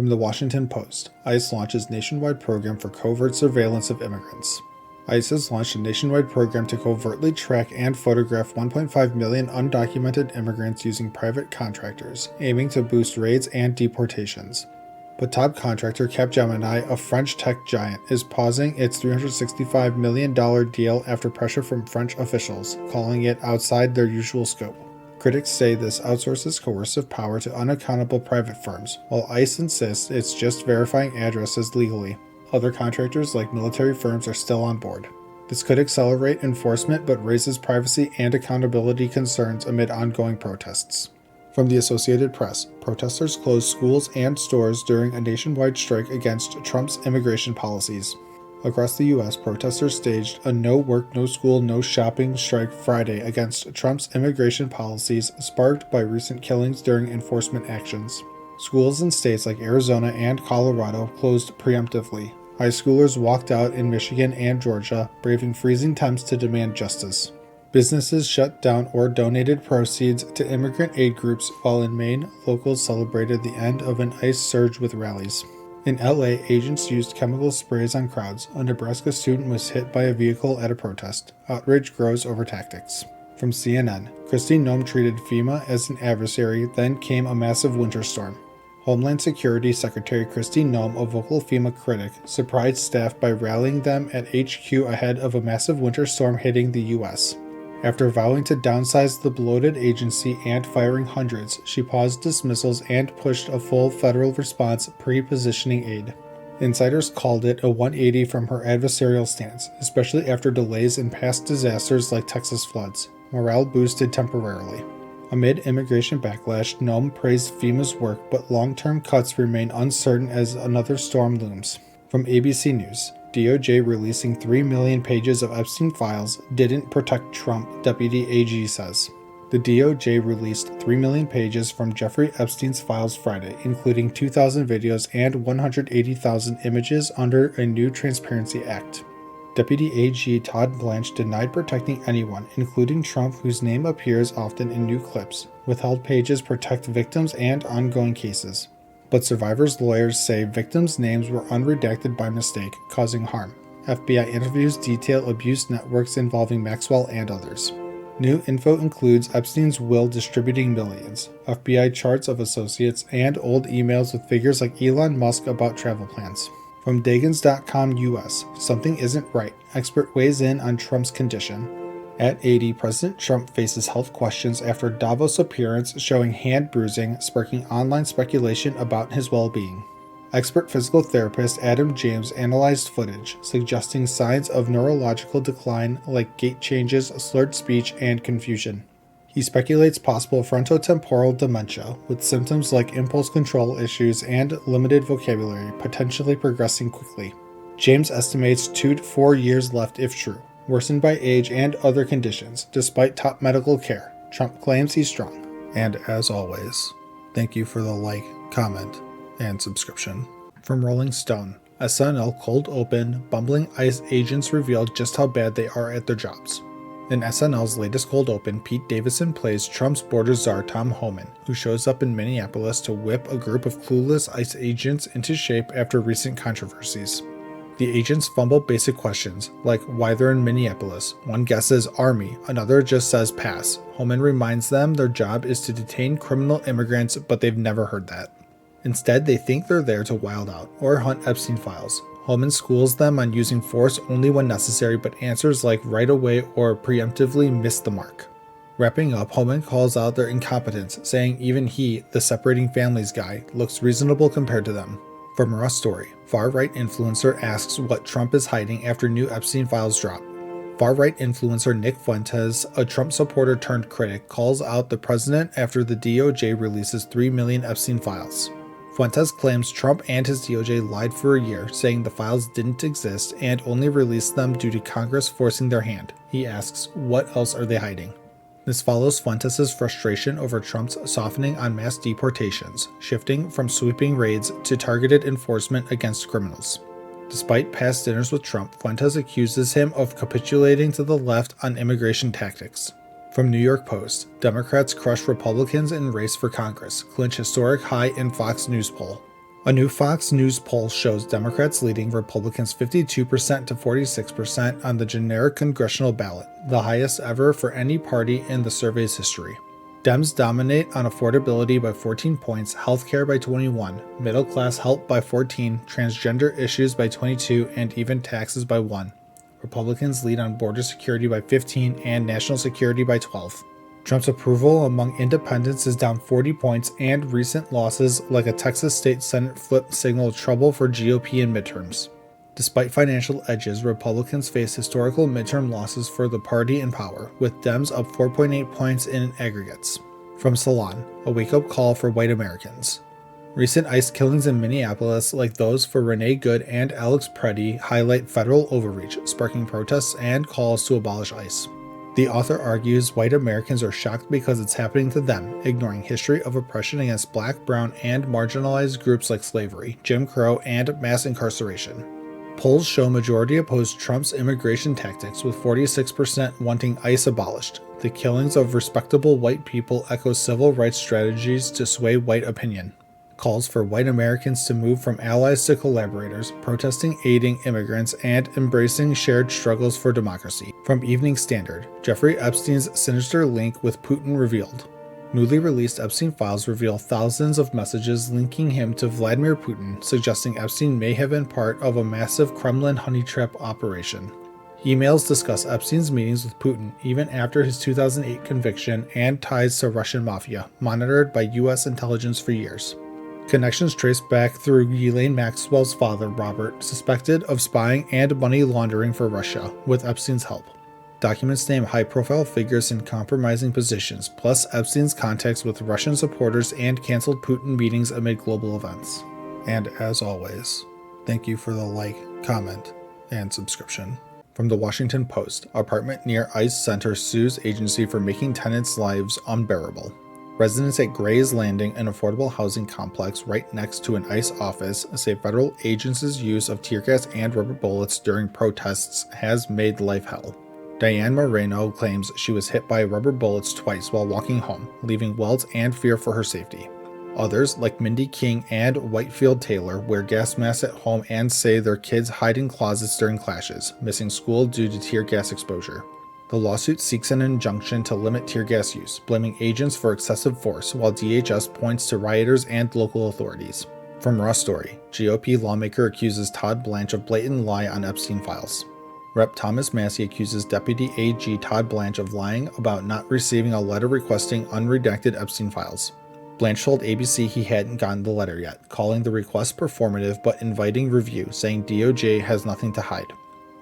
From the Washington Post, ICE launches nationwide program for covert surveillance of immigrants. ICE has launched a nationwide program to covertly track and photograph 1.5 million undocumented immigrants using private contractors, aiming to boost raids and deportations. But top contractor Capgemini, a French tech giant, is pausing its $365 million deal after pressure from French officials, calling it outside their usual scope. Critics say this outsources coercive power to unaccountable private firms, while ICE insists it's just verifying addresses legally. Other contractors like military firms are still on board. This could accelerate enforcement but raises privacy and accountability concerns amid ongoing protests. From the Associated Press, protesters closed schools and stores during a nationwide strike against Trump's immigration policies. Across the U.S., protesters staged a no work, no school, no shopping strike Friday against Trump's immigration policies sparked by recent killings during enforcement actions. Schools in states like Arizona and Colorado closed preemptively. High schoolers walked out in Michigan and Georgia, braving freezing temps to demand justice. Businesses shut down or donated proceeds to immigrant aid groups, while in Maine, locals celebrated the end of an ICE surge with rallies. In LA, agents used chemical sprays on crowds. A Nebraska student was hit by a vehicle at a protest. Outrage grows over tactics. From CNN, Kristi Noem treated FEMA as an adversary, then came a massive winter storm. Homeland Security Secretary Kristi Noem, a vocal FEMA critic, surprised staff by rallying them at HQ ahead of a massive winter storm hitting the U.S. After vowing to downsize the bloated agency and firing hundreds, she paused dismissals and pushed a full federal response pre-positioning aid. Insiders called it a 180 from her adversarial stance, especially after delays in past disasters like Texas floods. Morale boosted temporarily. Amid immigration backlash, Noem praised FEMA's work, but long-term cuts remain uncertain as another storm looms. From ABC News, DOJ releasing 3 million pages of Epstein files didn't protect Trump, Deputy AG says. The DOJ released 3 million pages from Jeffrey Epstein's files Friday, including 2,000 videos and 180,000 images under a new Transparency Act. Deputy AG Todd Blanche denied protecting anyone, including Trump, whose name appears often in new clips. Withheld pages protect victims and ongoing cases. But survivors' lawyers say victims' names were unredacted by mistake, causing harm. FBI interviews detail abuse networks involving Maxwell and others. New info includes Epstein's will distributing millions, FBI charts of associates, and old emails with figures like Elon Musk about travel plans. From Dagans.com US, something isn't right. Expert weighs in on Trump's condition. At 80, President Trump faces health questions after Davos appearance showing hand bruising, sparking online speculation about his well-being. Expert physical therapist Adam James analyzed footage, suggesting signs of neurological decline like gait changes, slurred speech, and confusion. He speculates possible frontotemporal dementia, with symptoms like impulse control issues and limited vocabulary potentially progressing quickly. James estimates 2 to 4 years left if true, worsened by age and other conditions, despite top medical care. Trump claims he's strong. And as always, thank you for the like, comment, and subscription. From Rolling Stone, SNL cold open, bumbling ICE agents revealed just how bad they are at their jobs. In SNL's latest cold open, Pete Davidson plays Trump's border czar Tom Homan, who shows up in Minneapolis to whip a group of clueless ICE agents into shape after recent controversies. The agents fumble basic questions, like why they're in Minneapolis. One guesses Army, another just says pass. Homan reminds them their job is to detain criminal immigrants, but they've never heard that. Instead, they think they're there to wild out, or hunt Epstein files. Homan schools them on using force only when necessary, but answers like right away or preemptively miss the mark. Wrapping up, Homan calls out their incompetence, saying even he, the separating families guy, looks reasonable compared to them. From Raw Story, far-right influencer asks what Trump is hiding after new Epstein files drop. Far-right influencer Nick Fuentes, a Trump supporter turned critic, calls out the president after the DOJ releases 3 million Epstein files. Fuentes claims Trump and his DOJ lied for a year, saying the files didn't exist and only released them due to Congress forcing their hand. He asks, what else are they hiding? This follows Fuentes' frustration over Trump's softening on mass deportations, shifting from sweeping raids to targeted enforcement against criminals. Despite past dinners with Trump, Fuentes accuses him of capitulating to the left on immigration tactics. From New York Post, Democrats crush Republicans in race for Congress, clinch historic high in Fox News poll. A new Fox News poll shows Democrats leading Republicans 52% to 46% on the generic congressional ballot, the highest ever for any party in the survey's history. Dems dominate on affordability by 14 points, healthcare by 21, middle class help by 14, transgender issues by 22, and even taxes by 1. Republicans lead on border security by 15 and national security by 12. Trump's approval among independents is down 40 points, and recent losses like a Texas state Senate flip signal trouble for GOP in midterms. Despite financial edges, Republicans face historical midterm losses for the party in power, with Dems up 4.8 points in aggregates. From Salon, a wake-up call for white Americans. Recent ICE killings in Minneapolis, like those for Renee Good and Alex Preddy, highlight federal overreach, sparking protests and calls to abolish ICE. The author argues white Americans are shocked because it's happening to them, ignoring history of oppression against black, brown, and marginalized groups like slavery, Jim Crow, and mass incarceration. Polls show majority oppose Trump's immigration tactics, with 46% wanting ICE abolished. The killings of respectable white people echo civil rights strategies to sway white opinion. Calls for white Americans to move from allies to collaborators, protesting aiding immigrants, and embracing shared struggles for democracy. From Evening Standard, Jeffrey Epstein's sinister link with Putin revealed. Newly released Epstein files reveal thousands of messages linking him to Vladimir Putin, suggesting Epstein may have been part of a massive Kremlin honey trap operation. Emails discuss Epstein's meetings with Putin even after his 2008 conviction and ties to Russian mafia, monitored by U.S. intelligence for years. Connections traced back through Ghislaine Maxwell's father, Robert, suspected of spying and money laundering for Russia, with Epstein's help. Documents name high-profile figures in compromising positions, plus Epstein's contacts with Russian supporters and canceled Putin meetings amid global events. And as always, thank you for the like, comment, and subscription. From the Washington Post, apartment near ICE Center sues agency for making tenants' lives unbearable. Residents at Gray's Landing, an affordable housing complex right next to an ICE office, say federal agents' use of tear gas and rubber bullets during protests has made life hell. Diane Moreno claims she was hit by rubber bullets twice while walking home, leaving welts and fear for her safety. Others, like Mindy King and Whitefield Taylor, wear gas masks at home and say their kids hide in closets during clashes, missing school due to tear gas exposure. The lawsuit seeks an injunction to limit tear gas use, blaming agents for excessive force, while DHS points to rioters and local authorities. From Raw Story, GOP lawmaker accuses Todd Blanche of blatant lie on Epstein files. Rep. Thomas Massie accuses Deputy AG Todd Blanche of lying about not receiving a letter requesting unredacted Epstein files. Blanche told ABC he hadn't gotten the letter yet, calling the request performative but inviting review, saying DOJ has nothing to hide.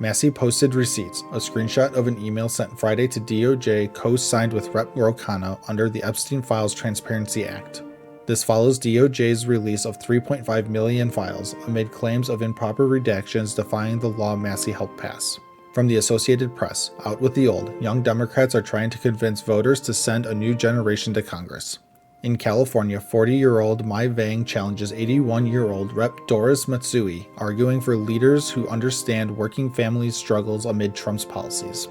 Massie posted receipts, a screenshot of an email sent Friday to DOJ co-signed with Rep. Rokana under the Epstein Files Transparency Act. This follows DOJ's release of 3.5 million files amid claims of improper redactions defying the law Massie helped pass. From the Associated Press, out with the old, young Democrats are trying to convince voters to send a new generation to Congress. In California, 40-year-old Mai Vang challenges 81-year-old Rep. Doris Matsui, arguing for leaders who understand working families' struggles amid Trump's policies.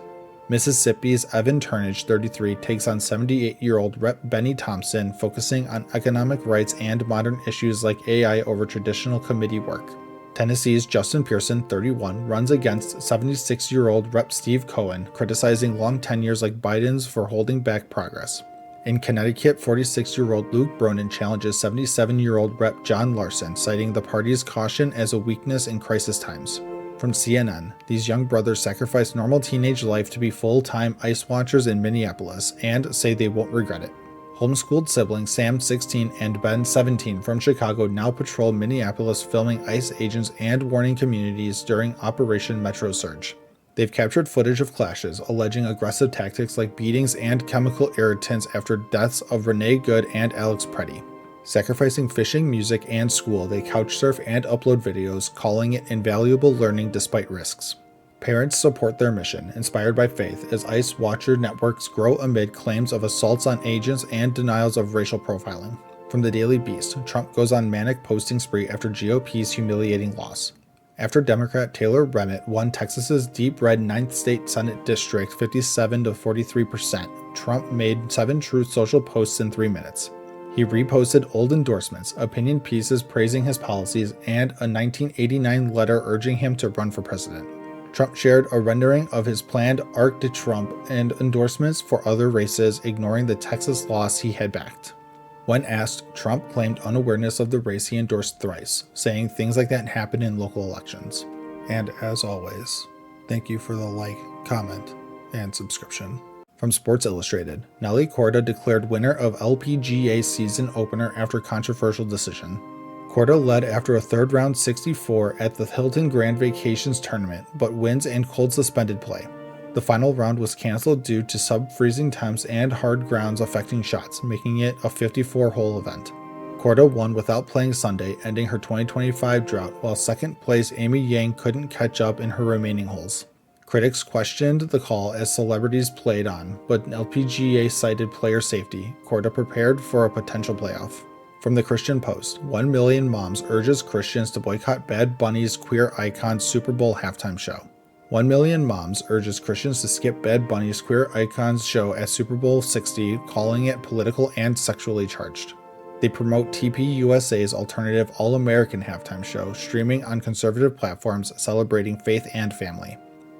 Mississippi's Evan Turnage, 33, takes on 78-year-old Rep. Benny Thompson, focusing on economic rights and modern issues like AI over traditional committee work. Tennessee's Justin Pearson, 31, runs against 76-year-old Rep. Steve Cohen, criticizing long tenures like Biden's for holding back progress. In Connecticut, 46-year-old Luke Bronin challenges 77-year-old Rep. John Larson, citing the party's caution as a weakness in crisis times. From CNN, these young brothers sacrificed normal teenage life to be full-time ICE watchers in Minneapolis and say they won't regret it. Homeschooled siblings Sam, 16, and Ben, 17, from Chicago now patrol Minneapolis filming ICE agents and warning communities during Operation Metro Surge. They've captured footage of clashes, alleging aggressive tactics like beatings and chemical irritants after deaths of Renee Good and Alex Preddy. Sacrificing fishing, music, and school, they couchsurf and upload videos, calling it invaluable learning despite risks. Parents support their mission, inspired by faith, as ICE Watcher networks grow amid claims of assaults on agents and denials of racial profiling. From the Daily Beast, Trump goes on manic posting spree after GOP's humiliating loss. After Democrat Taylor Remmett won Texas's deep red 9th state Senate district 57 to 43%, Trump made 7 Truth Social posts in 3 minutes. He reposted old endorsements, opinion pieces praising his policies, and a 1989 letter urging him to run for president. Trump shared a rendering of his planned Arc de Trump and endorsements for other races, ignoring the Texas loss he had backed. When asked, Trump claimed unawareness of the race he endorsed thrice, saying things like that happen in local elections. And as always, thank you for the like, comment, and subscription. From Sports Illustrated, Nelly Korda declared winner of LPGA season opener after controversial decision. Korda led after a third-round 64 at the Hilton Grand Vacations tournament, but winds and cold suspended play. The final round was canceled due to sub-freezing temps and hard grounds affecting shots, making it a 54-hole event. Korda won without playing Sunday, ending her 2025 drought, while second-place Amy Yang couldn't catch up in her remaining holes. Critics questioned the call as celebrities played on, but LPGA cited player safety. Korda prepared for a potential playoff. From the Christian Post, 1 million moms urges Christians to boycott Bad Bunny's Queer Icons Super Bowl halftime show. 1 million moms urges Christians to skip Bad Bunny's Queer Icons show at Super Bowl 60, calling it political and sexually charged. They promote TPUSA's alternative All-American halftime show, streaming on conservative platforms celebrating faith and family.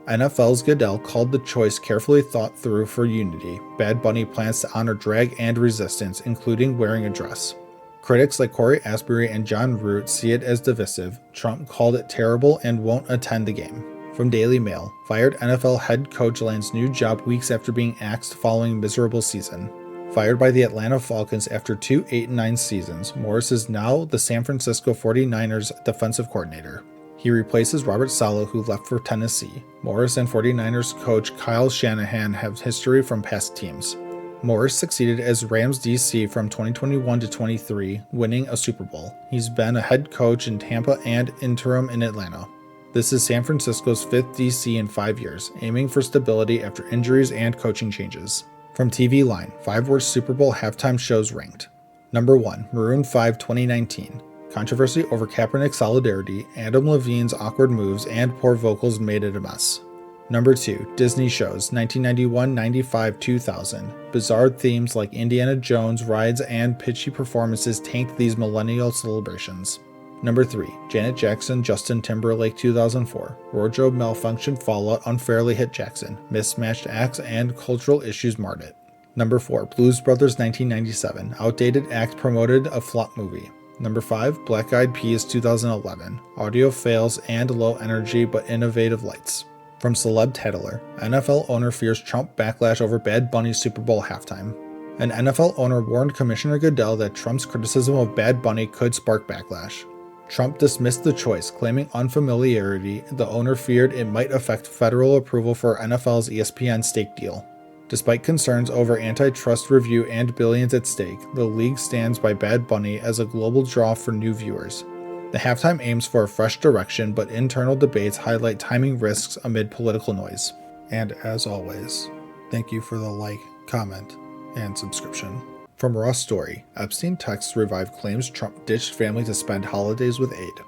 NFL's Goodell called the choice carefully thought through for unity. Bad Bunny plans to honor drag and resistance, including wearing a dress. Critics like Corey Asbury and John Root see it as divisive. Trump called it terrible and won't attend the game. From Daily Mail, fired NFL head coach lands new job weeks after being axed following miserable season. Fired by the Atlanta Falcons after 2 8-9 seasons, Morris is now the San Francisco 49ers defensive coordinator. He replaces Robert Saleh, who left for Tennessee. Morris and 49ers coach Kyle Shanahan have history from past teams. Morris succeeded as Rams DC from 2021 to 23, winning a Super Bowl. He's been a head coach in Tampa and interim in Atlanta. This is San Francisco's 5th DC in 5 years, aiming for stability after injuries and coaching changes. From TV Line, 5 worst Super Bowl halftime shows ranked. Number 1, Maroon 5 2019. Controversy over Kaepernick solidarity, Adam Levine's awkward moves, and poor vocals made it a mess. Number 2, Disney shows 1991, 95, 2000. Bizarre themes like Indiana Jones rides and pitchy performances tanked these millennial celebrations. Number 3, Janet Jackson, Justin Timberlake 2004. Wardrobe malfunction fallout unfairly hit Jackson. Mismatched acts and cultural issues marred it. Number 4, Blues Brothers 1997. Outdated act promoted a flop movie. Number 5, Black Eyed Peas 2011. Audio fails and low energy but innovative lights. From Celeb Tattler, NFL owner fears Trump backlash over Bad Bunny's Super Bowl halftime. An NFL owner warned Commissioner Goodell that Trump's criticism of Bad Bunny could spark backlash. Trump dismissed the choice, claiming unfamiliarity. The owner feared it might affect federal approval for NFL's ESPN stake deal. Despite concerns over antitrust review and billions at stake, the league stands by Bad Bunny as a global draw for new viewers. The halftime aims for a fresh direction, but internal debates highlight timing risks amid political noise. And as always, thank you for the like, comment, and subscription. From Raw Story, Epstein texts revive claims Trump ditched family to spend holidays with aide.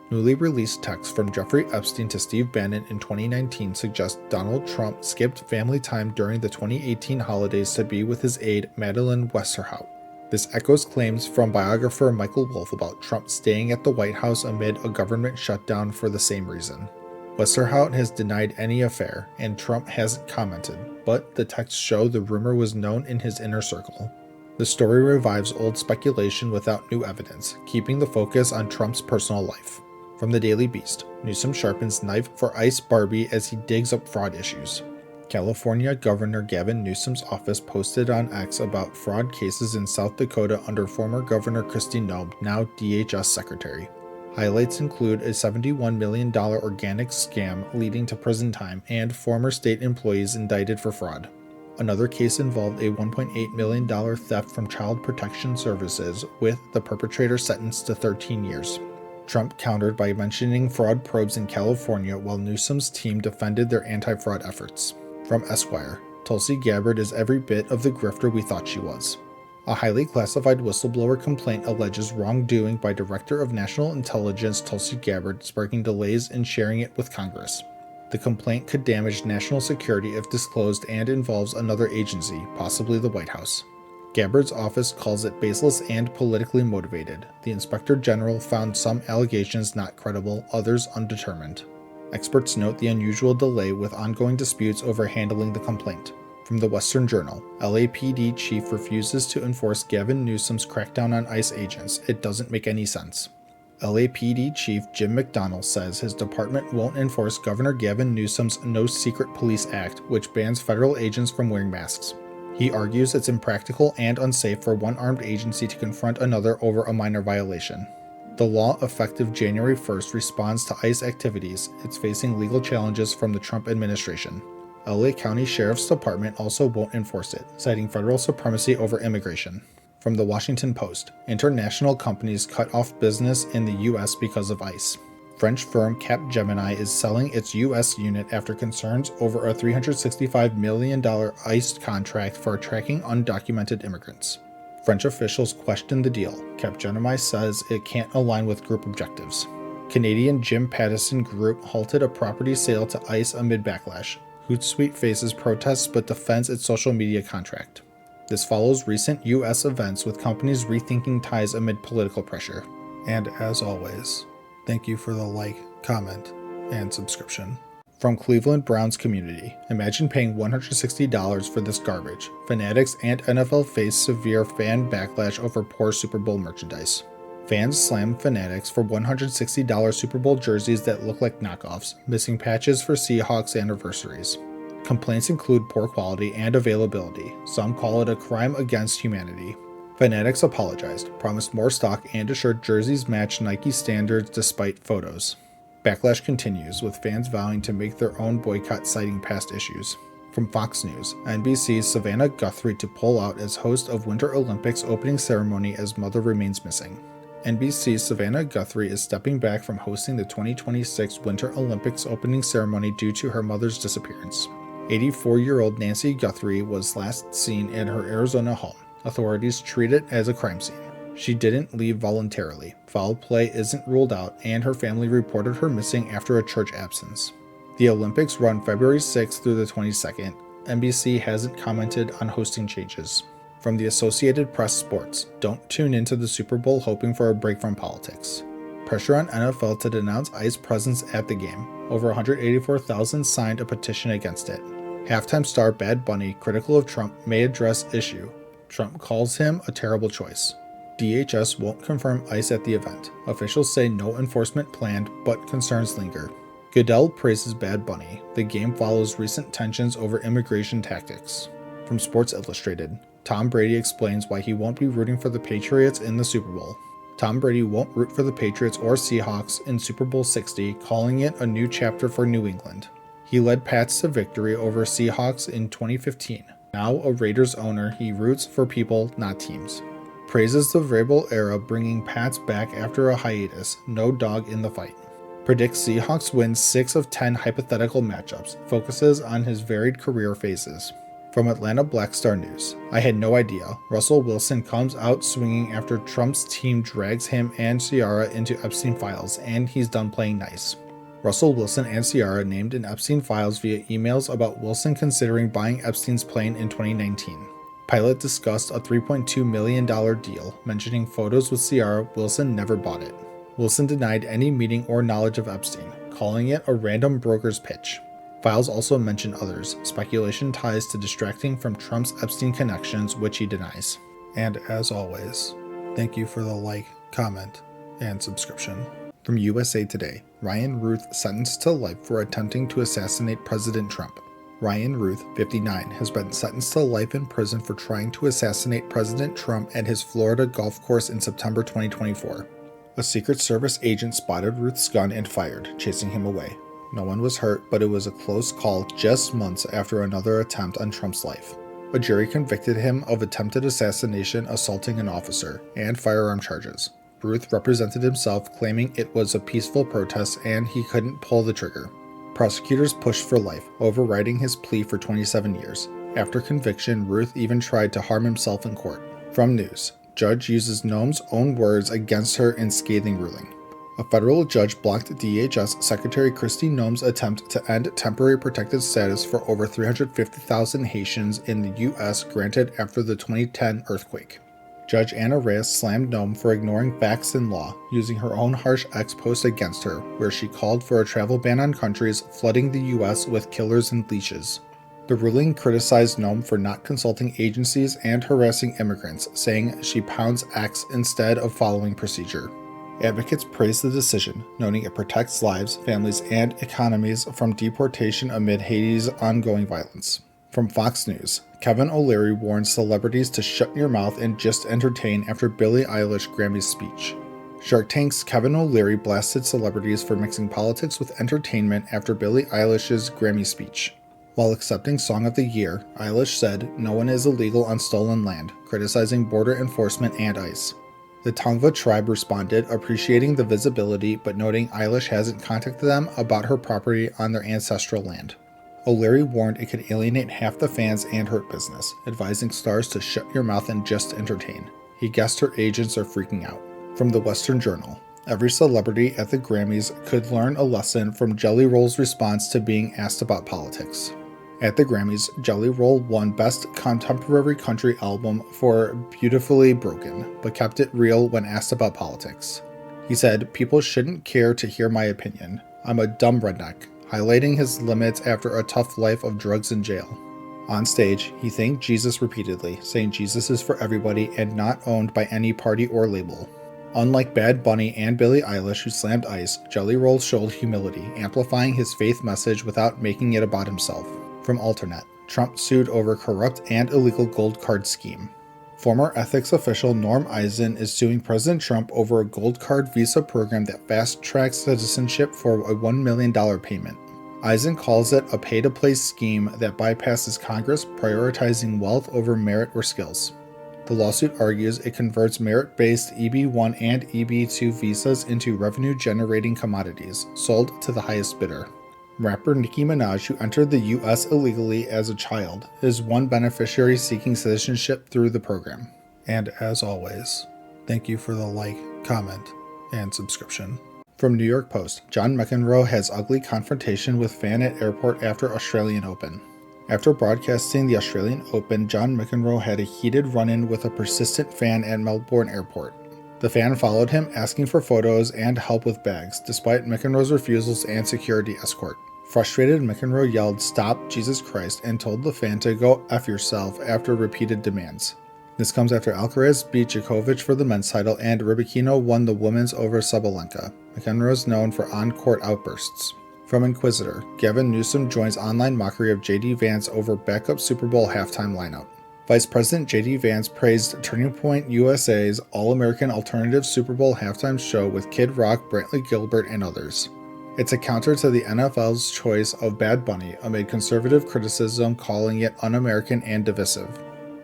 Newly released texts from Jeffrey Epstein to Steve Bannon in 2019 suggest Donald Trump skipped family time during the 2018 holidays to be with his aide Madeleine Westerhout. This echoes claims from biographer Michael Wolff about Trump staying at the White House amid a government shutdown for the same reason. Westerhout has denied any affair, and Trump hasn't commented, but the texts show the rumor was known in his inner circle. The story revives old speculation without new evidence, keeping the focus on Trump's personal life. From the Daily Beast, Newsom sharpens knife for ICE Barbie as he digs up fraud issues. California Governor Gavin Newsom's office posted on X about fraud cases in South Dakota under former Governor Kristi Noem, now DHS Secretary. Highlights include a $71 million organic scam leading to prison time and former state employees indicted for fraud. Another case involved a $1.8 million theft from Child Protection Services, with the perpetrator sentenced to 13 years. Trump countered by mentioning fraud probes in California, while Newsom's team defended their anti-fraud efforts. From Esquire, Tulsi Gabbard is every bit of the grifter we thought she was. A highly classified whistleblower complaint alleges wrongdoing by Director of National Intelligence Tulsi Gabbard, sparking delays in sharing it with Congress. The complaint could damage national security if disclosed and involves another agency, possibly the White House. Gabbard's office calls it baseless and politically motivated. The Inspector General found some allegations not credible, others undetermined. Experts note the unusual delay with ongoing disputes over handling the complaint. From the Western Journal, LAPD chief refuses to enforce Gavin Newsom's crackdown on ICE agents. It doesn't make any sense. LAPD Chief Jim McDonnell says his department won't enforce Governor Gavin Newsom's No Secret Police Act, which bans federal agents from wearing masks. He argues it's impractical and unsafe for one armed agency to confront another over a minor violation. The law, effective January 1st, responds to ICE activities. It's facing legal challenges from the Trump administration. LA County Sheriff's Department also won't enforce it, citing federal supremacy over immigration. From the Washington Post, international companies cut off business in the U.S. because of ICE. French firm Capgemini is selling its U.S. unit after concerns over a $365 million ICE contract for tracking undocumented immigrants. French officials question the deal. Capgemini says it can't align with group objectives. Canadian Jim Pattison Group halted a property sale to ICE amid backlash. Hootsuite faces protests but defends its social media contract. This follows recent U.S. events with companies rethinking ties amid political pressure. And as always, thank you for the like, comment, and subscription. From Cleveland Browns community, imagine paying $160 for this garbage. Fanatics and NFL face severe fan backlash over poor Super Bowl merchandise. Fans slam Fanatics for $160 Super Bowl jerseys that look like knockoffs, missing patches for Seahawks anniversaries. Complaints include poor quality and availability. Some call it a crime against humanity. Fanatics apologized, promised more stock, and assured jerseys match Nike standards despite photos. Backlash continues, with fans vowing to make their own boycott citing past issues. From Fox News, NBC's Savannah Guthrie to pull out as host of Winter Olympics opening ceremony as mother remains missing. NBC's Savannah Guthrie is stepping back from hosting the 2026 Winter Olympics opening ceremony due to her mother's disappearance. 84-year-old Nancy Guthrie was last seen in her Arizona home. Authorities treat it as a crime scene. She didn't leave voluntarily. Foul play isn't ruled out, and her family reported her missing after a church absence. The Olympics run February 6th through the 22nd. NBC hasn't commented on hosting changes. From the Associated Press Sports, don't tune into the Super Bowl hoping for a break from politics. Pressure on NFL to denounce ICE presence at the game. Over 184,000 signed a petition against it. Halftime star Bad Bunny, critical of Trump, may address issue. Trump calls him a terrible choice. DHS won't confirm ICE at the event. Officials say no enforcement planned, but concerns linger. Goodell praises Bad Bunny. The game follows recent tensions over immigration tactics. From Sports Illustrated, Tom Brady explains why he won't be rooting for the Patriots in the Super Bowl. Tom Brady won't root for the Patriots or Seahawks in Super Bowl 60, calling it a new chapter for New England. He led Pats to victory over Seahawks in 2015. Now a Raiders owner, he roots for people, not teams. Praises the Vrabel era bringing Pats back after a hiatus, no dog in the fight. Predicts Seahawks win 6 of 10 hypothetical matchups, focuses on his varied career phases. From Atlanta Black Star News, I had no idea. Russell Wilson comes out swinging after Trump's team drags him and Ciara into Epstein files, and he's done playing nice. Russell Wilson and Ciara named in Epstein files via emails about Wilson considering buying Epstein's plane in 2019. Pilot discussed a $3.2 million deal, mentioning photos with Ciara. Wilson never bought it. Wilson denied any meeting or knowledge of Epstein, calling it a random broker's pitch. Files also mention others, speculation ties to distracting from Trump's Epstein connections, which he denies. And as always, thank you for the like, comment, and subscription. From USA Today, Ryan Ruth sentenced to life for attempting to assassinate President Trump. Ryan Ruth, 59, has been sentenced to life in prison for trying to assassinate President Trump at his Florida golf course in September 2024. A Secret Service agent spotted Ruth's gun and fired, chasing him away. No one was hurt, but it was a close call just months after another attempt on Trump's life. A jury convicted him of attempted assassination, assaulting an officer, and firearm charges. Ruth represented himself, claiming it was a peaceful protest and he couldn't pull the trigger. Prosecutors pushed for life, overriding his plea for 27 years. After conviction, Ruth even tried to harm himself in court. From News, judge uses Noam's own words against her in scathing ruling. A federal judge blocked DHS Secretary Kristi Noem's attempt to end temporary protected status for over 350,000 Haitians in the U.S. granted after the 2010 earthquake. Judge Anna Reyes slammed Noem for ignoring facts and law, using her own harsh ex-post against her, where she called for a travel ban on countries flooding the U.S. with killers and leashes. The ruling criticized Noem for not consulting agencies and harassing immigrants, saying she pounds acts instead of following procedure. Advocates praised the decision, noting it protects lives, families, and economies from deportation amid Haiti's ongoing violence. From Fox News, Kevin O'Leary warns celebrities to shut your mouth and just entertain after Billie Eilish Grammy speech. Shark Tank's Kevin O'Leary blasted celebrities for mixing politics with entertainment after Billie Eilish's Grammy speech. While accepting Song of the Year, Eilish said no one is illegal on stolen land, criticizing border enforcement and ICE. The Tongva tribe responded, appreciating the visibility but noting Eilish hasn't contacted them about her property on their ancestral land. O'Leary warned it could alienate half the fans and hurt business, advising stars to shut your mouth and just entertain. He guessed her agents are freaking out. From the Western Journal, every celebrity at the Grammys could learn a lesson from Jelly Roll's response to being asked about politics. At the Grammys, Jelly Roll won Best Contemporary Country Album for Beautifully Broken, but kept it real when asked about politics. He said, "People shouldn't care to hear my opinion. I'm a dumb redneck," highlighting his limits after a tough life of drugs and jail. On stage, he thanked Jesus repeatedly, saying Jesus is for everybody and not owned by any party or label. Unlike Bad Bunny and Billie Eilish, who slammed ICE, Jelly Roll showed humility, amplifying his faith message without making it about himself. From Alternet, Trump sued over corrupt and illegal gold card scheme. Former ethics official Norm Eisen is suing President Trump over a gold card visa program that fast-tracks citizenship for a $1 million payment. Eisen calls it a pay-to-play scheme that bypasses Congress, prioritizing wealth over merit or skills. The lawsuit argues it converts merit-based EB-1 and EB-2 visas into revenue-generating commodities, sold to the highest bidder. Rapper Nicki Minaj, who entered the U.S. illegally as a child, is one beneficiary seeking citizenship through the program. And as always, thank you for the like, comment, and subscription. From New York Post, John McEnroe has ugly confrontation with fan at airport after Australian Open. After broadcasting the Australian Open, John McEnroe had a heated run-in with a persistent fan at Melbourne Airport. The fan followed him, asking for photos and help with bags, despite McEnroe's refusals and security escort. Frustrated, McEnroe yelled, "Stop, Jesus Christ," and told the fan to go F yourself after repeated demands. This comes after Alcaraz beat Djokovic for the men's title and Rybakina won the women's over Sabalenka. McEnroe is known for on-court outbursts. From Inquisitor, Gavin Newsom joins online mockery of J.D. Vance over backup Super Bowl halftime lineup. Vice President J.D. Vance praised Turning Point USA's All-American Alternative Super Bowl halftime show with Kid Rock, Brantley Gilbert, and others. It's a counter to the NFL's choice of Bad Bunny amid conservative criticism calling it un-American and divisive.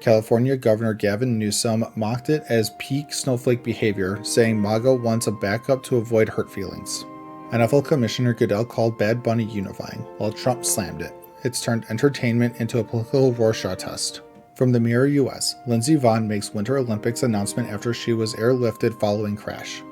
California Governor Gavin Newsom mocked it as peak snowflake behavior, saying MAGA wants a backup to avoid hurt feelings. NFL Commissioner Goodell called Bad Bunny unifying, while Trump slammed it. It's turned entertainment into a political Rorschach test. From the Mirror US, Lindsey Vonn makes Winter Olympics announcement after she was airlifted following crash.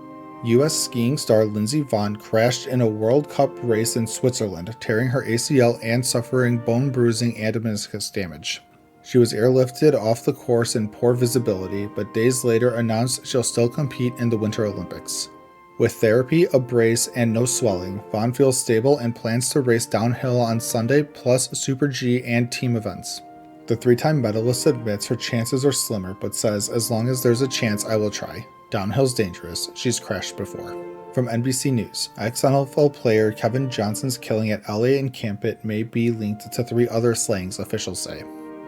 U.S. skiing star Lindsey Vonn crashed in a World Cup race in Switzerland, tearing her ACL and suffering bone bruising and meniscus damage. She was airlifted off the course in poor visibility, but days later announced she'll still compete in the Winter Olympics. With therapy, a brace, and no swelling, Vonn feels stable and plans to race downhill on Sunday plus Super G and team events. The three-time medalist admits her chances are slimmer, but says, "As long as there's a chance, I will try. Downhill's dangerous. She's crashed before." From NBC News, ex-NFL player Kevin Johnson's killing at LA encampment may be linked to 3 other slayings, officials say.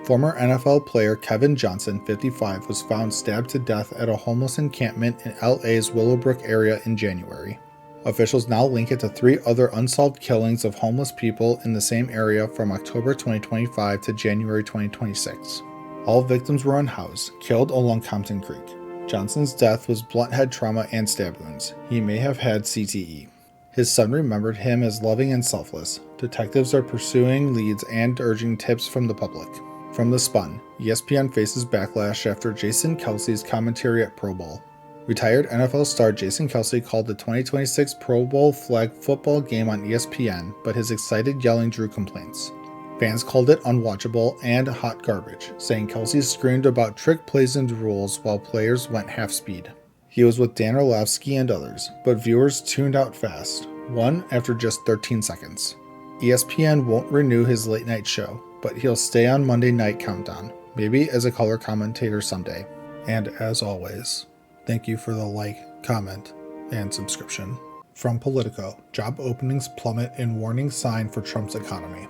Former NFL player Kevin Johnson, 55, was found stabbed to death at a homeless encampment in LA's Willowbrook area in January. Officials now link it to 3 other unsolved killings of homeless people in the same area from October 2025 to January 2026. All victims were unhoused, killed along Compton Creek. Johnson's death was blunt head trauma and stab wounds. He may have had CTE. His son remembered him as loving and selfless. Detectives are pursuing leads and urging tips from the public. From The Spun, ESPN faces backlash after Jason Kelce's commentary at Pro Bowl. Retired NFL star Jason Kelce called the 2026 Pro Bowl flag football game on ESPN, but his excited yelling drew complaints. Fans called it unwatchable and hot garbage, saying Kelce screamed about trick plays and rules while players went half speed. He was with Dan Orlovsky and others, but viewers tuned out fast, one after just 13 seconds. ESPN won't renew his late night show, but he'll stay on Monday Night Countdown, maybe as a color commentator someday. And as always, thank you for the like, comment, and subscription. From Politico, job openings plummet in warning sign for Trump's economy.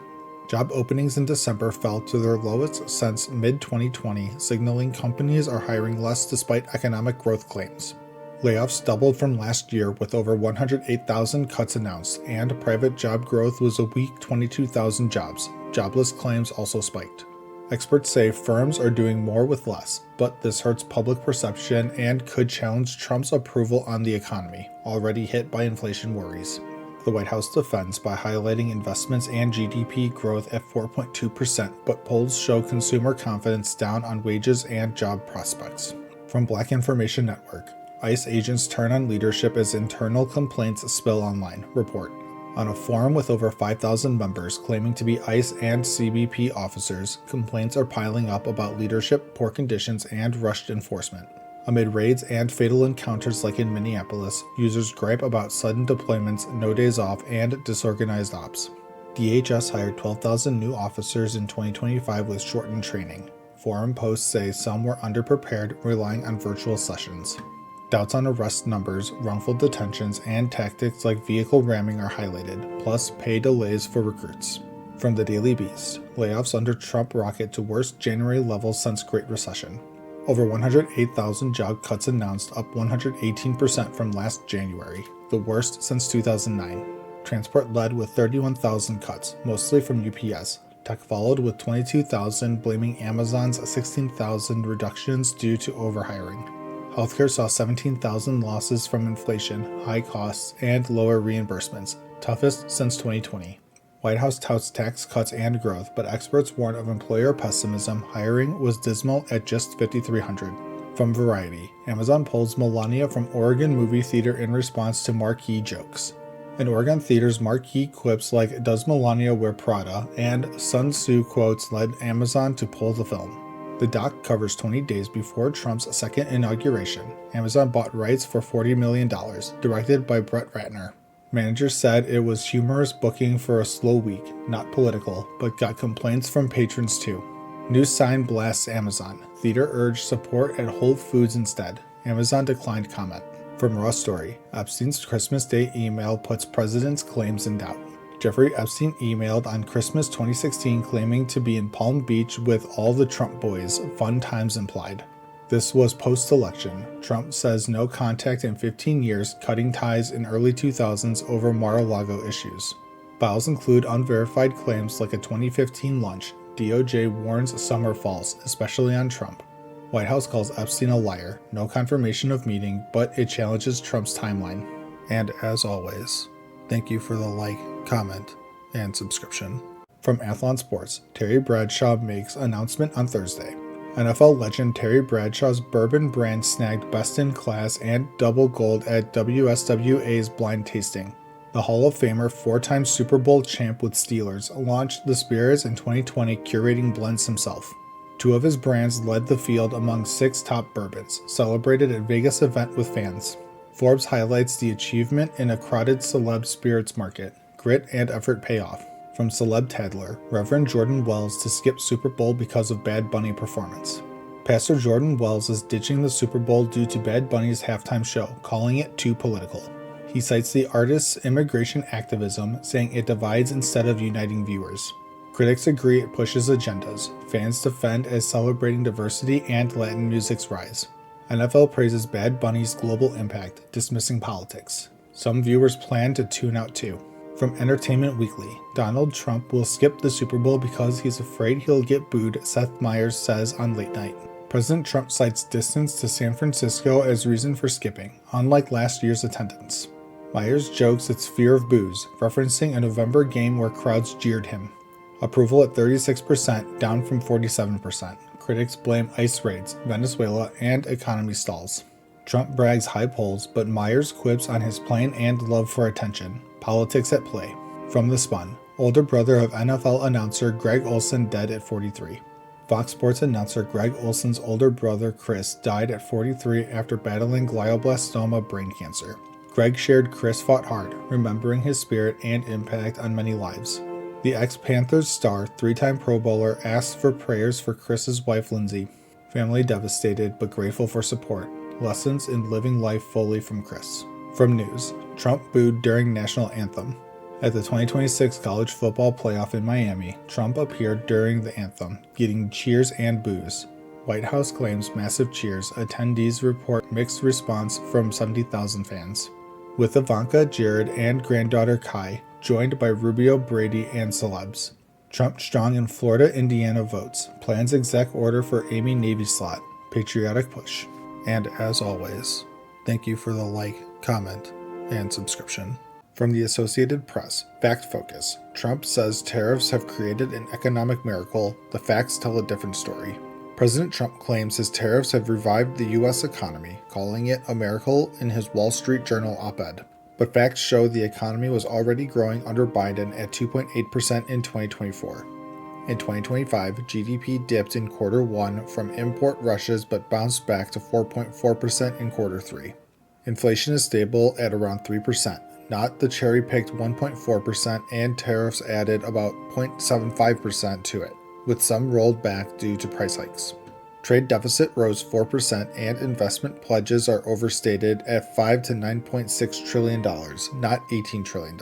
Job openings in December fell to their lowest since mid-2020, signaling companies are hiring less despite economic growth claims. Layoffs doubled from last year with over 108,000 cuts announced, and private job growth was a weak 22,000 jobs. Jobless claims also spiked. Experts say firms are doing more with less, but this hurts public perception and could challenge Trump's approval on the economy, already hit by inflation worries. The White House defends by highlighting investments and GDP growth at 4.2%, but polls show consumer confidence down on wages and job prospects. From Black Information Network, ICE agents turn on leadership as internal complaints spill online, report. On a forum with over 5,000 members claiming to be ICE and CBP officers, complaints are piling up about leadership, poor conditions, and rushed enforcement. Amid raids and fatal encounters like in Minneapolis, users gripe about sudden deployments, no days off, and disorganized ops. DHS hired 12,000 new officers in 2025 with shortened training. Forum posts say some were underprepared, relying on virtual sessions. Doubts on arrest numbers, wrongful detentions, and tactics like vehicle ramming are highlighted, plus pay delays for recruits. From the Daily Beast, layoffs under Trump rocket to worst January levels since Great Recession. Over 108,000 job cuts announced, up 118% from last January, the worst since 2009. Transport led with 31,000 cuts, mostly from UPS. Tech followed with 22,000, blaming Amazon's 16,000 reductions due to overhiring. Healthcare saw 17,000 losses from inflation, high costs, and lower reimbursements, toughest since 2020. White House touts tax cuts and growth, but experts warn of employer pessimism. Hiring was dismal at just 5,300. From Variety, Amazon pulls Melania from Oregon movie theater in response to marquee jokes. In Oregon theaters, marquee quips like "Does Melania wear Prada?" and Sun Tzu quotes led Amazon to pull the film. The doc covers 20 days before Trump's second inauguration. Amazon bought rights for $40 million, directed by Brett Ratner. Managers said it was humorous booking for a slow week, not political, but got complaints from patrons too. News sign blasts Amazon. Theater urged support at Whole Foods instead. Amazon declined comment. From Raw Story, Epstein's Christmas Day email puts president's claims in doubt. Jeffrey Epstein emailed on Christmas 2016 claiming to be in Palm Beach with all the Trump boys, fun times implied. This was post-election. Trump says no contact in 15 years, cutting ties in early 2000s over Mar-a-Lago issues. Files include unverified claims like a 2015 lunch. DOJ warns summer falls, especially on Trump. White House calls Epstein a liar. No confirmation of meeting, but it challenges Trump's timeline. And as always, thank you for the like, comment, and subscription. From Athlon Sports, Terry Bradshaw makes announcement on Thursday. NFL legend Terry Bradshaw's bourbon brand snagged Best in Class and Double Gold at WSWA's blind tasting. The Hall of Famer, four-time Super Bowl champ with Steelers, launched the spirits in 2020, curating blends himself. Two of his brands led the field among 6 top bourbons, celebrated at Vegas event with fans. Forbes highlights the achievement in a crowded celeb spirits market. Grit and effort pay off. From Celeb Tattler, Reverend Jordan Wells to skip Super Bowl because of Bad Bunny performance. Pastor Jordan Wells is ditching the Super Bowl due to Bad Bunny's halftime show, calling it too political. He cites the artist's immigration activism, saying it divides instead of uniting viewers. Critics agree it pushes agendas. Fans defend as celebrating diversity and Latin music's rise. NFL praises Bad Bunny's global impact, dismissing politics. Some viewers plan to tune out too. From Entertainment Weekly, Donald Trump will skip the Super Bowl because he's afraid he'll get booed, Seth Meyers says on Late Night. President Trump cites distance to San Francisco as reason for skipping, unlike last year's attendance. Meyers jokes it's fear of boos, referencing a November game where crowds jeered him. Approval at 36%, down from 47%. Critics blame ICE raids, Venezuela, and economy stalls. Trump brags high polls, but Myers quips on his plan and love for attention. Politics at play. From The Spun. Older brother of NFL announcer Greg Olsen dead at 43. Fox Sports announcer Greg Olsen's older brother Chris died at 43 after battling glioblastoma brain cancer. Greg shared Chris fought hard, remembering his spirit and impact on many lives. The ex-Panthers star, three-time Pro Bowler, asks for prayers for Chris's wife Lindsay. Family devastated but grateful for support. Lessons in living life fully from Chris. From News. Trump booed during national anthem. At the 2026 college football playoff in Miami, Trump appeared during the anthem, getting cheers and boos. White House claims massive cheers. Attendees report mixed response from 70,000 fans. With Ivanka, Jared, and granddaughter Kai, joined by Rubio, Brady, and celebs. Trump strong in Florida, Indiana votes. Plans exec order for Amy Navy slot. Patriotic push. And as always, thank you for the like, comment, and subscription. From the Associated Press, Fact Focus. Trump says tariffs have created an economic miracle. The facts tell a different story. President Trump claims his tariffs have revived the U.S. economy, calling it a miracle in his Wall Street Journal op-ed. But facts show the economy was already growing under Biden at 2.8% in 2024. In 2025, GDP dipped in Q1 from import rushes but bounced back to 4.4% in Q3. Inflation is stable at around 3%, not the cherry-picked 1.4%, and tariffs added about 0.75% to it, with some rolled back due to price hikes. Trade deficit rose 4% and investment pledges are overstated at $5 to $9.6 trillion, not $18 trillion.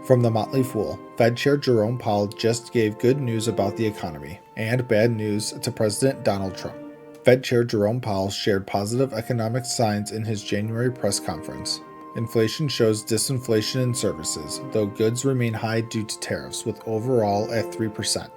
From The Motley Fool, Fed Chair Jerome Powell just gave good news about the economy and bad news to President Donald Trump. Fed Chair Jerome Powell shared positive economic signs in his January press conference. Inflation shows disinflation in services, though goods remain high due to tariffs, with overall at 3%.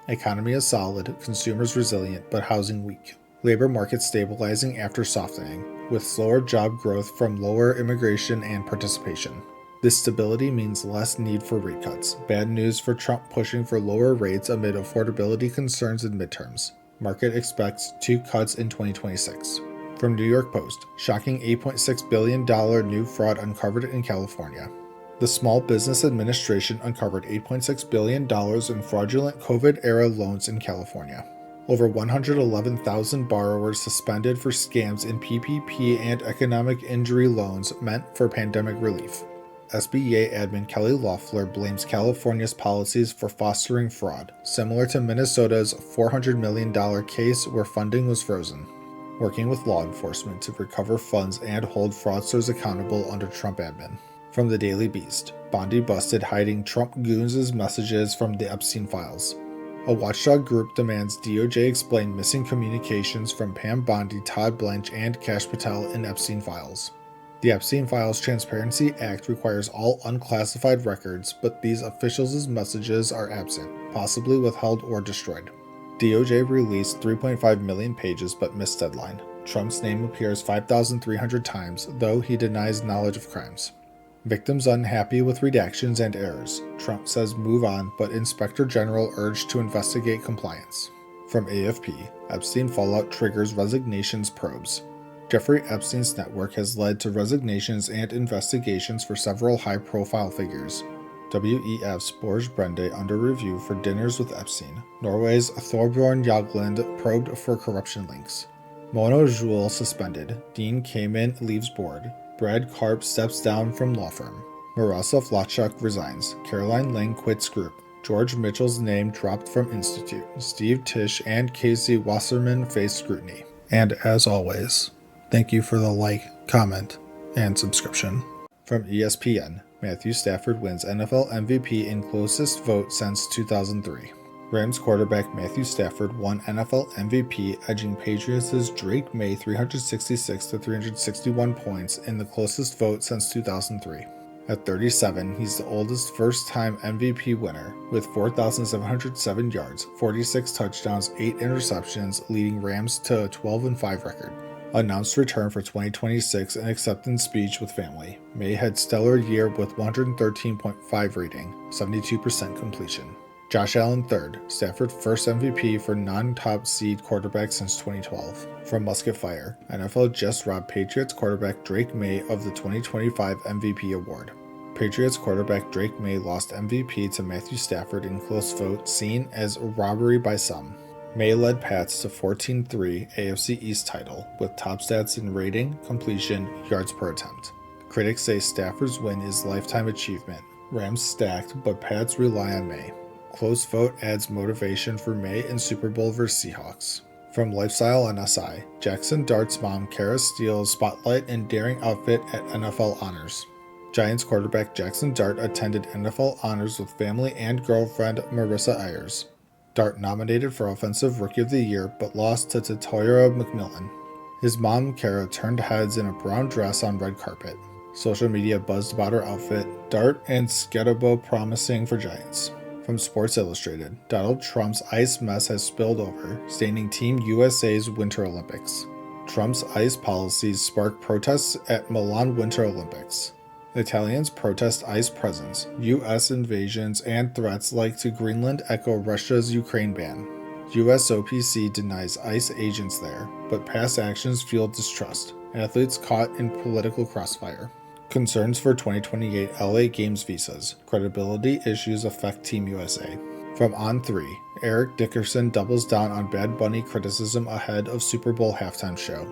Economy is solid, consumers resilient, but housing weak. Labor market stabilizing after softening, with slower job growth from lower immigration and participation. This stability means less need for rate cuts. Bad news for Trump pushing for lower rates amid affordability concerns in midterms. Market expects 2 cuts in 2026. From New York Post, shocking $8.6 billion new fraud uncovered in California. The Small Business Administration uncovered $8.6 billion in fraudulent COVID-era loans in California. Over 111,000 borrowers suspended for scams in PPP and economic injury loans meant for pandemic relief. SBA admin Kelly Loeffler blames California's policies for fostering fraud, similar to Minnesota's $400 million case where funding was frozen. Working with law enforcement to recover funds and hold fraudsters accountable under Trump admin. From the Daily Beast, Bondi busted hiding Trump goons' messages from the Epstein files. A watchdog group demands DOJ explain missing communications from Pam Bondi, Todd Blanche, and Kash Patel in Epstein files. The Epstein Files Transparency Act requires all unclassified records, but these officials' messages are absent, possibly withheld or destroyed. DOJ released 3.5 million pages but missed deadline. Trump's name appears 5,300 times, though he denies knowledge of crimes. Victims unhappy with redactions and errors. Trump says move on, but Inspector General urged to investigate compliance. From AFP, Epstein fallout triggers resignations probes. Jeffrey Epstein's network has led to resignations and investigations for several high-profile figures. WEF's Borge Brende under review for dinners with Epstein. Norway's Thorbjorn Jagland probed for corruption links. Mona Juul suspended. Dean Kamen leaves board. Brad Karp steps down from law firm. Miroslav Lachuk resigns. Caroline Lang quits group. George Mitchell's name dropped from Institute. Steve Tisch and Casey Wasserman face scrutiny. And as always, thank you for the like, comment, and subscription. From ESPN, Matthew Stafford wins NFL MVP in closest vote since 2003. Rams quarterback Matthew Stafford won NFL MVP, edging Patriots' Drake May 366 to 361 points in the closest vote since 2003. At 37, he's the oldest first-time MVP winner, with 4,707 yards, 46 touchdowns, 8 interceptions, leading Rams to a 12-5 record. Announced return for 2026 and acceptance speech with family. May had stellar year with 113.5 rating, 72% completion. Josh Allen III, Stafford's first MVP for non-top seed quarterback since 2012. From Musket Fire, NFL just robbed Patriots quarterback Drake May of the 2025 MVP award. Patriots quarterback Drake May lost MVP to Matthew Stafford in close vote seen as a robbery by some. May led Pats to 14-3 AFC East title, with top stats in rating, completion, yards per attempt. Critics say Stafford's win is lifetime achievement. Rams stacked, but Pats rely on May. Close vote adds motivation for May in Super Bowl vs. Seahawks. From Lifestyle on SI, Jackson Dart's mom Kara steals spotlight in daring outfit at NFL Honors. Giants quarterback Jackson Dart attended NFL Honors with family and girlfriend Marissa Ayers. Dart nominated for Offensive Rookie of the Year but lost to Tatoira McMillan. His mom Kara turned heads in a brown dress on red carpet. Social media buzzed about her outfit, Dart and Sketabo promising for Giants. From Sports Illustrated, Donald Trump's ice mess has spilled over, staining Team USA's Winter Olympics. Trump's ice policies spark protests at Milan Winter Olympics. Italians protest ice presence, U.S. invasions and threats like to Greenland echo Russia's Ukraine ban. USOPC denies ICE agents there, but past actions fuel distrust. Athletes caught in political crossfire. Concerns for 2028 LA Games visas. Credibility issues affect Team USA. From On3, Eric Dickerson doubles down on Bad Bunny criticism ahead of Super Bowl halftime show.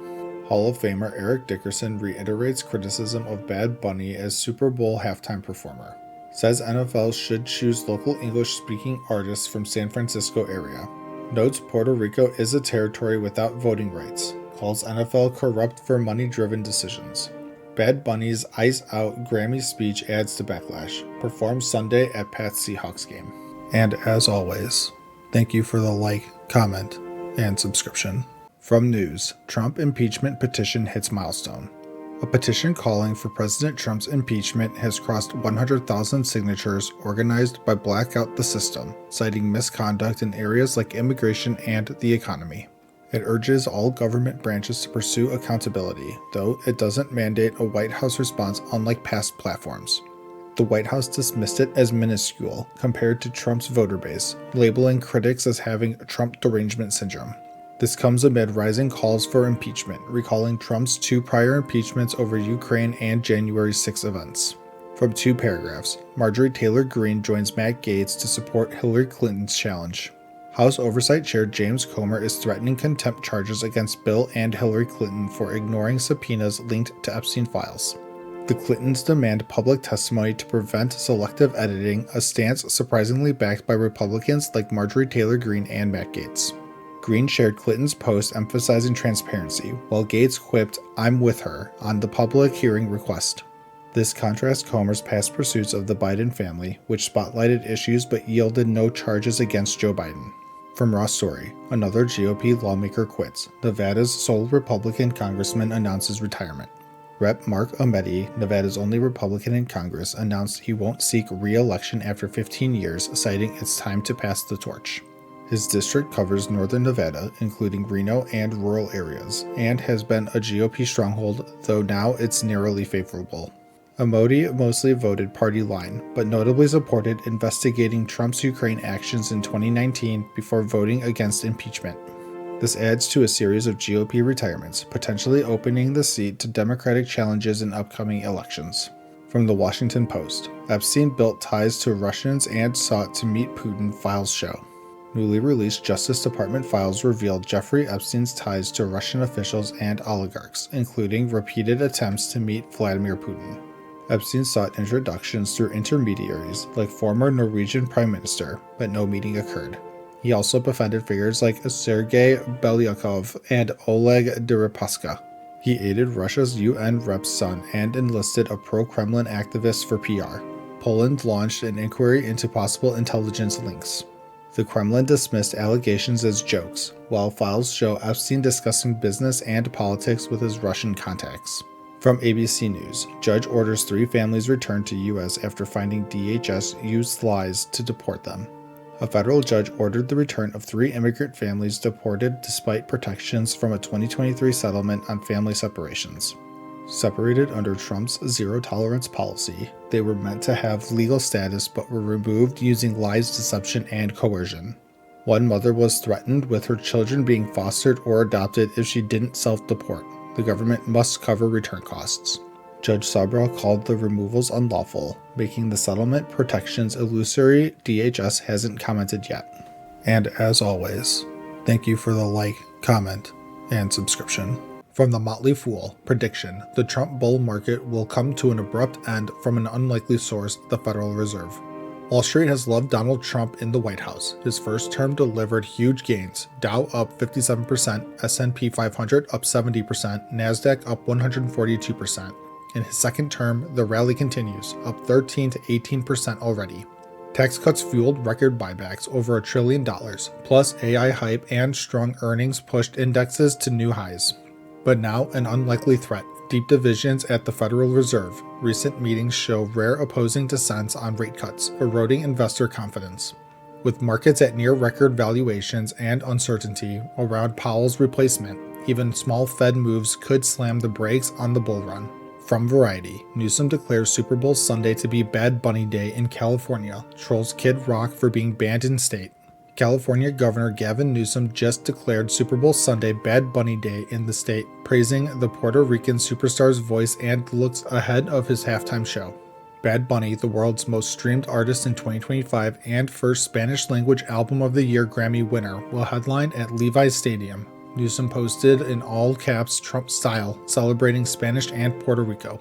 Hall of Famer Eric Dickerson reiterates criticism of Bad Bunny as Super Bowl halftime performer. Says NFL should choose local English-speaking artists from San Francisco area. Notes Puerto Rico is a territory without voting rights. Calls NFL corrupt for money-driven decisions. Bad Bunny's Ice Out Grammy speech adds to backlash. Performed Sunday at Pats Seahawks game. And as always, thank you for the like, comment, and subscription. From News, Trump impeachment petition hits milestone. A petition calling for President Trump's impeachment has crossed 100,000 signatures organized by Blackout the System, citing misconduct in areas like immigration and the economy. It urges all government branches to pursue accountability, though it doesn't mandate a White House response unlike past platforms. The White House dismissed it as minuscule compared to Trump's voter base, labeling critics as having Trump derangement syndrome. This comes amid rising calls for impeachment, recalling Trump's 2 prior impeachments over Ukraine and January 6 events. From 2 paragraphs, Marjorie Taylor Greene joins Matt Gaetz to support Hillary Clinton's challenge. House Oversight Chair James Comer is threatening contempt charges against Bill and Hillary Clinton for ignoring subpoenas linked to Epstein files. The Clintons demand public testimony to prevent selective editing, a stance surprisingly backed by Republicans like Marjorie Taylor Greene and Matt Gaetz. Greene shared Clinton's post emphasizing transparency, while Gaetz quipped, "I'm with her," on the public hearing request. This contrasts Comer's past pursuits of the Biden family, which spotlighted issues but yielded no charges against Joe Biden. From Raw Story, another GOP lawmaker quits. Nevada's sole Republican congressman announces retirement. Rep. Mark Ameti, Nevada's only Republican in Congress, announced he won't seek re-election after 15 years, citing it's time to pass the torch. His district covers northern Nevada, including Reno and rural areas, and has been a GOP stronghold, though now it's narrowly favorable. Amoti mostly voted party line, but notably supported investigating Trump's Ukraine actions in 2019 before voting against impeachment. This adds to a series of GOP retirements, potentially opening the seat to Democratic challenges in upcoming elections. From the Washington Post, Epstein built ties to Russians and sought to meet Putin, files show. Newly released Justice Department files revealed Jeffrey Epstein's ties to Russian officials and oligarchs, including repeated attempts to meet Vladimir Putin. Epstein sought introductions through intermediaries like former Norwegian Prime Minister, but no meeting occurred. He also befriended figures like Sergei Belyakov and Oleg Deripaska. He aided Russia's UN rep's son and enlisted a pro-Kremlin activist for PR. Poland launched an inquiry into possible intelligence links. The Kremlin dismissed allegations as jokes, while files show Epstein discussing business and politics with his Russian contacts. From ABC News, judge orders 3 families returned to U.S. after finding DHS used lies to deport them. A federal judge ordered the return of 3 immigrant families deported despite protections from a 2023 settlement on family separations. Separated under Trump's zero-tolerance policy, they were meant to have legal status but were removed using lies, deception, and coercion. One mother was threatened with her children being fostered or adopted if she didn't self-deport. The government must cover return costs. Judge Sabra called the removals unlawful, making the settlement protections illusory. DHS hasn't commented yet. And as always, thank you for the like, comment, and subscription. From the Motley Fool, prediction: the Trump bull market will come to an abrupt end from an unlikely source, the Federal Reserve. Wall Street has loved Donald Trump in the White House. His first term delivered huge gains: Dow up 57%, S&P 500 up 70%, NASDAQ up 142%. In his second term, the rally continues, up 13 to 18% already. Tax cuts fueled record buybacks over $1 trillion, plus AI hype and strong earnings pushed indexes to new highs. But now an unlikely threat: deep divisions at the Federal Reserve. Recent meetings show rare opposing dissents on rate cuts, eroding investor confidence. With markets at near record valuations and uncertainty around Powell's replacement, even small Fed moves could slam the brakes on the bull run. From Variety, Newsom declares Super Bowl Sunday to be Bad Bunny Day in California, trolls Kid Rock for being banned in state. California Governor Gavin Newsom just declared Super Bowl Sunday Bad Bunny Day in the state, praising the Puerto Rican superstar's voice and looks ahead of his halftime show. Bad Bunny, the world's most streamed artist in 2025 and first Spanish-language Album of the Year Grammy winner, will headline at Levi's Stadium. Newsom posted in all-caps Trump style, celebrating Spanish and Puerto Rico.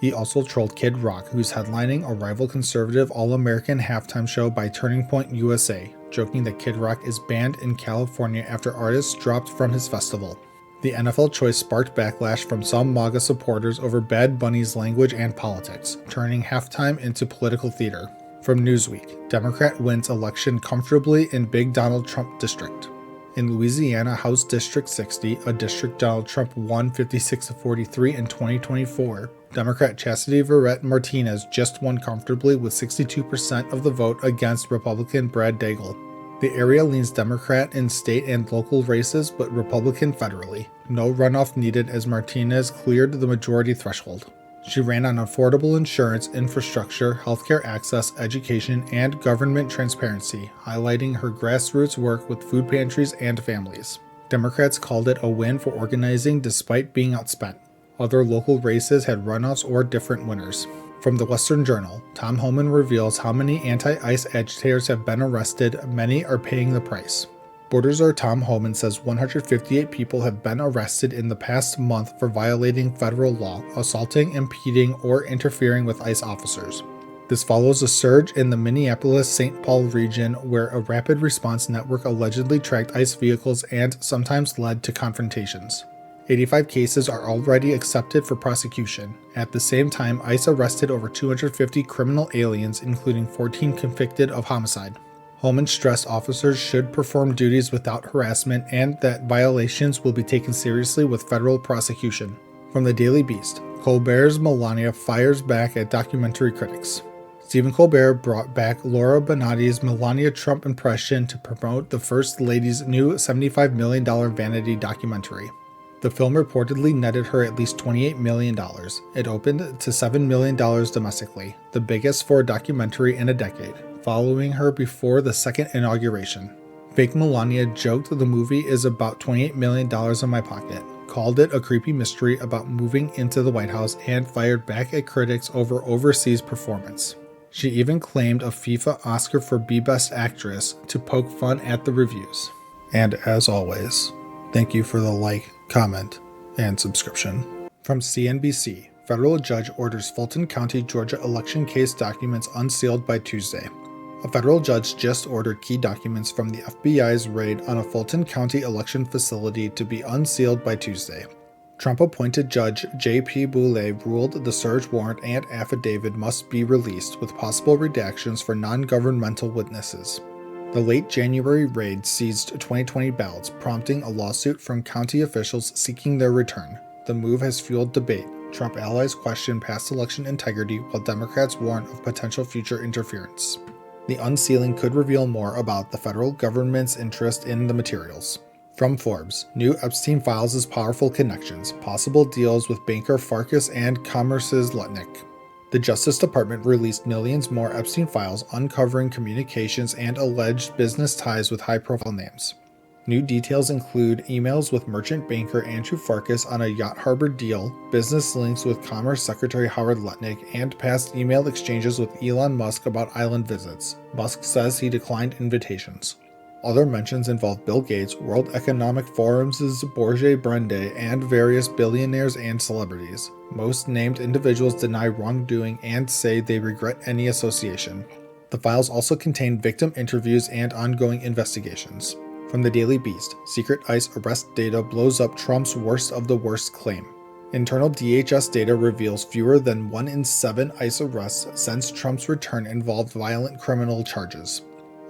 He also trolled Kid Rock, who's headlining a rival conservative All-American halftime show by Turning Point USA, joking that Kid Rock is banned in California after artists dropped from his festival. The NFL choice sparked backlash from some MAGA supporters over Bad Bunny's language and politics, turning halftime into political theater. From Newsweek, Democrat wins election comfortably in Big Donald Trump district. In Louisiana House District 60, a district Donald Trump won 56-43 in 2024, Democrat Chastity Verrett Martinez just won comfortably with 62% of the vote against Republican Brad Daigle. The area leans Democrat in state and local races, but Republican federally. No runoff needed as Martinez cleared the majority threshold. She ran on affordable insurance, infrastructure, healthcare access, education, and government transparency, highlighting her grassroots work with food pantries and families. Democrats called it a win for organizing despite being outspent. Other local races had runoffs or different winners. From the Western Journal, Tom Homan reveals how many anti-ICE agitators have been arrested. Many are paying the price. Border's Tom Homan says 158 people have been arrested in the past month for violating federal law, assaulting, impeding, or interfering with ICE officers. This follows a surge in the Minneapolis-St. Paul region where a rapid response network allegedly tracked ICE vehicles and sometimes led to confrontations. 85 cases are already accepted for prosecution. At the same time, ICE arrested over 250 criminal aliens, including 14 convicted of homicide. Homan stressed officers should perform duties without harassment and that violations will be taken seriously with federal prosecution. From the Daily Beast, Colbert's Melania fires back at documentary critics. Stephen Colbert brought back Laura Benatti's Melania Trump impression to promote the First Lady's new $75 million vanity documentary. The film reportedly netted her at least $28 million. It opened to $7 million domestically, the biggest for a documentary in a decade, following her before the second inauguration. Fake Melania joked the movie is about $28 million in my pocket, called it a creepy mystery about moving into the White House, and fired back at critics over overseas performance. She even claimed a FIFA Oscar for Best Actress to poke fun at the reviews. And as always, thank you for the like, comment, and subscription. From CNBC, federal judge orders Fulton County, Georgia election case documents unsealed by Tuesday. A federal judge just ordered key documents from the FBI's raid on a Fulton County election facility to be unsealed by Tuesday. Trump-appointed Judge J.P. Boulay ruled the search warrant and affidavit must be released with possible redactions for non-governmental witnesses. The late January raid seized 2020 ballots, prompting a lawsuit from county officials seeking their return. The move has fueled debate. Trump allies question past election integrity, while Democrats warn of potential future interference. The unsealing could reveal more about the federal government's interest in the materials. From Forbes, new Epstein files as powerful connections, possible deals with banker Farkas and Commerce's Lutnick. The Justice Department released millions more Epstein files uncovering communications and alleged business ties with high-profile names. New details include emails with merchant banker Andrew Farkas on a yacht harbor deal, business links with Commerce Secretary Howard Lutnick, and past email exchanges with Elon Musk about island visits. Musk says he declined invitations. Other mentions involve Bill Gates, World Economic Forum's Borge Brende, and various billionaires and celebrities. Most named individuals deny wrongdoing and say they regret any association. The files also contain victim interviews and ongoing investigations. From the Daily Beast, secret ICE arrest data blows up Trump's worst of the worst claim. Internal DHS data reveals fewer than 1 in 7 ICE arrests since Trump's return involved violent criminal charges.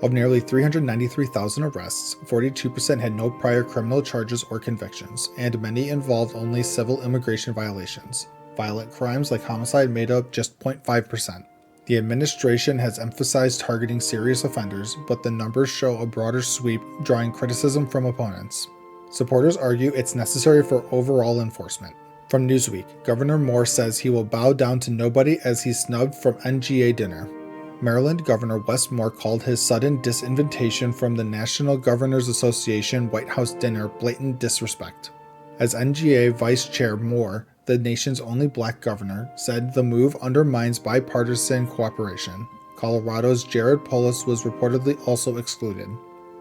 Of nearly 393,000 arrests, 42% had no prior criminal charges or convictions, and many involved only civil immigration violations. Violent crimes like homicide made up just 0.5%. The administration has emphasized targeting serious offenders, but the numbers show a broader sweep, drawing criticism from opponents. Supporters argue it's necessary for overall enforcement. From Newsweek, Governor Moore says he will bow down to nobody as he's snubbed from NGA dinner. Maryland Governor Wes Moore called his sudden disinvitation from the National Governors Association White House dinner blatant disrespect. As NGA Vice Chair Moore, the nation's only black governor, said the move undermines bipartisan cooperation. Colorado's Jared Polis was reportedly also excluded.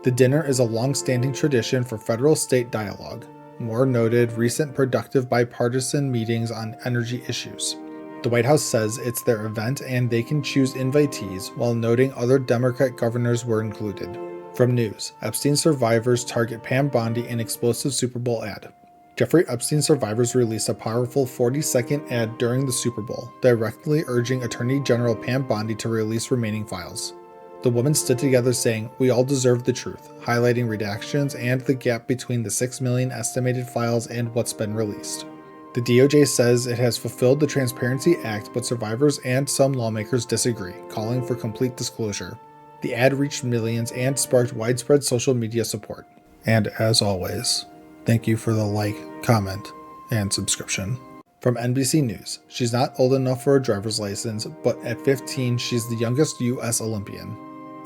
The dinner is a long-standing tradition for federal-state dialogue. Moore noted recent productive bipartisan meetings on energy issues. The White House says it's their event and they can choose invitees, while noting other Democrat governors were included. From News, Epstein survivors target Pam Bondi in explosive Super Bowl ad. Jeffrey Epstein survivors released a powerful 40-second ad during the Super Bowl, directly urging Attorney General Pam Bondi to release remaining files. The women stood together saying, "We all deserve the truth," highlighting redactions and the gap between the 6 million estimated files and what's been released. The DOJ says it has fulfilled the Transparency Act, but survivors and some lawmakers disagree, calling for complete disclosure. The ad reached millions and sparked widespread social media support. And as always, thank you for the like, comment, and subscription. From NBC News, she's not old enough for a driver's license, but at 15, she's the youngest U.S. Olympian.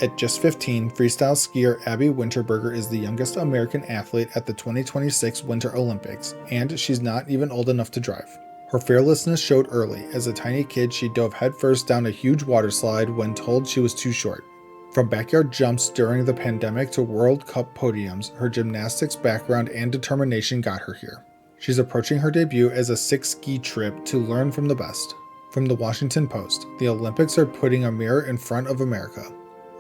At just 15, freestyle skier Abby Winterberger is the youngest American athlete at the 2026 Winter Olympics, and she's not even old enough to drive. Her fearlessness showed early. As a tiny kid, she dove headfirst down a huge water slide when told she was too short. From backyard jumps during the pandemic to World Cup podiums, her gymnastics background and determination got her here. She's approaching her debut as a 6-ski trip to learn from the best. From the Washington Post, the Olympics are putting a mirror in front of America.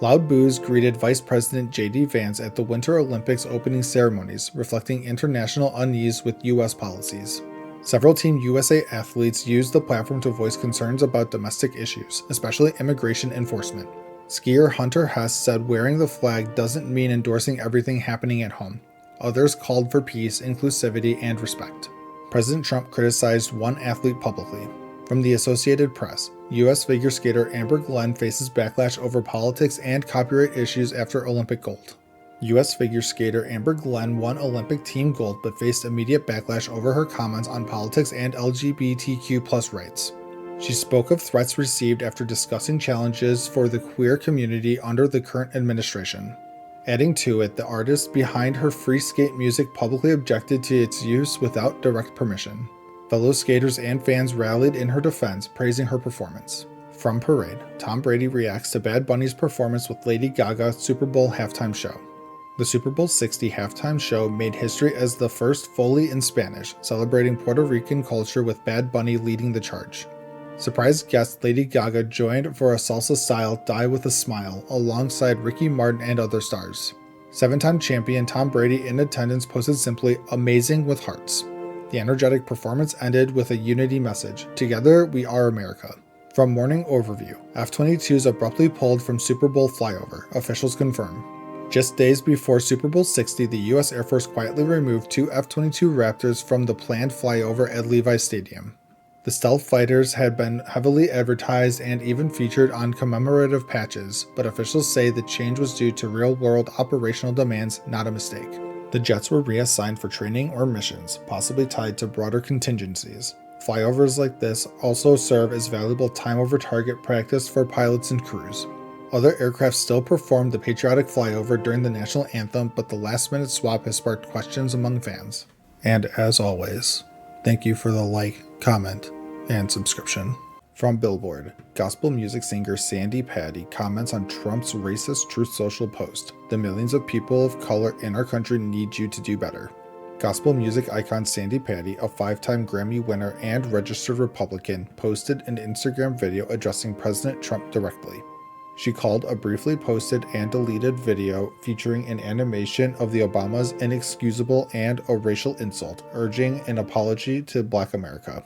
Loud boos greeted Vice President J.D. Vance at the Winter Olympics opening ceremonies, reflecting international unease with U.S. policies. Several Team USA athletes used the platform to voice concerns about domestic issues, especially immigration enforcement. Skier Hunter Hess said wearing the flag doesn't mean endorsing everything happening at home. Others called for peace, inclusivity, and respect. President Trump criticized one athlete publicly. From the Associated Press, U.S. figure skater Amber Glenn faces backlash over politics and copyright issues after Olympic gold. U.S. figure skater Amber Glenn won Olympic team gold but faced immediate backlash over her comments on politics and LGBTQ+ rights. She spoke of threats received after discussing challenges for the queer community under the current administration. Adding to it, the artist behind her free skate music publicly objected to its use without direct permission. Fellow skaters and fans rallied in her defense, praising her performance. From Parade, Tom Brady reacts to Bad Bunny's performance with Lady Gaga's Super Bowl halftime show. The Super Bowl 60 halftime show made history as the first fully in Spanish, celebrating Puerto Rican culture with Bad Bunny leading the charge. Surprise guest Lady Gaga joined for a salsa-style Die With a Smile alongside Ricky Martin and other stars. 7-time champion Tom Brady in attendance posted simply, "Amazing with hearts." The energetic performance ended with a unity message, "Together we are America." From Morning Overview, F-22s abruptly pulled from Super Bowl flyover, officials confirm. Just days before Super Bowl 60, the U.S. Air Force quietly removed 2 F-22 Raptors from the planned flyover at Levi's Stadium. The stealth fighters had been heavily advertised and even featured on commemorative patches, but officials say the change was due to real-world operational demands, not a mistake. The jets were reassigned for training or missions, possibly tied to broader contingencies. Flyovers like this also serve as valuable time-over-target practice for pilots and crews. Other aircraft still performed the patriotic flyover during the national anthem, but the last-minute swap has sparked questions among fans. And as always, thank you for the like, comment, and subscription. From Billboard, gospel music singer Sandy Patty comments on Trump's racist Truth Social post. The millions of people of color in our country need you to do better. Gospel music icon Sandy Patty, a 5-time Grammy winner and registered Republican, posted an Instagram video addressing President Trump directly. She called a briefly posted and deleted video featuring an animation of the Obamas inexcusable and a racial insult, urging an apology to Black America.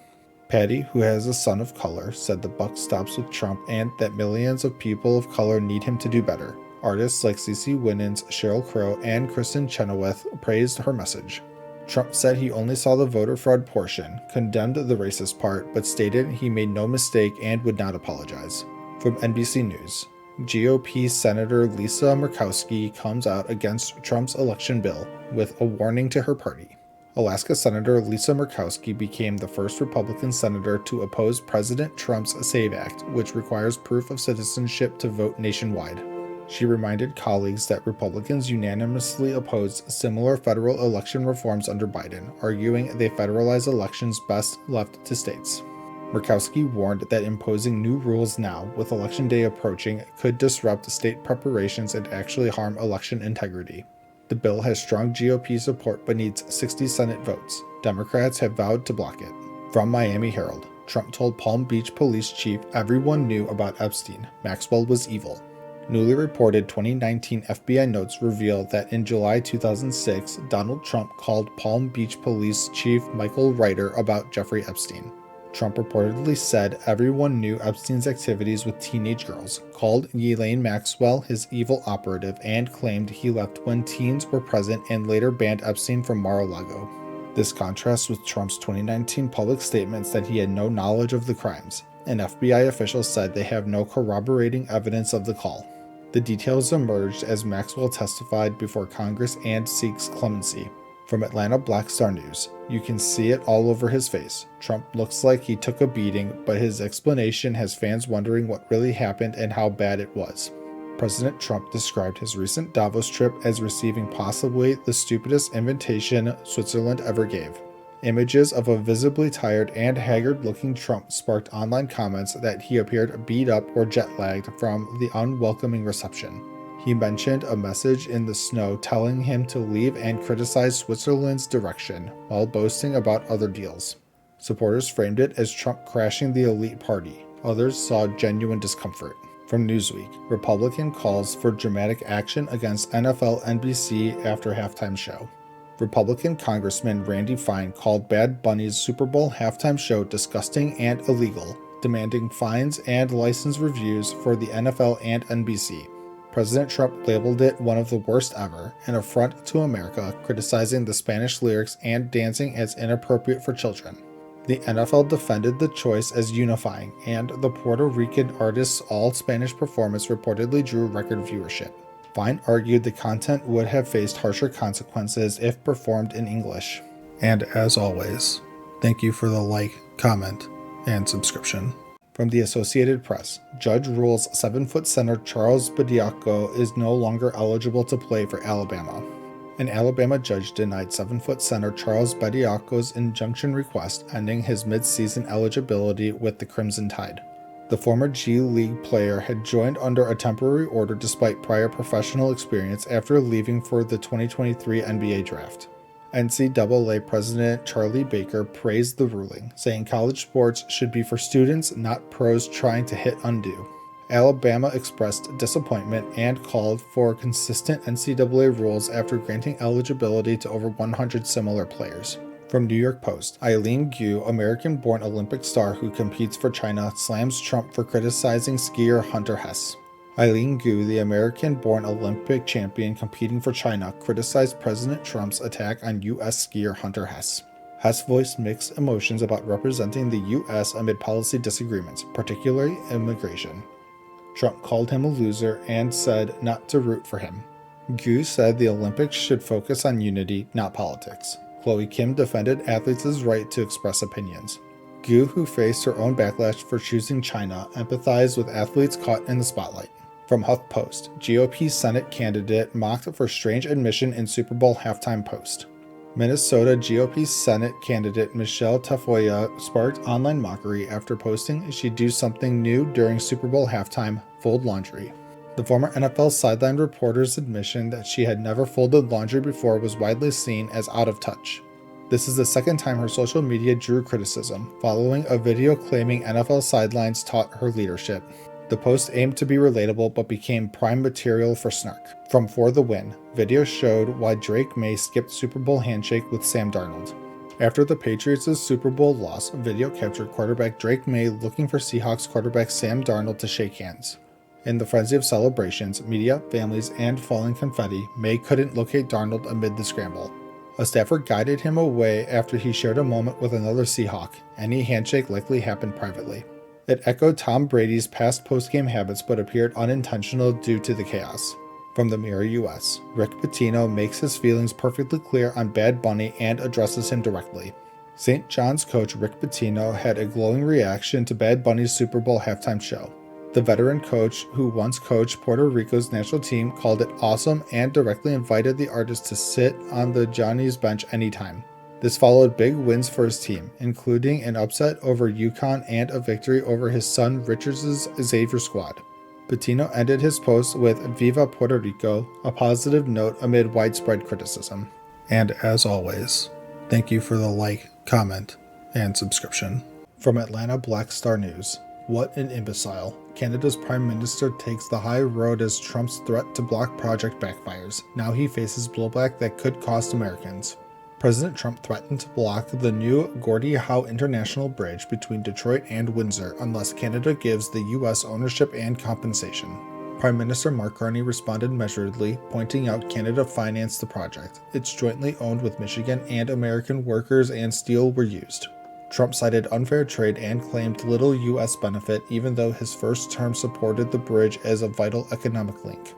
Patty, who has a son of color, said the buck stops with Trump and that millions of people of color need him to do better. Artists like CeCe Winans, Sheryl Crow, and Kristen Chenoweth praised her message. Trump said he only saw the voter fraud portion, condemned the racist part, but stated he made no mistake and would not apologize. From NBC News, GOP Senator Lisa Murkowski comes out against Trump's election bill with a warning to her party. Alaska Senator Lisa Murkowski became the first Republican senator to oppose President Trump's SAVE Act, which requires proof of citizenship to vote nationwide. She reminded colleagues that Republicans unanimously opposed similar federal election reforms under Biden, arguing they federalize elections best left to states. Murkowski warned that imposing new rules now, with Election Day approaching, could disrupt state preparations and actually harm election integrity. The bill has strong GOP support but needs 60 Senate votes. Democrats have vowed to block it. From Miami Herald, Trump told Palm Beach police chief everyone knew about Epstein. Maxwell was evil. Newly reported 2019 FBI notes reveal that in July 2006, Donald Trump called Palm Beach Police Chief Michael Reiter about Jeffrey Epstein. Trump reportedly said everyone knew Epstein's activities with teenage girls, called Ghislaine Maxwell his evil operative, and claimed he left when teens were present and later banned Epstein from Mar-a-Lago. This contrasts with Trump's 2019 public statements that he had no knowledge of the crimes. An FBI official said they have no corroborating evidence of the call. The details emerged as Maxwell testified before Congress and seeks clemency. From Atlanta Black Star News, you can see it all over his face. Trump looks like he took a beating, but his explanation has fans wondering what really happened and how bad it was. President Trump described his recent Davos trip as receiving possibly the stupidest invitation Switzerland ever gave. Images of a visibly tired and haggard-looking Trump sparked online comments that he appeared beat up or jet-lagged from the unwelcoming reception. He mentioned a message in the snow telling him to leave and criticize Switzerland's direction, while boasting about other deals. Supporters framed it as Trump crashing the elite party. Others saw genuine discomfort. From Newsweek, Republican calls for dramatic action against NFL NBC after halftime show. Republican Congressman Randy Fine called Bad Bunny's Super Bowl halftime show disgusting and illegal, demanding fines and license reviews for the NFL and NBC. President Trump labeled it one of the worst ever, an affront to America, criticizing the Spanish lyrics and dancing as inappropriate for children. The NFL defended the choice as unifying, and the Puerto Rican artist's all-Spanish performance reportedly drew record viewership. Fine argued the content would have faced harsher consequences if performed in English. And as always, thank you for the like, comment, and subscription. From the Associated Press, judge rules 7-foot center Charles Bediako is no longer eligible to play for Alabama. An Alabama judge denied 7-foot center Charles Bediako's injunction request, ending his mid-season eligibility with the Crimson Tide. The former G League player had joined under a temporary order despite prior professional experience after leaving for the 2023 NBA draft. NCAA President Charlie Baker praised the ruling, saying college sports should be for students, not pros trying to hit undo. Alabama expressed disappointment and called for consistent NCAA rules after granting eligibility to over 100 similar players. From New York Post, Eileen Gu, American-born Olympic star who competes for China, slams Trump for criticizing skier Hunter Hess. Eileen Gu, the American-born Olympic champion competing for China, criticized President Trump's attack on U.S. skier Hunter Hess. Hess voiced mixed emotions about representing the U.S. amid policy disagreements, particularly immigration. Trump called him a loser and said not to root for him. Gu said the Olympics should focus on unity, not politics. Chloe Kim defended athletes' right to express opinions. Gu, who faced her own backlash for choosing China, empathized with athletes caught in the spotlight. From HuffPost, GOP Senate candidate mocked for strange admission in Super Bowl halftime post. Minnesota GOP Senate candidate Michelle Tafoya sparked online mockery after posting she'd do something new during Super Bowl halftime, fold laundry. The former NFL sideline reporter's admission that she had never folded laundry before was widely seen as out of touch. This is the second time her social media drew criticism, following a video claiming NFL sidelines taught her leadership. The post aimed to be relatable but became prime material for snark. From For the Win, video showed why Drake May skipped Super Bowl handshake with Sam Darnold. After the Patriots' Super Bowl loss, video captured quarterback Drake May looking for Seahawks quarterback Sam Darnold to shake hands. In the frenzy of celebrations, media, families, and falling confetti, May couldn't locate Darnold amid the scramble. A staffer guided him away after he shared a moment with another Seahawk. Any handshake likely happened privately. It echoed Tom Brady's past post-game habits but appeared unintentional due to the chaos. From the Mirror US, Rick Pitino makes his feelings perfectly clear on Bad Bunny and addresses him directly. St. John's coach Rick Pitino had a glowing reaction to Bad Bunny's Super Bowl halftime show. The veteran coach, who once coached Puerto Rico's national team, called it awesome and directly invited the artist to sit on the Johnny's bench anytime. This followed big wins for his team, including an upset over UConn and a victory over his son Richards' Xavier squad. Pitino ended his post with Viva Puerto Rico, a positive note amid widespread criticism. And as always, thank you for the like, comment, and subscription. From Atlanta Black Star News. What an imbecile. Canada's Prime Minister takes the high road as Trump's threat to block project backfires. Now he faces blowback that could cost Americans. President Trump threatened to block the new Gordie Howe International Bridge between Detroit and Windsor unless Canada gives the U.S. ownership and compensation. Prime Minister Mark Carney responded measuredly, pointing out Canada financed the project. It's jointly owned with Michigan, and American workers and steel were used. Trump cited unfair trade and claimed little U.S. benefit, even though his first term supported the bridge as a vital economic link.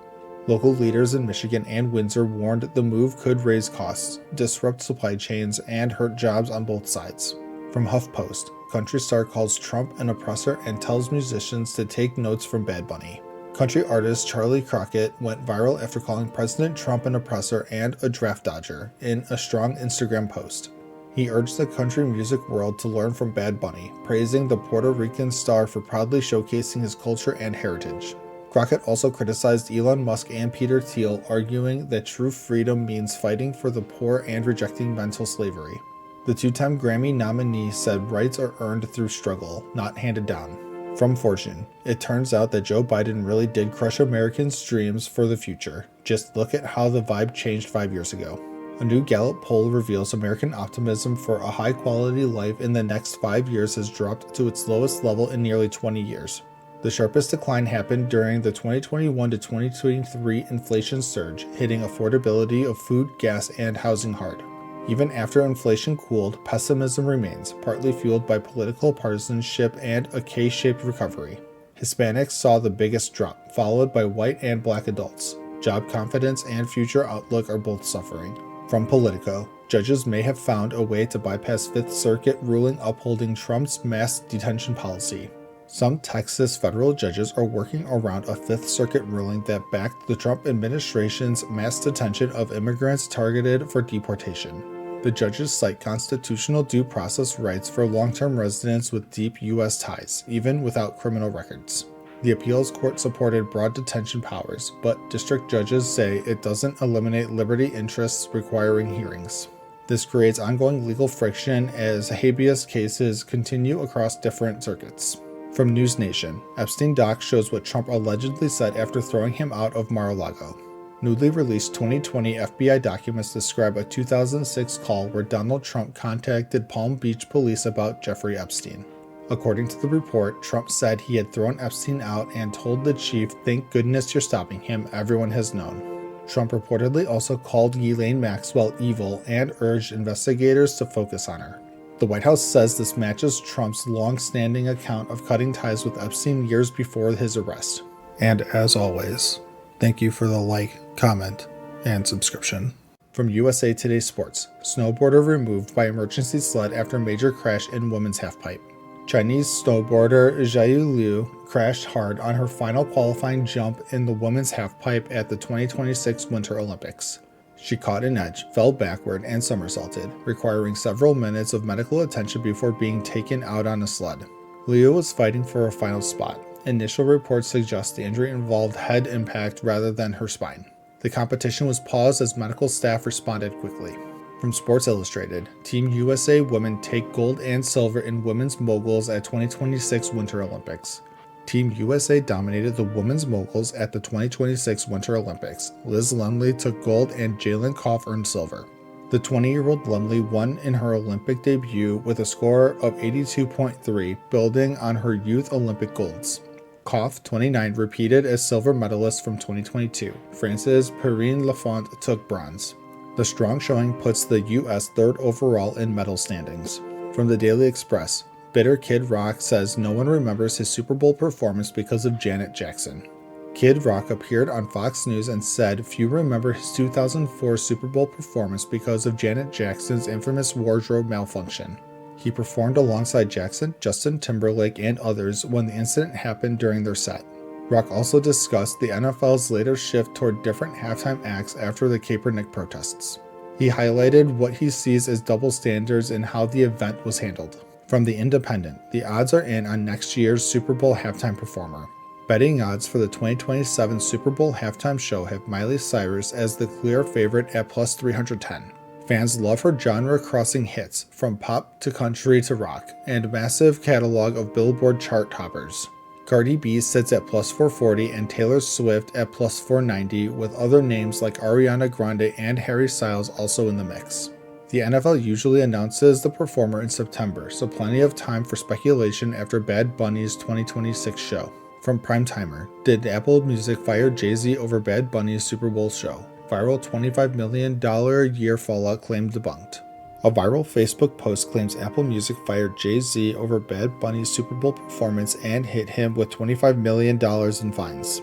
Local leaders in Michigan and Windsor warned the move could raise costs, disrupt supply chains, and hurt jobs on both sides. From HuffPost, country star calls Trump an oppressor and tells musicians to take notes from Bad Bunny. Country artist Charlie Crockett went viral after calling President Trump an oppressor and a draft dodger in a strong Instagram post. He urged the country music world to learn from Bad Bunny, praising the Puerto Rican star for proudly showcasing his culture and heritage. Crockett also criticized Elon Musk and Peter Thiel, arguing that true freedom means fighting for the poor and rejecting mental slavery. The two-time Grammy nominee said rights are earned through struggle, not handed down. From Fortune, it turns out that Joe Biden really did crush Americans' dreams for the future. Just look at how the vibe changed 5 years ago. A new Gallup poll reveals American optimism for a high-quality life in the next 5 years has dropped to its lowest level in nearly 20 years. The sharpest decline happened during the 2021 to 2023 inflation surge, hitting affordability of food, gas, and housing hard. Even after inflation cooled, pessimism remains, partly fueled by political partisanship and a K-shaped recovery. Hispanics saw the biggest drop, followed by white and black adults. Job confidence and future outlook are both suffering. From Politico, judges may have found a way to bypass Fifth Circuit ruling upholding Trump's mass detention policy. Some Texas federal judges are working around a Fifth Circuit ruling that backed the Trump administration's mass detention of immigrants targeted for deportation. The judges cite constitutional due process rights for long-term residents with deep U.S. ties, even without criminal records. The appeals court supported broad detention powers, but district judges say it doesn't eliminate liberty interests requiring hearings. This creates ongoing legal friction as habeas cases continue across different circuits. From News Nation, Epstein doc shows what Trump allegedly said after throwing him out of Mar-a-Lago. Newly released 2020 FBI documents describe a 2006 call where Donald Trump contacted Palm Beach police about Jeffrey Epstein. According to the report, Trump said he had thrown Epstein out and told the chief, "Thank goodness you're stopping him, everyone has known." Trump reportedly also called Ghislaine Maxwell evil and urged investigators to focus on her. The White House says this matches Trump's long-standing account of cutting ties with Epstein years before his arrest. And as always, thank you for the like, comment, and subscription. From USA Today Sports, snowboarder removed by emergency sled after major crash in women's halfpipe. Chinese snowboarder Zhao Liu crashed hard on her final qualifying jump in the women's halfpipe at the 2026 Winter Olympics. She caught an edge, fell backward, and somersaulted, requiring several minutes of medical attention before being taken out on a sled. Liu was fighting for a final spot. Initial reports suggest the injury involved head impact rather than her spine. The competition was paused as medical staff responded quickly. From Sports Illustrated, Team USA women take gold and silver in women's moguls at 2026 Winter Olympics. Team USA dominated the women's moguls at the 2026 Winter Olympics. Liz Lemley took gold and Jalen Koff earned silver. The 20-year-old Lemley won in her Olympic debut with a score of 82.3, building on her youth Olympic golds. Koff, 29, repeated as silver medalist from 2022. France's Perrine Lafont took bronze. The strong showing puts the U.S. third overall in medal standings. From the Daily Express, bitter Kid Rock says no one remembers his Super Bowl performance because of Janet Jackson. Kid Rock appeared on Fox News and said few remember his 2004 Super Bowl performance because of Janet Jackson's infamous wardrobe malfunction. He performed alongside Jackson, Justin Timberlake, and others when the incident happened during their set. Rock also discussed the NFL's later shift toward different halftime acts after the Kaepernick protests. He highlighted what he sees as double standards in how the event was handled. From The Independent, the odds are in on next year's Super Bowl halftime performer. Betting odds for the 2027 Super Bowl halftime show have Miley Cyrus as the clear favorite at plus 310. Fans love her genre-crossing hits, from pop to country to rock, and massive catalog of Billboard chart toppers. Cardi B sits at plus 440 and Taylor Swift at plus 490, with other names like Ariana Grande and Harry Styles also in the mix. The NFL usually announces the performer in September, so plenty of time for speculation after Bad Bunny's 2026 show. From Primetimer, did Apple Music fire Jay-Z over Bad Bunny's Super Bowl show? Viral $25 million year fallout claim debunked. A viral Facebook post claims Apple Music fired Jay-Z over Bad Bunny's Super Bowl performance and hit him with $25 million in fines.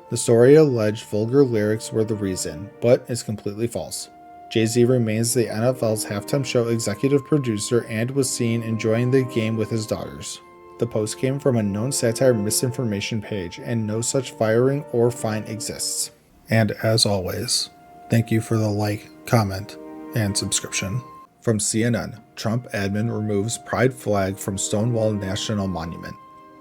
The story alleged vulgar lyrics were the reason, but is completely false. Jay-Z remains the NFL's halftime show executive producer and was seen enjoying the game with his daughters. The post came from a known satire misinformation page, and no such firing or fine exists. And as always, thank you for the like, comment, and subscription. From CNN, Trump admin removes pride flag from Stonewall National Monument.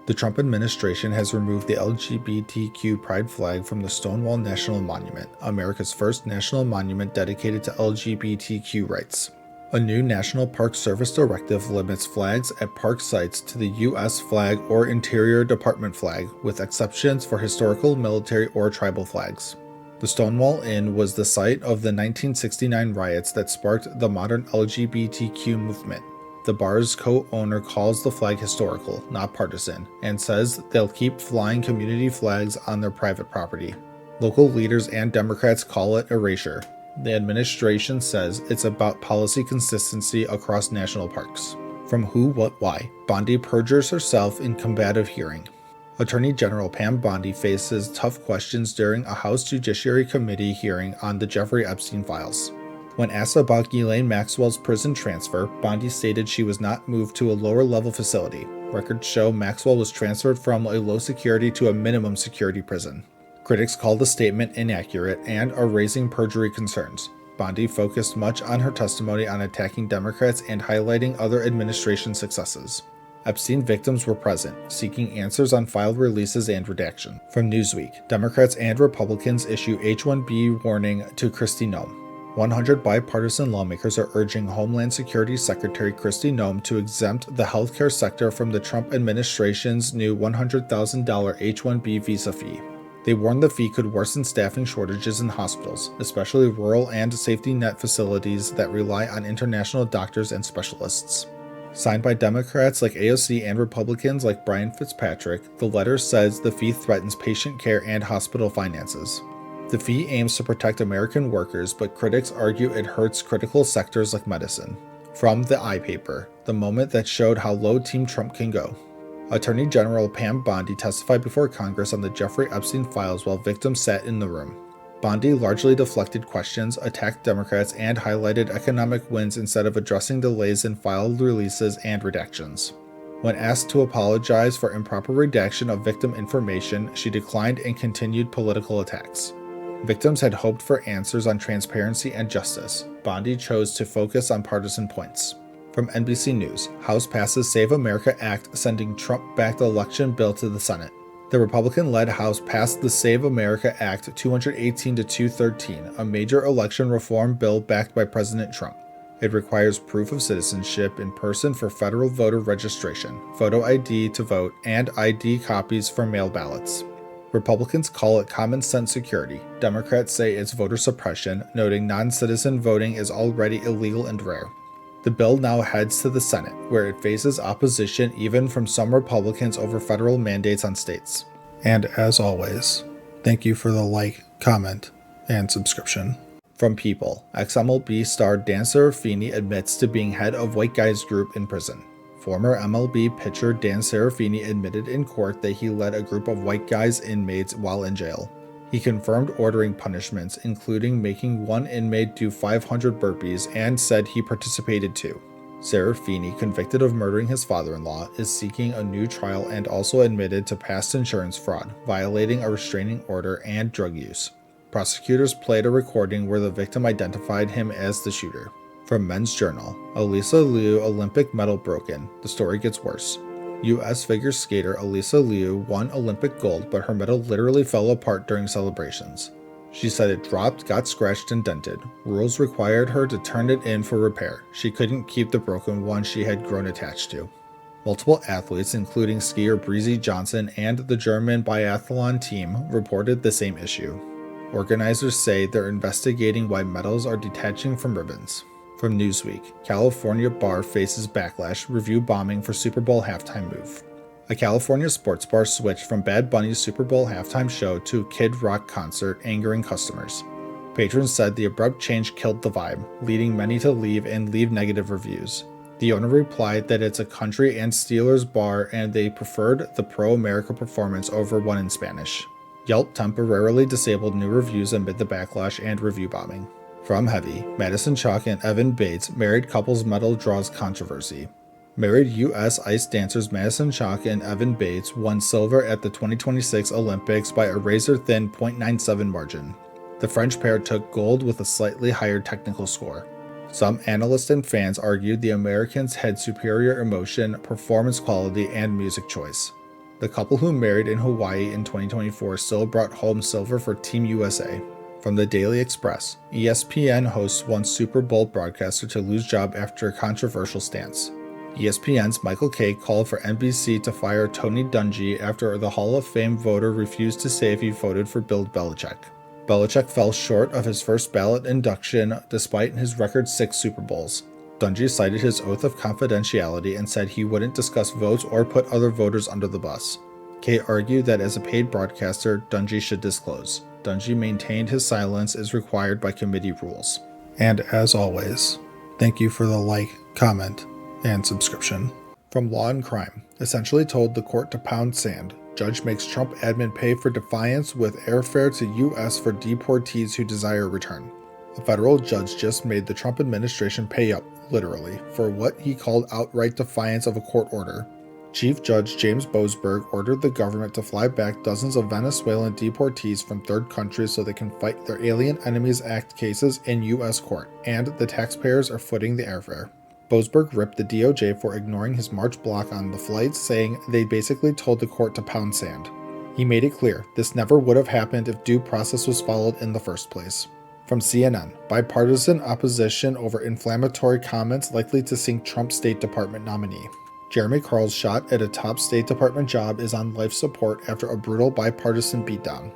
The Trump administration has removed the LGBTQ pride flag from the Stonewall National Monument, America's first national monument dedicated to LGBTQ rights. A new National Park Service directive limits flags at park sites to the U.S. flag or Interior Department flag, with exceptions for historical, military, or tribal flags. The Stonewall Inn was the site of the 1969 riots that sparked the modern LGBTQ movement. The bar's co-owner calls the flag historical, not partisan, and says they'll keep flying community flags on their private property. Local leaders and Democrats call it erasure. The administration says it's about policy consistency across national parks. From Who, What, Why, Bondi perjures herself in combative hearing. Attorney General Pam Bondi faces tough questions during a House Judiciary Committee hearing on the Jeffrey Epstein files. When asked about Ghislaine Maxwell's prison transfer, Bondi stated she was not moved to a lower-level facility. Records show Maxwell was transferred from a low-security to a minimum-security prison. Critics called the statement inaccurate and are raising perjury concerns. Bondi focused much on her testimony on attacking Democrats and highlighting other administration successes. Epstein victims were present, seeking answers on filed releases and redaction. From Newsweek, Democrats and Republicans issue H-1B warning to Kristi Noem. 100 bipartisan lawmakers are urging Homeland Security Secretary Kristi Noem to exempt the healthcare sector from the Trump administration's new $100,000 H-1B visa fee. They warn the fee could worsen staffing shortages in hospitals, especially rural and safety net facilities that rely on international doctors and specialists. Signed by Democrats like AOC and Republicans like Brian Fitzpatrick, the letter says the fee threatens patient care and hospital finances. The fee aims to protect American workers, but critics argue it hurts critical sectors like medicine. From the iPaper, the moment that showed how low Team Trump can go. Attorney General Pam Bondi testified before Congress on the Jeffrey Epstein files while victims sat in the room. Bondi largely deflected questions, attacked Democrats, and highlighted economic wins instead of addressing delays in filed releases and redactions. When asked to apologize for improper redaction of victim information, she declined and continued political attacks. Victims had hoped for answers on transparency and justice. Bondi chose to focus on partisan points. From NBC News, House passes Save America Act, sending Trump-backed election bill to the Senate. The Republican-led House passed the Save America Act 218-213, a major election reform bill backed by President Trump. It requires proof of citizenship in person for federal voter registration, photo ID to vote, and ID copies for mail ballots. Republicans call it common sense security. Democrats say it's voter suppression, noting non-citizen voting is already illegal and rare. The bill now heads to the Senate, where it faces opposition even from some Republicans over federal mandates on states. And as always, thank you for the like, comment, and subscription. From People, ex-MLB star Dan Serafini admits to being head of white guys group in prison. Former MLB pitcher Dan Serafini admitted in court that he led a group of white guys inmates while in jail. He confirmed ordering punishments, including making one inmate do 500 burpees, and said he participated too. Serafini, convicted of murdering his father-in-law, is seeking a new trial and also admitted to past insurance fraud, violating a restraining order, and drug use. Prosecutors played a recording where the victim identified him as the shooter. From Men's Journal, Elisa Liu Olympic medal broken. The story gets worse. U.S. figure skater Elisa Liu won Olympic gold, but her medal literally fell apart during celebrations. She said it dropped, got scratched, and dented. Rules required her to turn it in for repair. She couldn't keep the broken one she had grown attached to. Multiple athletes, including skier Breezy Johnson and the German biathlon team, reported the same issue. Organizers say they're investigating why medals are detaching from ribbons. From Newsweek, California bar faces backlash, review bombing for Super Bowl halftime move. A California sports bar switched from Bad Bunny's Super Bowl halftime show to Kid Rock concert, angering customers. Patrons said the abrupt change killed the vibe, leading many to leave and leave negative reviews. The owner replied that it's a country and Steelers bar and they preferred the pro-America performance over one in Spanish. Yelp temporarily disabled new reviews amid the backlash and review bombing. From Heavy, Madison Chalk and Evan Bates, married couple's medal draws controversy. Married U.S. ice dancers Madison Chalk and Evan Bates won silver at the 2026 Olympics by a razor-thin .97 margin. The French pair took gold with a slightly higher technical score. Some analysts and fans argued the Americans had superior emotion, performance quality, and music choice. The couple who married in Hawaii in 2024 still brought home silver for Team USA. From the Daily Express, ESPN hosts one Super Bowl broadcaster to lose job after a controversial stance. ESPN's Michael Kay called for NBC to fire Tony Dungy after the Hall of Fame voter refused to say if he voted for Bill Belichick. Belichick fell short of his first ballot induction despite his record 6 Super Bowls. Dungy cited his oath of confidentiality and said he wouldn't discuss votes or put other voters under the bus. Kay argued that as a paid broadcaster, Dungy should disclose. Dungy maintained his silence as required by committee rules. And as always, thank you for the like, comment, and subscription. From Law and Crime, essentially told the court to pound sand. Judge makes Trump admin pay for defiance with airfare to U.S. for deportees who desire return. A federal judge just made the Trump administration pay up, literally, for what he called outright defiance of a court order. Chief Judge James Boasberg ordered the government to fly back dozens of Venezuelan deportees from third countries so they can fight their Alien Enemies Act cases in U.S. court, and the taxpayers are footing the airfare. Boasberg ripped the DOJ for ignoring his March block on the flights, saying they basically told the court to pound sand. He made it clear this never would have happened if due process was followed in the first place. From CNN, bipartisan opposition over inflammatory comments likely to sink Trump State Department nominee. Jeremy Carl's shot at a top State Department job is on life support after a brutal bipartisan beatdown.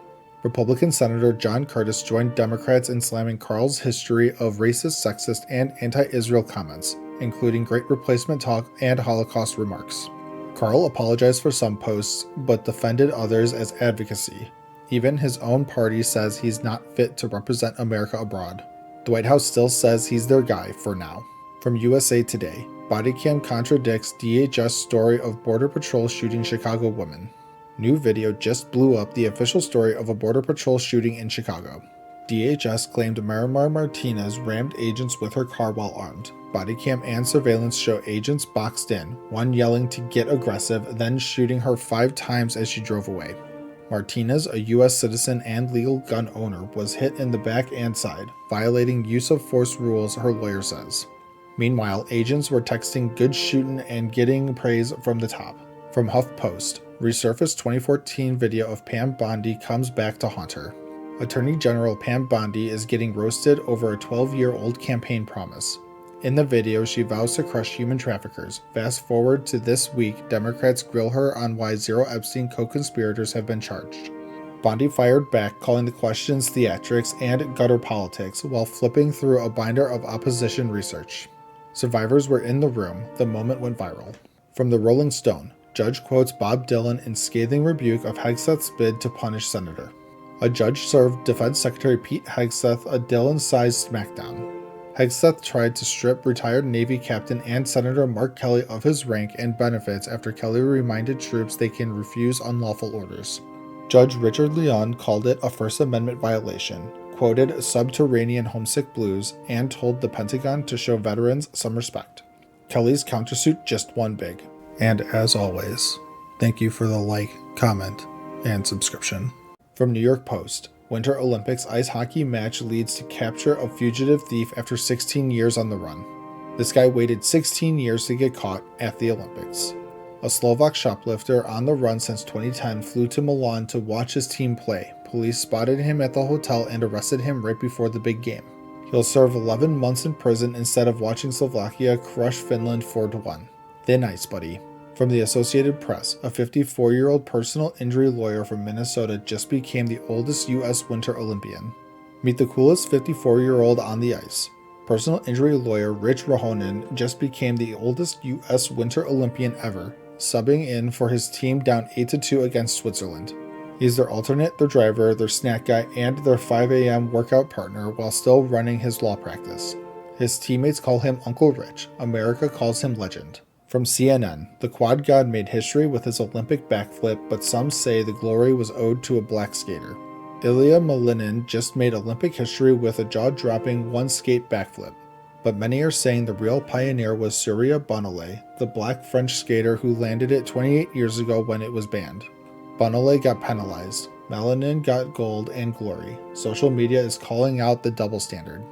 Republican Senator John Curtis joined Democrats in slamming Carl's history of racist, sexist, and anti-Israel comments, including Great Replacement talk and Holocaust remarks. Carl apologized for some posts, but defended others as advocacy. Even his own party says he's not fit to represent America abroad. The White House still says he's their guy for now. From USA Today, bodycam contradicts DHS story of Border Patrol shooting Chicago woman. New video just blew up the official story of a Border Patrol shooting in Chicago. DHS claimed Miramar Martinez rammed agents with her car while armed. Body cam and surveillance show agents boxed in, one yelling to get aggressive, then shooting her 5 times as she drove away. Martinez, a U.S. citizen and legal gun owner, was hit in the back and side, violating use of force rules, her lawyer says. Meanwhile, agents were texting good shootin' and getting praise from the top. From HuffPost, resurfaced 2014 video of Pam Bondi comes back to haunt her. Attorney General Pam Bondi is getting roasted over a 12-year-old campaign promise. In the video, she vows to crush human traffickers. Fast forward to this week, Democrats grill her on why 0 Epstein co-conspirators have been charged. Bondi fired back, calling the questions theatrics and gutter politics, while flipping through a binder of opposition research. Survivors were in the room. The moment went viral. From the Rolling Stone, judge quotes Bob Dylan in scathing rebuke of Hegseth's bid to punish senator. A judge served Defense Secretary Pete Hegseth a Dylan-sized smackdown. Hegseth tried to strip retired Navy Captain and Senator Mark Kelly of his rank and benefits after Kelly reminded troops they can refuse unlawful orders. Judge Richard Leon called it a First Amendment violation, quoted Subterranean Homesick Blues, and told the Pentagon to show veterans some respect. Kelly's countersuit just won big. And as always, thank you for the like, comment, and subscription. From New York Post, Winter Olympics ice hockey match leads to capture of fugitive thief after 16 years on the run. This guy waited 16 years to get caught at the Olympics. A Slovak shoplifter on the run since 2010 flew to Milan to watch his team play. Police spotted him at the hotel and arrested him right before the big game. He'll serve 11 months in prison instead of watching Slovakia crush Finland 4-1. Thin ice, buddy. From the Associated Press, a 54-year-old personal injury lawyer from Minnesota just became the oldest U.S. Winter Olympian. Meet the coolest 54-year-old on the ice. Personal injury lawyer Rich Rahonen just became the oldest U.S. Winter Olympian ever, subbing in for his team down 8-2 against Switzerland. He's their alternate, their driver, their snack guy, and their 5 a.m. workout partner while still running his law practice. His teammates call him Uncle Rich. America calls him Legend. From CNN, the quad god made history with his Olympic backflip, but some say the glory was owed to a black skater. Ilya Malinin just made Olympic history with a jaw-dropping one-skate backflip. But many are saying the real pioneer was Surya Bonale, the black French skater who landed it 28 years ago when it was banned. Bonale got penalized. Malinin got gold and glory. Social media is calling out the double standard.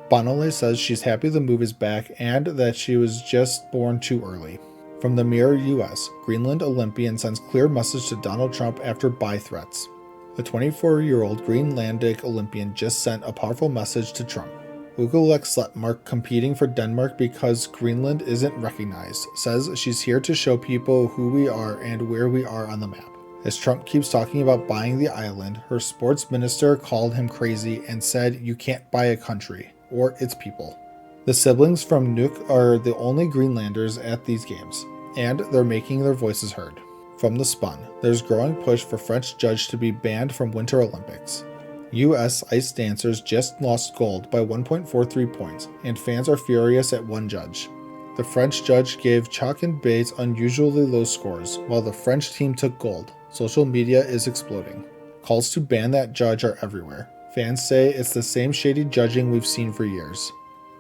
Bonale says she's happy the move is back and that she was just born too early. From the Mirror US, Greenland Olympian sends clear message to Donald Trump after buy threats. The 24-year-old Greenlandic Olympian just sent a powerful message to Trump. Ugalek Sletmark, competing for Denmark because Greenland isn't recognized, says she's here to show people who we are and where we are on the map. As Trump keeps talking about buying the island, her sports minister called him crazy and said you can't buy a country or its people. The siblings from Nuuk are the only Greenlanders at these games, and they're making their voices heard. From The Spun, there's growing push for French judge to be banned from Winter Olympics. U.S. ice dancers just lost gold by 1.43 points, and fans are furious at one judge. The French judge gave chalk and baits unusually low scores, while the French team took gold. Social media is exploding. Calls to ban that judge are everywhere. Fans say it's the same shady judging we've seen for years.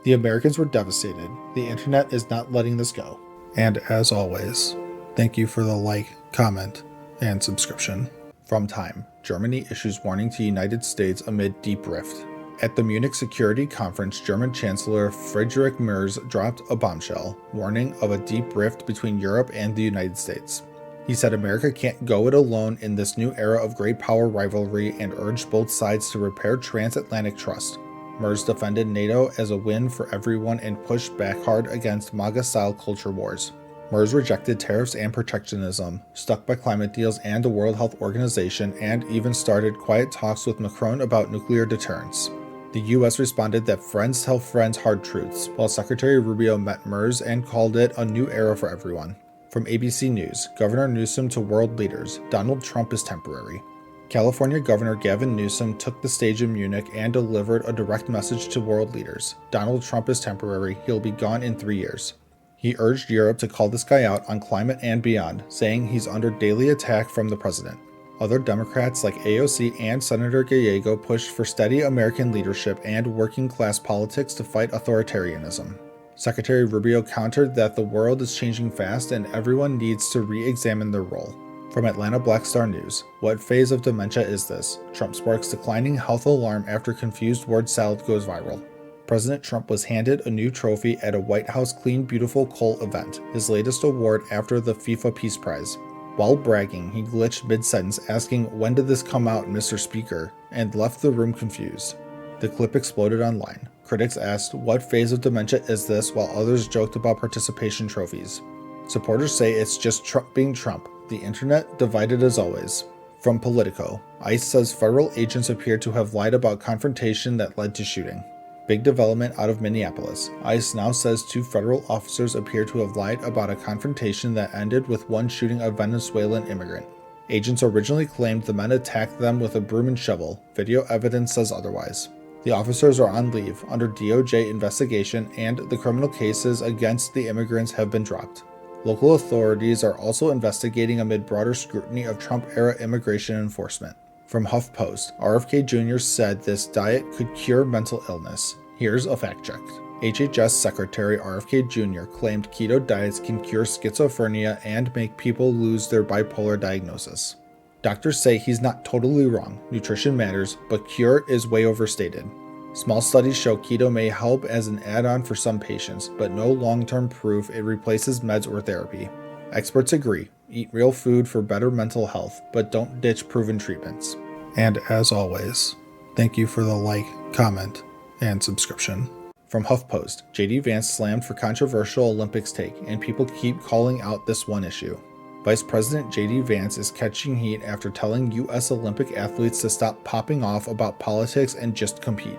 The Americans were devastated. The internet is not letting this go. And as always, thank you for the like, comment, and subscription. From Time, Germany issues warning to United States amid deep rift. At the Munich Security Conference, German Chancellor Friedrich Merz dropped a bombshell, warning of a deep rift between Europe and the United States. He said America can't go it alone in this new era of great power rivalry and urged both sides to repair transatlantic trust. Merz defended NATO as a win for everyone and pushed back hard against MAGA-style culture wars. Merz rejected tariffs and protectionism, stuck by climate deals and the World Health Organization, and even started quiet talks with Macron about nuclear deterrence. The U.S. responded that friends tell friends hard truths, while Secretary Rubio met Merz and called it a new era for everyone. From ABC News, Governor Newsom to world leaders, Donald Trump is temporary. California Governor Gavin Newsom took the stage in Munich and delivered a direct message to world leaders. Donald Trump is temporary, he'll be gone in 3 years. He urged Europe to call this guy out on climate and beyond, saying he's under daily attack from the president. Other Democrats like AOC and Senator Gallego pushed for steady American leadership and working-class politics to fight authoritarianism. Secretary Rubio countered that the world is changing fast and everyone needs to re-examine their role. From Atlanta Black Star News, what phase of dementia is this? Trump sparks declining health alarm after confused word salad goes viral. President Trump was handed a new trophy at a White House Clean Beautiful Coal event, his latest award after the FIFA Peace Prize. While bragging, he glitched mid-sentence asking, "When did this come out, Mr. Speaker?" and left the room confused. The clip exploded online. Critics asked, "What phase of dementia is this?" while others joked about participation trophies. Supporters say it's just Trump being Trump. The internet divided as always. From Politico, ICE says federal agents appear to have lied about confrontation that led to shooting. Big development out of Minneapolis. ICE now says 2 federal officers appear to have lied about a confrontation that ended with one shooting a Venezuelan immigrant. Agents originally claimed the men attacked them with a broom and shovel. Video evidence says otherwise. The officers are on leave under DOJ investigation, and the criminal cases against the immigrants have been dropped. Local authorities are also investigating amid broader scrutiny of Trump-era immigration enforcement. From HuffPost, RFK Jr. said this diet could cure mental illness. Here's a fact check. HHS Secretary RFK Jr. claimed keto diets can cure schizophrenia and make people lose their bipolar diagnosis. Doctors say he's not totally wrong. Nutrition matters, but cure is way overstated. Small studies show keto may help as an add-on for some patients, but no long-term proof it replaces meds or therapy. Experts agree. Eat real food for better mental health, but don't ditch proven treatments. And as always, thank you for the like, comment, and subscription. From HuffPost, JD Vance slammed for controversial Olympics take, and people keep calling out this one issue. Vice President JD Vance is catching heat after telling U.S. Olympic athletes to stop popping off about politics and just compete.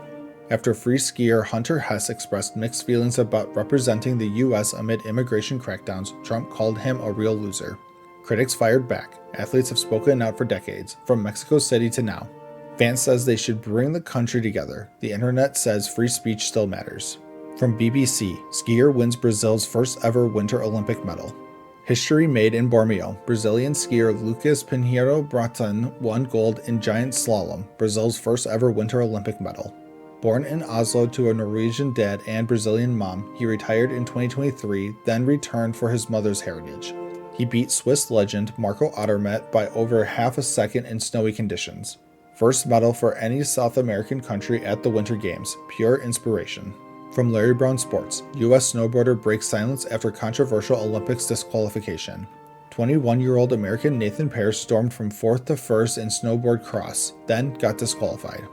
After free skier Hunter Hess expressed mixed feelings about representing the U.S. amid immigration crackdowns, Trump called him a real loser. Critics fired back. Athletes have spoken out for decades, from Mexico City to now. Vance says they should bring the country together. The internet says free speech still matters. From BBC, skier wins Brazil's first ever Winter Olympic medal. History made in Bormio. Brazilian skier Lucas Pinheiro Braathen won gold in giant slalom, Brazil's first ever Winter Olympic medal. Born in Oslo to a Norwegian dad and Brazilian mom, he retired in 2023, then returned for his mother's heritage. He beat Swiss legend Marco Ottermet by over half a second in snowy conditions. First medal for any South American country at the Winter Games. Pure inspiration. From Larry Brown Sports, U.S. snowboarder breaks silence after controversial Olympics disqualification. 21-year-old American Nathan Pearce stormed from 4th to 1st in snowboard cross, then got disqualified.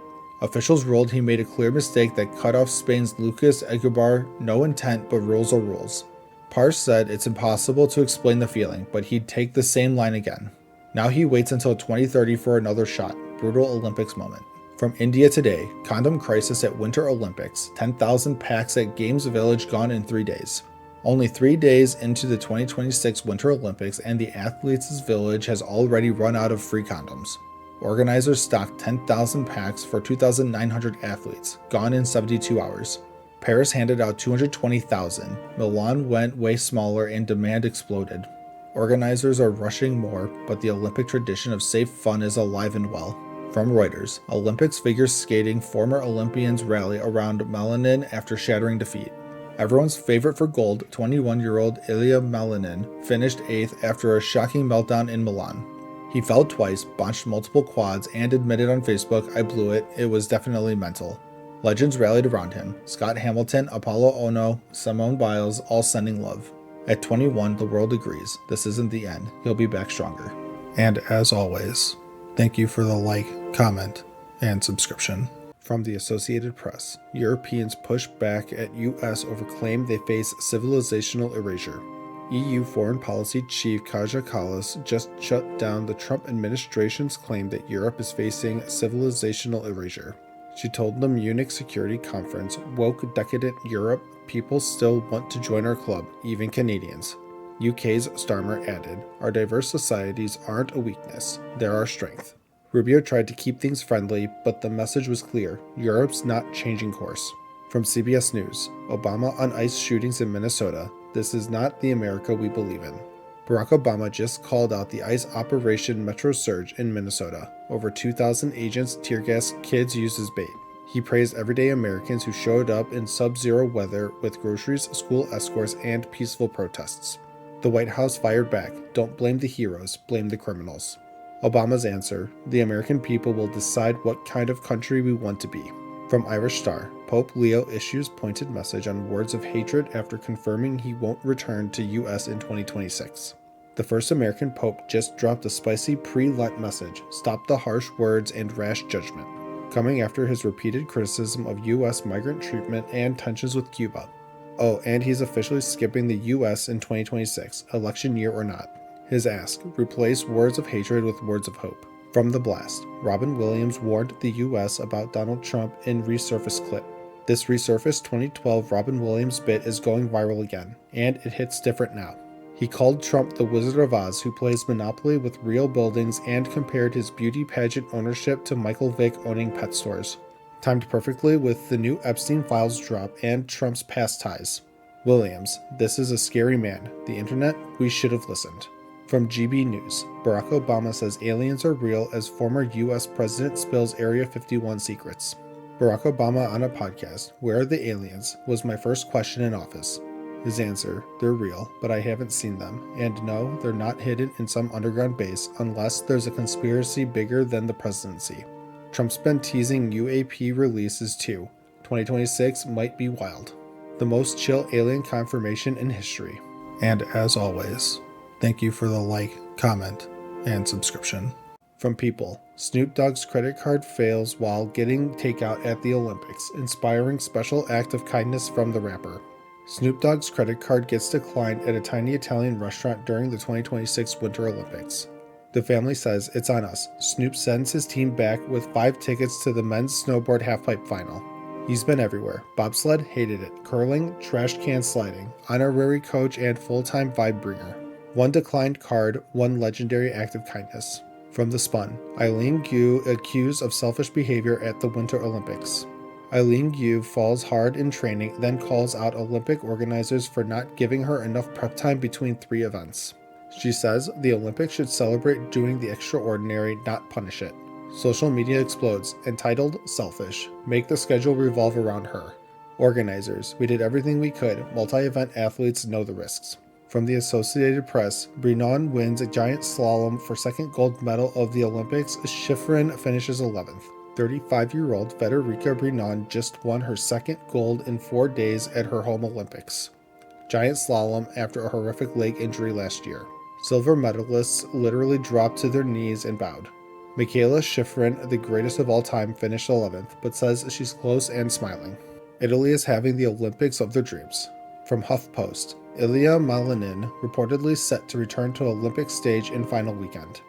Officials ruled he made a clear mistake that cut off Spain's Lucas Eguibar. No intent, but rules are rules. Pearce said it's impossible to explain the feeling, but he'd take the same line again. Now he waits until 2030 for another shot. Brutal Olympics moment. From India Today, condom crisis at Winter Olympics. 10,000 packs at Games Village gone in 3 days. Only 3 days into the 2026 Winter Olympics, and the athletes' village has already run out of free condoms. Organizers stocked 10,000 packs for 2,900 athletes, gone in 72 hours. Paris handed out 220,000. Milan went way smaller and demand exploded. Organizers are rushing more, but the Olympic tradition of safe fun is alive and well. From Reuters, Olympics figure skating former Olympians rally around Malinin after shattering defeat. Everyone's favorite for gold, 21-year-old Ilya Malinin, finished 8th after a shocking meltdown in Milan. He fell twice, botched multiple quads, and admitted on Facebook, "I blew it, it was definitely mental." Legends rallied around him. Scott Hamilton, Apollo Ono, Simone Biles, all sending love. At 21, the world agrees. This isn't the end. He'll be back stronger. And as always, thank you for the like, comment, and subscription. From the Associated Press, Europeans push back at U.S. over claim they face civilizational erasure. EU Foreign Policy Chief Kaja Kallas just shut down the Trump administration's claim that Europe is facing civilizational erasure. She told the Munich Security Conference, "Woke, decadent Europe, people still want to join our club, even Canadians." UK's Starmer added, "Our diverse societies aren't a weakness, they're our strength." Rubio tried to keep things friendly, but the message was clear. Europe's not changing course. From CBS News, Obama on ICE shootings in Minnesota. This is not the America we believe in. Barack Obama just called out the ICE Operation Metro Surge in Minnesota. Over 2,000 agents tear gas kids used as bait. He praised everyday Americans who showed up in sub-zero weather with groceries, school escorts, and peaceful protests. The White House fired back, "Don't blame the heroes, blame the criminals." Obama's answer, "The American people will decide what kind of country we want to be." From Irish Star, Pope Leo issues pointed message on words of hatred after confirming he won't return to U.S. in 2026. The first American Pope just dropped a spicy pre-Lent message, "Stop the harsh words and rash judgment," coming after his repeated criticism of U.S. migrant treatment and tensions with Cuba. Oh, and he's officially skipping the U.S. in 2026, election year or not. His ask, replace words of hatred with words of hope. From The Blast, Robin Williams warned the U.S. about Donald Trump in resurfaced clip. This resurfaced 2012 Robin Williams bit is going viral again, and it hits different now. He called Trump the Wizard of Oz who plays Monopoly with real buildings and compared his beauty pageant ownership to Michael Vick owning pet stores. Timed perfectly with the new Epstein files drop and Trump's past ties. Williams, this is a scary man. The internet, we should have listened. From GB News, Barack Obama says aliens are real as former U.S. president spills Area 51 secrets. Barack Obama on a podcast, "Where are the aliens?" was my first question in office. His answer, "They're real, but I haven't seen them. And no, they're not hidden in some underground base unless there's a conspiracy bigger than the presidency." Trump's been teasing UAP releases too. 2026 might be wild. The most chill alien confirmation in history. And as always, thank you for the like, comment, and subscription. From People, Snoop Dogg's credit card fails while getting takeout at the Olympics, inspiring special act of kindness from the rapper. Snoop Dogg's credit card gets declined at a tiny Italian restaurant during the 2026 Winter Olympics. The family says, "It's on us." Snoop sends his team back with 5 tickets to the men's snowboard halfpipe final. He's been everywhere. Bobsled, hated it. Curling, trash can sliding. Honorary coach and full-time vibe bringer. One declined card, one legendary act of kindness. From The Spun, Eileen Gu accused of selfish behavior at the Winter Olympics. Eileen Gu falls hard in training, then calls out Olympic organizers for not giving her enough prep time between 3 events. She says the Olympics should celebrate doing the extraordinary, not punish it. Social media explodes, entitled "Selfish." Make the schedule revolve around her. Organizers, we did everything we could. Multi-event athletes know the risks. From the Associated Press, Brinon wins a giant slalom for second gold medal of the Olympics. Schifrin finishes 11th. 35-year-old Federica Brinon just won her second gold in 4 days at her home Olympics. Giant slalom after a horrific leg injury last year. Silver medalists literally dropped to their knees and bowed. Michaela Schifrin, the greatest of all time, finished 11th, but says she's close and smiling. Italy is having the Olympics of their dreams. From HuffPost, Ilya Malinin reportedly set to return to Olympic stage in final weekend.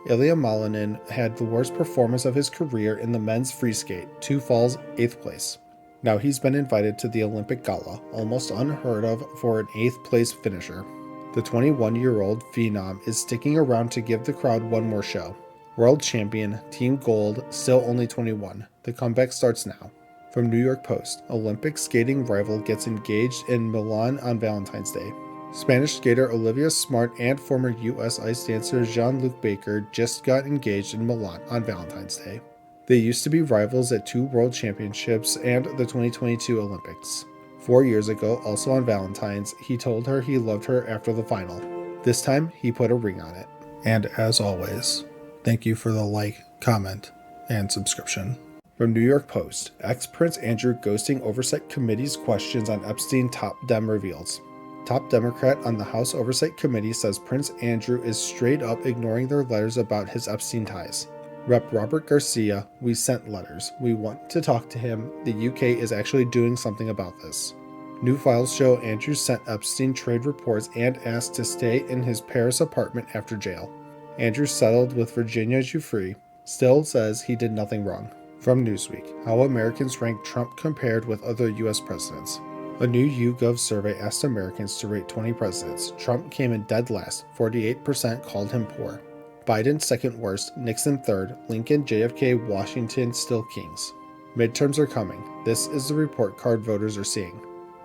Ilya Malinin had the worst performance of his career in the men's free skate, 2 falls, 8th place. Now he's been invited to the Olympic Gala, almost unheard of for an 8th place finisher. The 21-year-old phenom is sticking around to give the crowd one more show. World champion, Team Gold, still only 21. The comeback starts now. From New York Post, Olympic skating rival gets engaged in Milan on Valentine's Day. Spanish skater Olivia Smart and former U.S. ice dancer Jean-Luc Baker just got engaged in Milan on Valentine's Day. They used to be rivals at 2 World Championships and the 2022 Olympics. 4 years ago, also on Valentine's, he told her he loved her after the final. This time, he put a ring on it. And as always, thank you for the like, comment, and subscription. From New York Post, ex-Prince Andrew ghosting Oversight Committee's questions on Epstein top Dem reveals. Top Democrat on the House Oversight Committee says Prince Andrew is straight up ignoring their letters about his Epstein ties. Rep. Robert Garcia, "We sent letters. We want to talk to him. The UK is actually doing something about this." New files show Andrew sent Epstein trade reports and asked to stay in his Paris apartment after jail. Andrew settled with Virginia Giuffre, still says he did nothing wrong. From Newsweek, how Americans rank Trump compared with other U.S. presidents. A new YouGov survey asked Americans to rate 20 presidents. Trump came in dead last, 48% called him poor. Biden second worst, Nixon third, Lincoln, JFK, Washington still kings. Midterms are coming. This is the report card voters are seeing.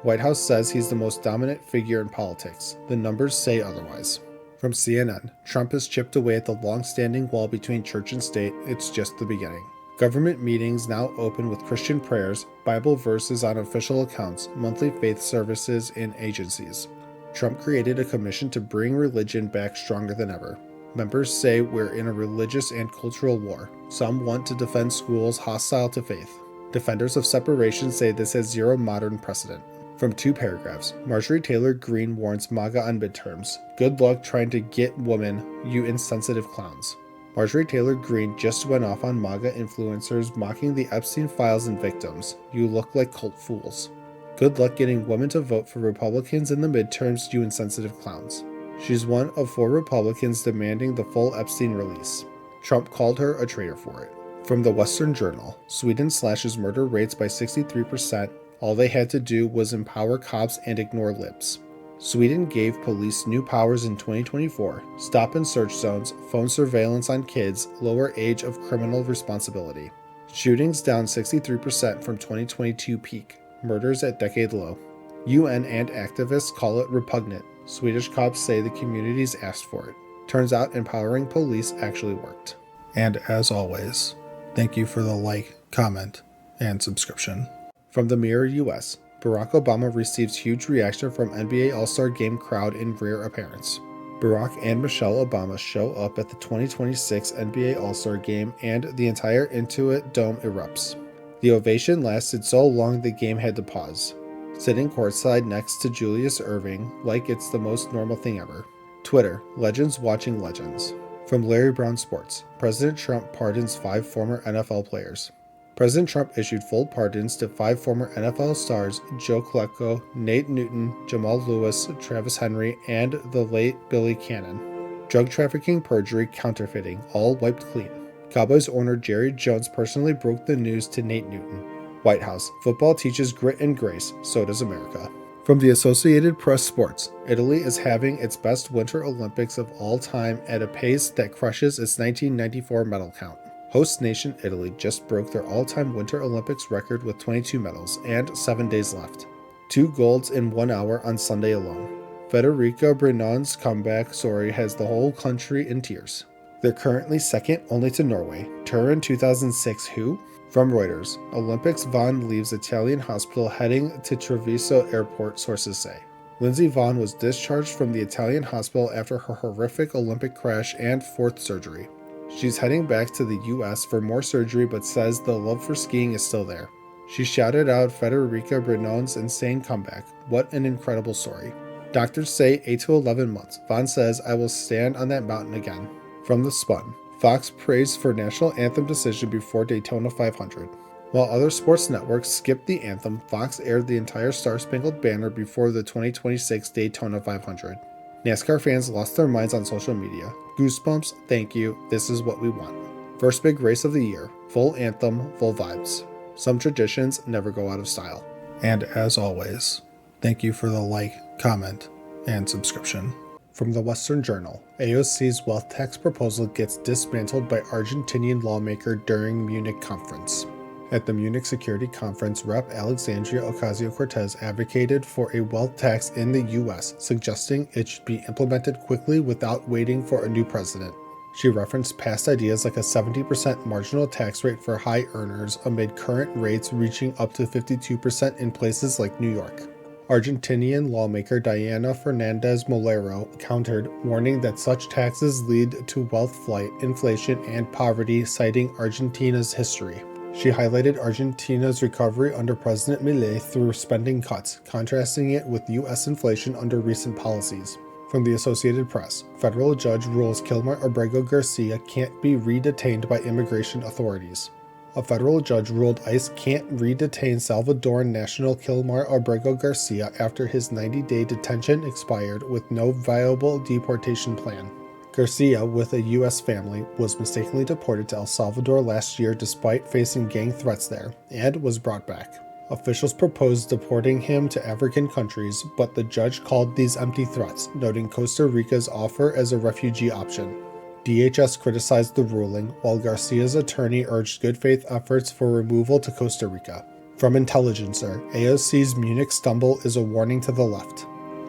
White House says he's the most dominant figure in politics. The numbers say otherwise. From CNN, Trump has chipped away at the long-standing wall between church and state. It's just the beginning. Government meetings now open with Christian prayers, Bible verses on official accounts, monthly faith services in agencies. Trump created a commission to bring religion back stronger than ever. Members say we're in a religious and cultural war. Some want to defend schools hostile to faith. Defenders of separation say this has zero modern precedent. From 2 paragraphs, Marjorie Taylor Greene warns MAGA on midterms. Good luck trying to get women, you insensitive clowns. Marjorie Taylor Greene just went off on MAGA influencers mocking the Epstein files and victims. You look like cult fools. Good luck getting women to vote for Republicans in the midterms, you insensitive clowns. She's one of 4 Republicans demanding the full Epstein release. Trump called her a traitor for it. From the Western Journal, Sweden slashes murder rates by 63%. All they had to do was empower cops and ignore libs. Sweden gave police new powers in 2024, stop and search zones, phone surveillance on kids, lower age of criminal responsibility. Shootings down 63% from 2022 peak, murders at decade low. UN and activists call it repugnant. Swedish cops say the communities asked for it. Turns out empowering police actually worked. And as always, thank you for the like, comment, and subscription. From the Mirror US, Barack Obama receives huge reaction from NBA All-Star Game crowd in rare appearance. Barack and Michelle Obama show up at the 2026 NBA All-Star Game and the entire Intuit Dome erupts. The ovation lasted so long the game had to pause. Sitting courtside next to Julius Erving like it's the most normal thing ever. Twitter, legends watching legends. From Larry Brown Sports, President Trump pardons 5 former NFL players. President Trump issued full pardons to 5 former NFL stars Joe Klecko, Nate Newton, Jamal Lewis, Travis Henry, and the late Billy Cannon. Drug trafficking, perjury, counterfeiting, all wiped clean. Cowboys owner Jerry Jones personally broke the news to Nate Newton. White House, football teaches grit and grace, so does America. From the Associated Press Sports, Italy is having its best Winter Olympics of all time at a pace that crushes its 1994 medal count. Host nation Italy just broke their all-time Winter Olympics record with 22 medals and 7 days left. 2 golds in 1 hour on Sunday alone. Federica Brennan's comeback story has the whole country in tears. They're currently second only to Norway. Turin 2006 who? From Reuters, Olympics Vaughn leaves Italian hospital heading to Treviso airport, sources say. Lindsey Vonn was discharged from the Italian hospital after her horrific Olympic crash and 4th surgery. She's heading back to the US for more surgery but says the love for skiing is still there. She shouted out Federica Brennan's insane comeback. What an incredible story. Doctors say 8 to 11 months. Vonn says, I will stand on that mountain again. From The Spun, Fox praised for national anthem decision before Daytona 500. While other sports networks skipped the anthem, Fox aired the entire Star-Spangled Banner before the 2026 Daytona 500. NASCAR fans lost their minds on social media. Goosebumps, thank you, this is what we want. First big race of the year, full anthem, full vibes. Some traditions never go out of style. And as always, thank you for the like, comment, and subscription. From the Western Journal, AOC's wealth tax proposal gets dismantled by Argentinian lawmaker during Munich conference. At the Munich Security Conference, Rep. Alexandria Ocasio-Cortez advocated for a wealth tax in the U.S., suggesting it should be implemented quickly without waiting for a new president. She referenced past ideas like a 70% marginal tax rate for high earners amid current rates reaching up to 52% in places like New York. Argentinian lawmaker Diana Fernandez Molero countered, warning that such taxes lead to wealth flight, inflation, and poverty, citing Argentina's history. She highlighted Argentina's recovery under President Milei through spending cuts, contrasting it with U.S. inflation under recent policies. From the Associated Press, federal judge rules Kilmar Abrego Garcia can't be re-detained by immigration authorities. A federal judge ruled ICE can't re-detain Salvadoran national Kilmar Abrego Garcia after his 90-day detention expired with no viable deportation plan. Garcia, with a U.S. family, was mistakenly deported to El Salvador last year despite facing gang threats there, and was brought back. Officials proposed deporting him to African countries, but the judge called these empty threats, noting Costa Rica's offer as a refugee option. DHS criticized the ruling, while Garcia's attorney urged good faith efforts for removal to Costa Rica. From Intelligencer, AOC's Munich stumble is a warning to the left.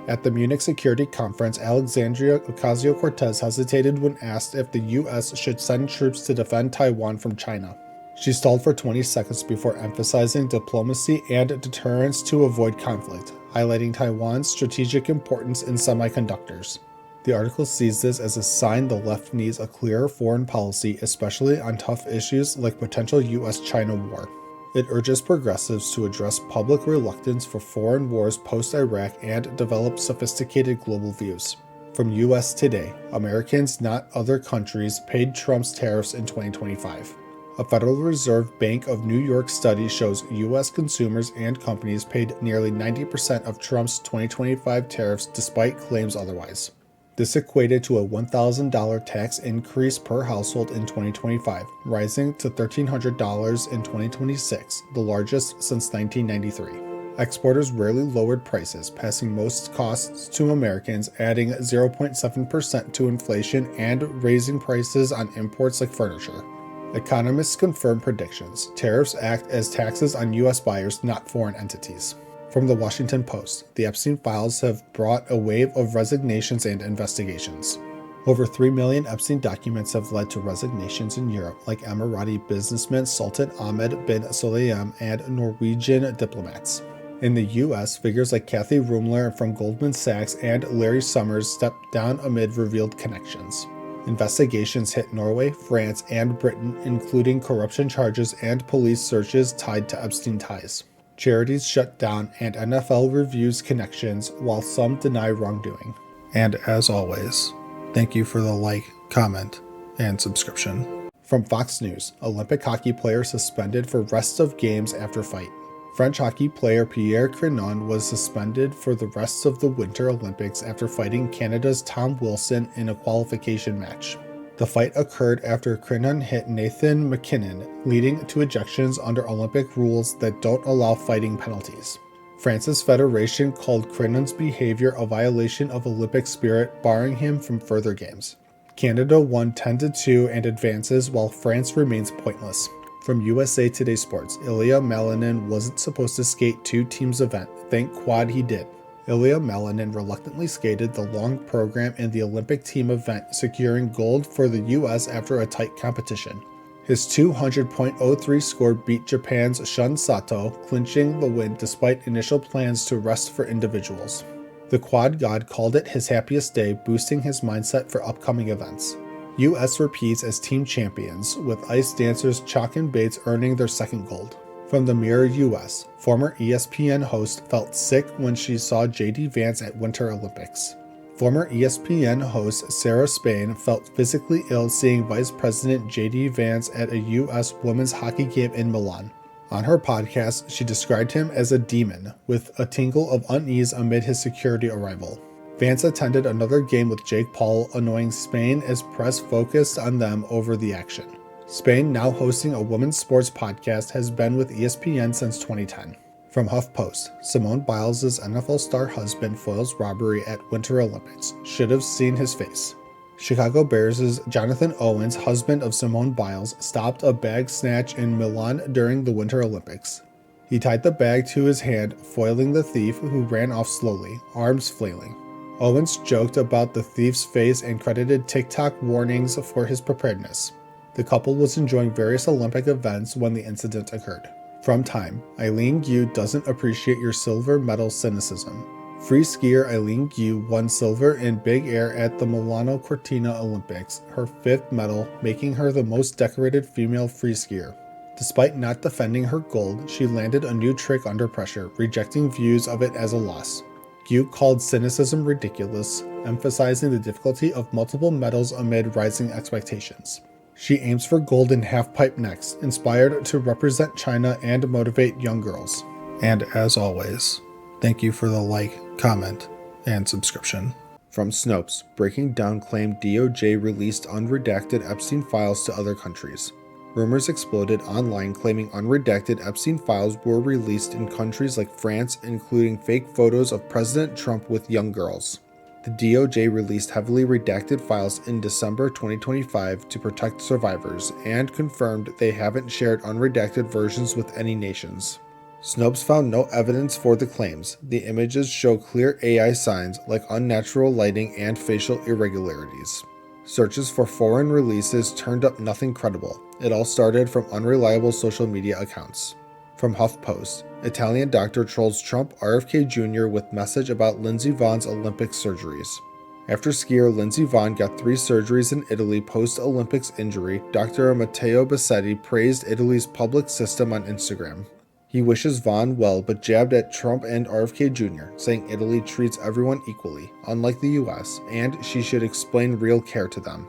At the Munich Security Conference, Alexandria Ocasio-Cortez hesitated when asked if the U.S. should send troops to defend Taiwan from China. She stalled for 20 seconds before emphasizing diplomacy and deterrence to avoid conflict, highlighting Taiwan's strategic importance in semiconductors. The article sees this as a sign the left needs a clearer foreign policy, especially on tough issues like potential U.S.-China war. It urges progressives to address public reluctance for foreign wars post-Iraq and develop sophisticated global views. From U.S. Today, Americans, not other countries, paid Trump's tariffs in 2025. A Federal Reserve Bank of New York study shows U.S. consumers and companies paid nearly 90% of Trump's 2025 tariffs despite claims otherwise. This equated to a $1,000 tax increase per household in 2025, rising to $1,300 in 2026, the largest since 1993. Exporters rarely lowered prices, passing most costs to Americans, adding 0.7% to inflation and raising prices on imports like furniture. Economists confirm predictions. Tariffs act as taxes on U.S. buyers, not foreign entities. From the Washington Post, the Epstein files have brought a wave of resignations and investigations. Over 3 million Epstein documents have led to resignations in Europe, like Emirati businessman Sultan Ahmed bin Sulayem and Norwegian diplomats. In the U.S., figures like Kathy Rumler from Goldman Sachs and Larry Summers stepped down amid revealed connections. Investigations hit Norway, France, and Britain, including corruption charges and police searches tied to Epstein ties. Charities shut down and NFL reviews connections, while some deny wrongdoing. And as always, thank you for the like, comment, and subscription. From Fox News, Olympic hockey player suspended for rest of games after fight. French hockey player Pierre Crinon was suspended for the rest of the Winter Olympics after fighting Canada's Tom Wilson in a qualification match. The fight occurred after Crinon hit Nathan McKinnon, leading to ejections under Olympic rules that don't allow fighting penalties. France's federation called Crinon's behavior a violation of Olympic spirit, barring him from further games. Canada won 10-2 and advances, while France remains pointless. From USA Today Sports, Ilya Malinin wasn't supposed to skate two teams event. Thank quad he did. Ilya Malinin reluctantly skated the long program in the Olympic team event, securing gold for the U.S. after a tight competition. His 200.03 score beat Japan's Shun Sato, clinching the win despite initial plans to rest for individuals. The quad god called it his happiest day, boosting his mindset for upcoming events. U.S. repeats as team champions, with ice dancers Chalk and Bates earning their second gold. From the Mirror U.S., former ESPN host felt sick when she saw J.D. Vance at Winter Olympics. Former ESPN host Sarah Spain felt physically ill seeing Vice President J.D. Vance at a U.S. women's hockey game in Milan. On her podcast, she described him as a demon, with a tingle of unease amid his security arrival. Vance attended another game with Jake Paul, annoying Spain as press focused on them over the action. Spain, now hosting a women's sports podcast, has been with ESPN since 2010. From HuffPost, Simone Biles' NFL star husband foils robbery at Winter Olympics. Should have seen his face. Chicago Bears' Jonathan Owens, husband of Simone Biles, stopped a bag snatch in Milan during the Winter Olympics. He tied the bag to his hand, foiling the thief, who ran off slowly, arms flailing. Owens joked about the thief's face and credited TikTok warnings for his preparedness. The couple was enjoying various Olympic events when the incident occurred. From Time, Eileen Gu doesn't appreciate your silver medal cynicism. Free skier Eileen Gu won silver in big air at the Milano Cortina Olympics, her fifth medal, making her the most decorated female free skier. Despite not defending her gold, she landed a new trick under pressure, rejecting views of it as a loss. Gu called cynicism ridiculous, emphasizing the difficulty of multiple medals amid rising expectations. She aims for gold in halfpipe next, inspired to represent China and motivate young girls. And as always, thank you for the like, comment, and subscription. From Snopes, breaking down claim DOJ released unredacted Epstein files to other countries. Rumors exploded online claiming unredacted Epstein files were released in countries like France, including fake photos of President Trump with young girls. The DOJ released heavily redacted files in December 2025 to protect survivors and confirmed they haven't shared unredacted versions with any nations. Snopes found no evidence for the claims. The images show clear AI signs like unnatural lighting and facial irregularities. Searches for foreign releases turned up nothing credible. It all started from unreliable social media accounts. From HuffPost, Italian doctor trolls Trump RFK Jr. with message about Lindsey Vohn's Olympic surgeries. After skier Lindsey Vonn got 3 surgeries in Italy post-Olympics injury, Dr. Matteo Bassetti praised Italy's public system on Instagram. He wishes Vonn well but jabbed at Trump and RFK Jr., saying Italy treats everyone equally, unlike the US, and she should explain real care to them.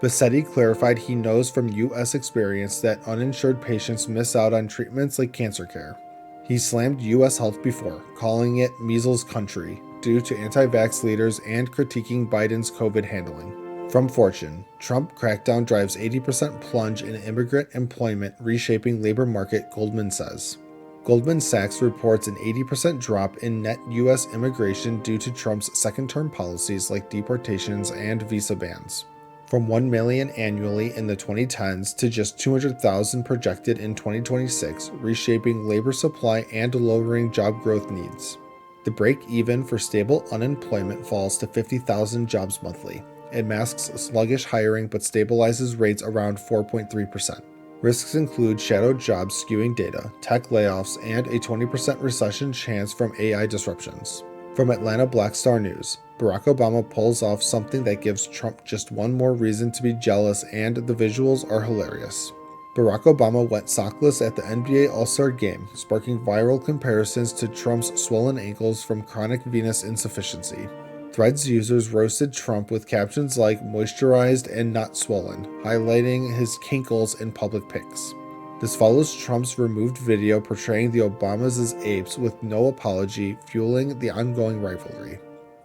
Bassetti clarified he knows from US experience that uninsured patients miss out on treatments like cancer care. He slammed US health before, calling it measles country, due to anti-vax leaders and critiquing Biden's COVID handling. From Fortune, Trump crackdown drives 80% plunge in immigrant employment, reshaping labor market, Goldman says. Goldman Sachs reports an 80% drop in net U.S. immigration due to Trump's second-term policies like deportations and visa bans. From 1 million annually in the 2010s to just 200,000 projected in 2026, reshaping labor supply and lowering job growth needs. The break-even for stable unemployment falls to 50,000 jobs monthly. It masks sluggish hiring but stabilizes rates around 4.3%. Risks include shadow jobs skewing data, tech layoffs, and a 20% recession chance from AI disruptions. From Atlanta Black Star News, Barack Obama pulls off something that gives Trump just one more reason to be jealous, and the visuals are hilarious. Barack Obama went sockless at the NBA All-Star Game, sparking viral comparisons to Trump's swollen ankles from chronic venous insufficiency. Threads users roasted Trump with captions like moisturized and not swollen, highlighting his kinkles in public pics. This follows Trump's removed video portraying the Obamas as apes with no apology, fueling the ongoing rivalry.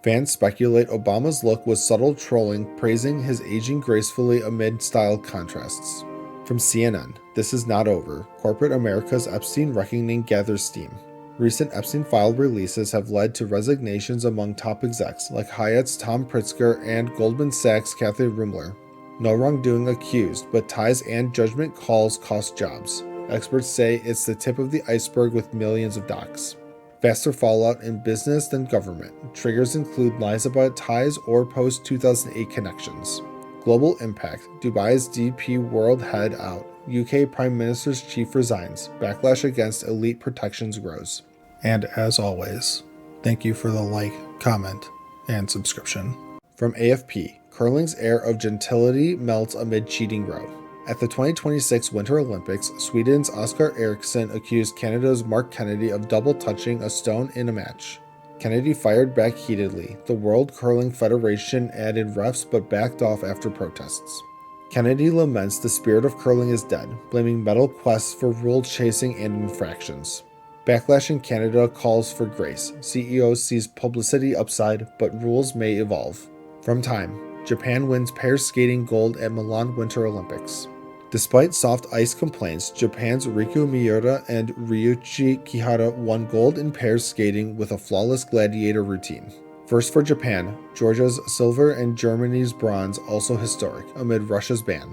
Fans speculate Obama's look was subtle trolling, praising his aging gracefully amid style contrasts. From CNN, this is not over. Corporate America's Epstein reckoning gathers steam. Recent Epstein file releases have led to resignations among top execs like Hyatt's Tom Pritzker and Goldman Sachs' Kathy Rumler. No wrongdoing accused, but ties and judgment calls cost jobs. Experts say it's the tip of the iceberg with millions of docs. Faster fallout in business than government. Triggers include lies about ties or post-2008 connections. Global impact. Dubai's DP World head out. UK Prime Minister's chief resigns. Backlash against elite protections grows. And as always, thank you for the like, comment, and subscription. From AFP, curling's air of gentility melts amid cheating row. At the 2026 Winter Olympics, Sweden's Oskar Eriksson accused Canada's Mark Kennedy of double touching a stone in a match. Kennedy fired back heatedly. The World Curling Federation added refs but backed off after protests. Kennedy laments the spirit of curling is dead, blaming medal quests for rule chasing and infractions. Backlash in Canada calls for grace. CEO sees publicity upside, but rules may evolve. From Time, Japan wins pair skating gold at Milan Winter Olympics. Despite soft ice complaints, Japan's Riku Miura and Ryuichi Kihara won gold in pairs skating with a flawless gladiator routine. First for Japan, Georgia's silver and Germany's bronze also historic amid Russia's ban.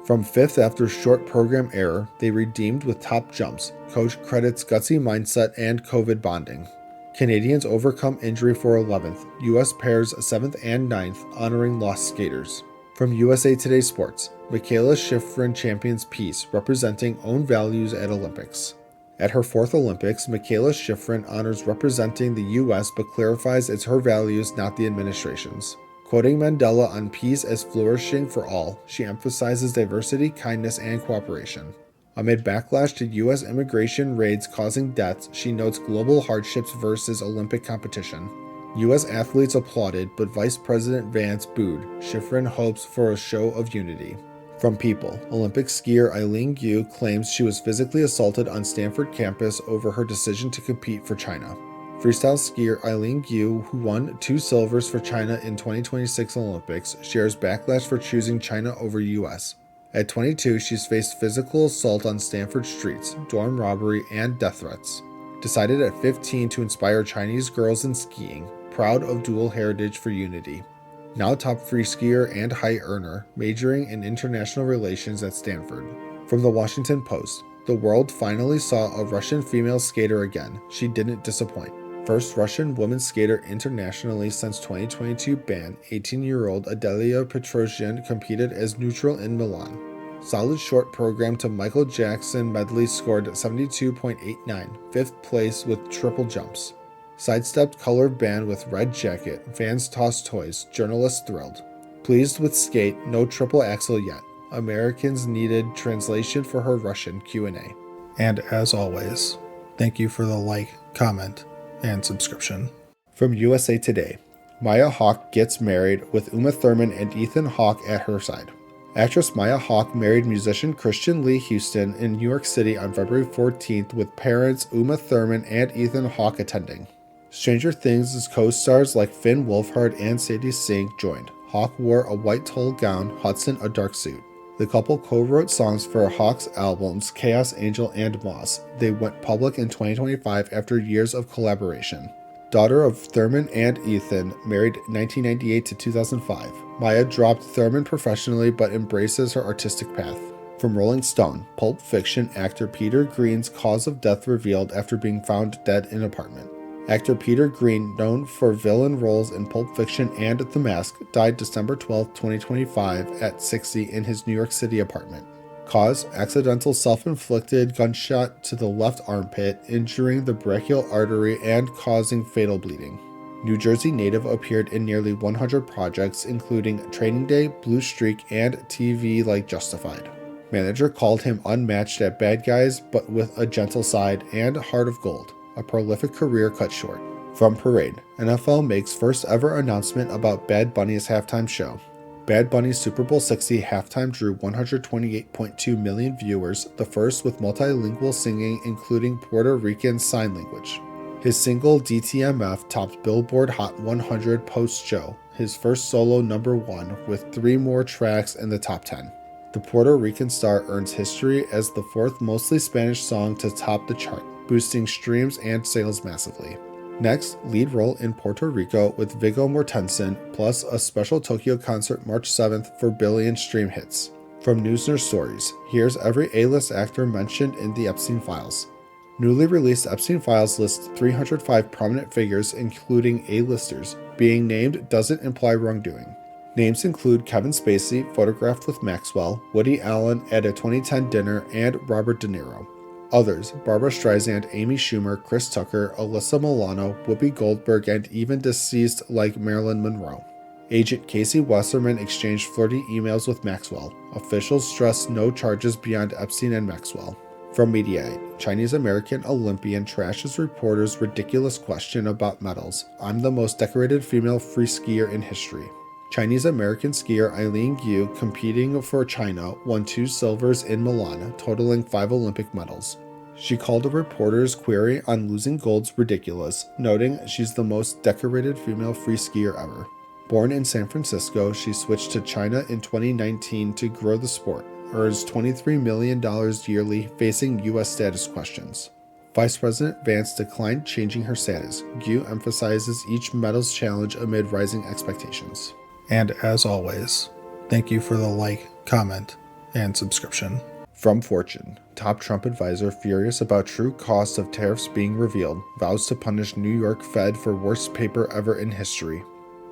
From fifth after short program error, they redeemed with top jumps. Coach credits gutsy mindset and COVID bonding. Canadians overcome injury for 11th, US pairs 7th and 9th, honoring lost skaters. From USA Today Sports, Michaela Shiffrin champions peace, representing own values at Olympics. At her 4th Olympics, Michaela Shiffrin honors representing the US but clarifies it's her values, not the administration's. Quoting Mandela on peace as flourishing for all, she emphasizes diversity, kindness, and cooperation. Amid backlash to U.S. immigration raids causing deaths, she notes global hardships versus Olympic competition. U.S. athletes applauded, but Vice President Vance booed. Shiffrin hopes for a show of unity. From People, Olympic skier Eileen Gu claims she was physically assaulted on Stanford campus over her decision to compete for China. Freestyle skier Eileen Gu, who won 2 silvers for China in 2026 Olympics, shares backlash for choosing China over U.S. At 22, she's faced physical assault on Stanford streets, dorm robbery, and death threats. Decided at 15 to inspire Chinese girls in skiing, proud of dual heritage for unity. Now top free skier and high earner, majoring in international relations at Stanford. From the Washington Post, The world finally saw a Russian female skater again. She didn't disappoint. First Russian woman skater internationally since 2022 ban, 18-year-old Adelia Petrosian competed as neutral in Milan. Solid short program to Michael Jackson medley scored 72.89, fifth place with triple jumps. Sidestepped color band with red jacket, fans toss toys, journalists thrilled. Pleased with skate, no triple axel yet. Americans needed translation for her Russian Q&A. And as always, thank you for the like, comment, and subscription. From USA Today, Maya Hawke gets married with Uma Thurman and Ethan Hawke at her side. Actress Maya Hawke married musician Christian Lee Houston in New York City on February 14th with parents Uma Thurman and Ethan Hawke attending. Stranger Things' co-stars like Finn Wolfhard and Sadie Sink joined. Hawke wore a white tulle gown, Hudson a dark suit. The couple co-wrote songs for Hawke's albums Chaos Angel and Moss. They went public in 2025 after years of collaboration. Daughter of Thurman and Ethan, married 1998 to 2005. Maya dropped Thurman professionally but embraces her artistic path. From Rolling Stone, Pulp Fiction actor Peter Green's cause of death revealed after being found dead in apartment. Actor Peter Green, known for villain roles in Pulp Fiction and The Mask, died December 12, 2025 at 60 in his New York City apartment. Cause: accidental self-inflicted gunshot to the left armpit, injuring the brachial artery and causing fatal bleeding. New Jersey native appeared in nearly 100 projects, including Training Day, Blue Streak, and TV like Justified. Manager called him unmatched at Bad Guys, but with a gentle side, and Heart of Gold. A prolific career cut short. From Parade, NFL makes first ever announcement about Bad Bunny's halftime show. Bad Bunny's Super Bowl 60 halftime drew 128.2 million viewers, the first with multilingual singing including Puerto Rican Sign Language. His single DTMF topped Billboard Hot 100 post-show, his first solo #1 with 3 more tracks in the top 10. The Puerto Rican star earns history as the 4th mostly Spanish song to top the chart, boosting streams and sales massively. Next, lead role in Puerto Rico with Viggo Mortensen, plus a special Tokyo concert March 7th for billion stream hits. From Newsner Stories, here's every A-list actor mentioned in the Epstein Files. Newly released Epstein Files lists 305 prominent figures, including A-listers. Being named doesn't imply wrongdoing. Names include Kevin Spacey, photographed with Maxwell, Woody Allen at a 2010 dinner, and Robert De Niro. Others: Barbra Streisand, Amy Schumer, Chris Tucker, Alyssa Milano, Whoopi Goldberg, and even deceased like Marilyn Monroe. Agent Casey Wasserman exchanged flirty emails with Maxwell. Officials stress no charges beyond Epstein and Maxwell. From Mediaite, Chinese-American Olympian trashes reporters' ridiculous question about medals. I'm the most decorated female free skier in history. Chinese-American skier Eileen Gu, competing for China, won 2 silvers in Milan, totaling 5 Olympic medals. She called a reporter's query on losing golds ridiculous, noting she's the most decorated female free skier ever. Born in San Francisco, she switched to China in 2019 to grow the sport, earns $23 million yearly, facing U.S. status questions. Vice President Vance declined changing her status. Gu emphasizes each medal's challenge amid rising expectations. And as always, thank you for the like, comment, and subscription. From Fortune, top Trump advisor furious about true cost of tariffs being revealed, vows to punish New York Fed for worst paper ever in history.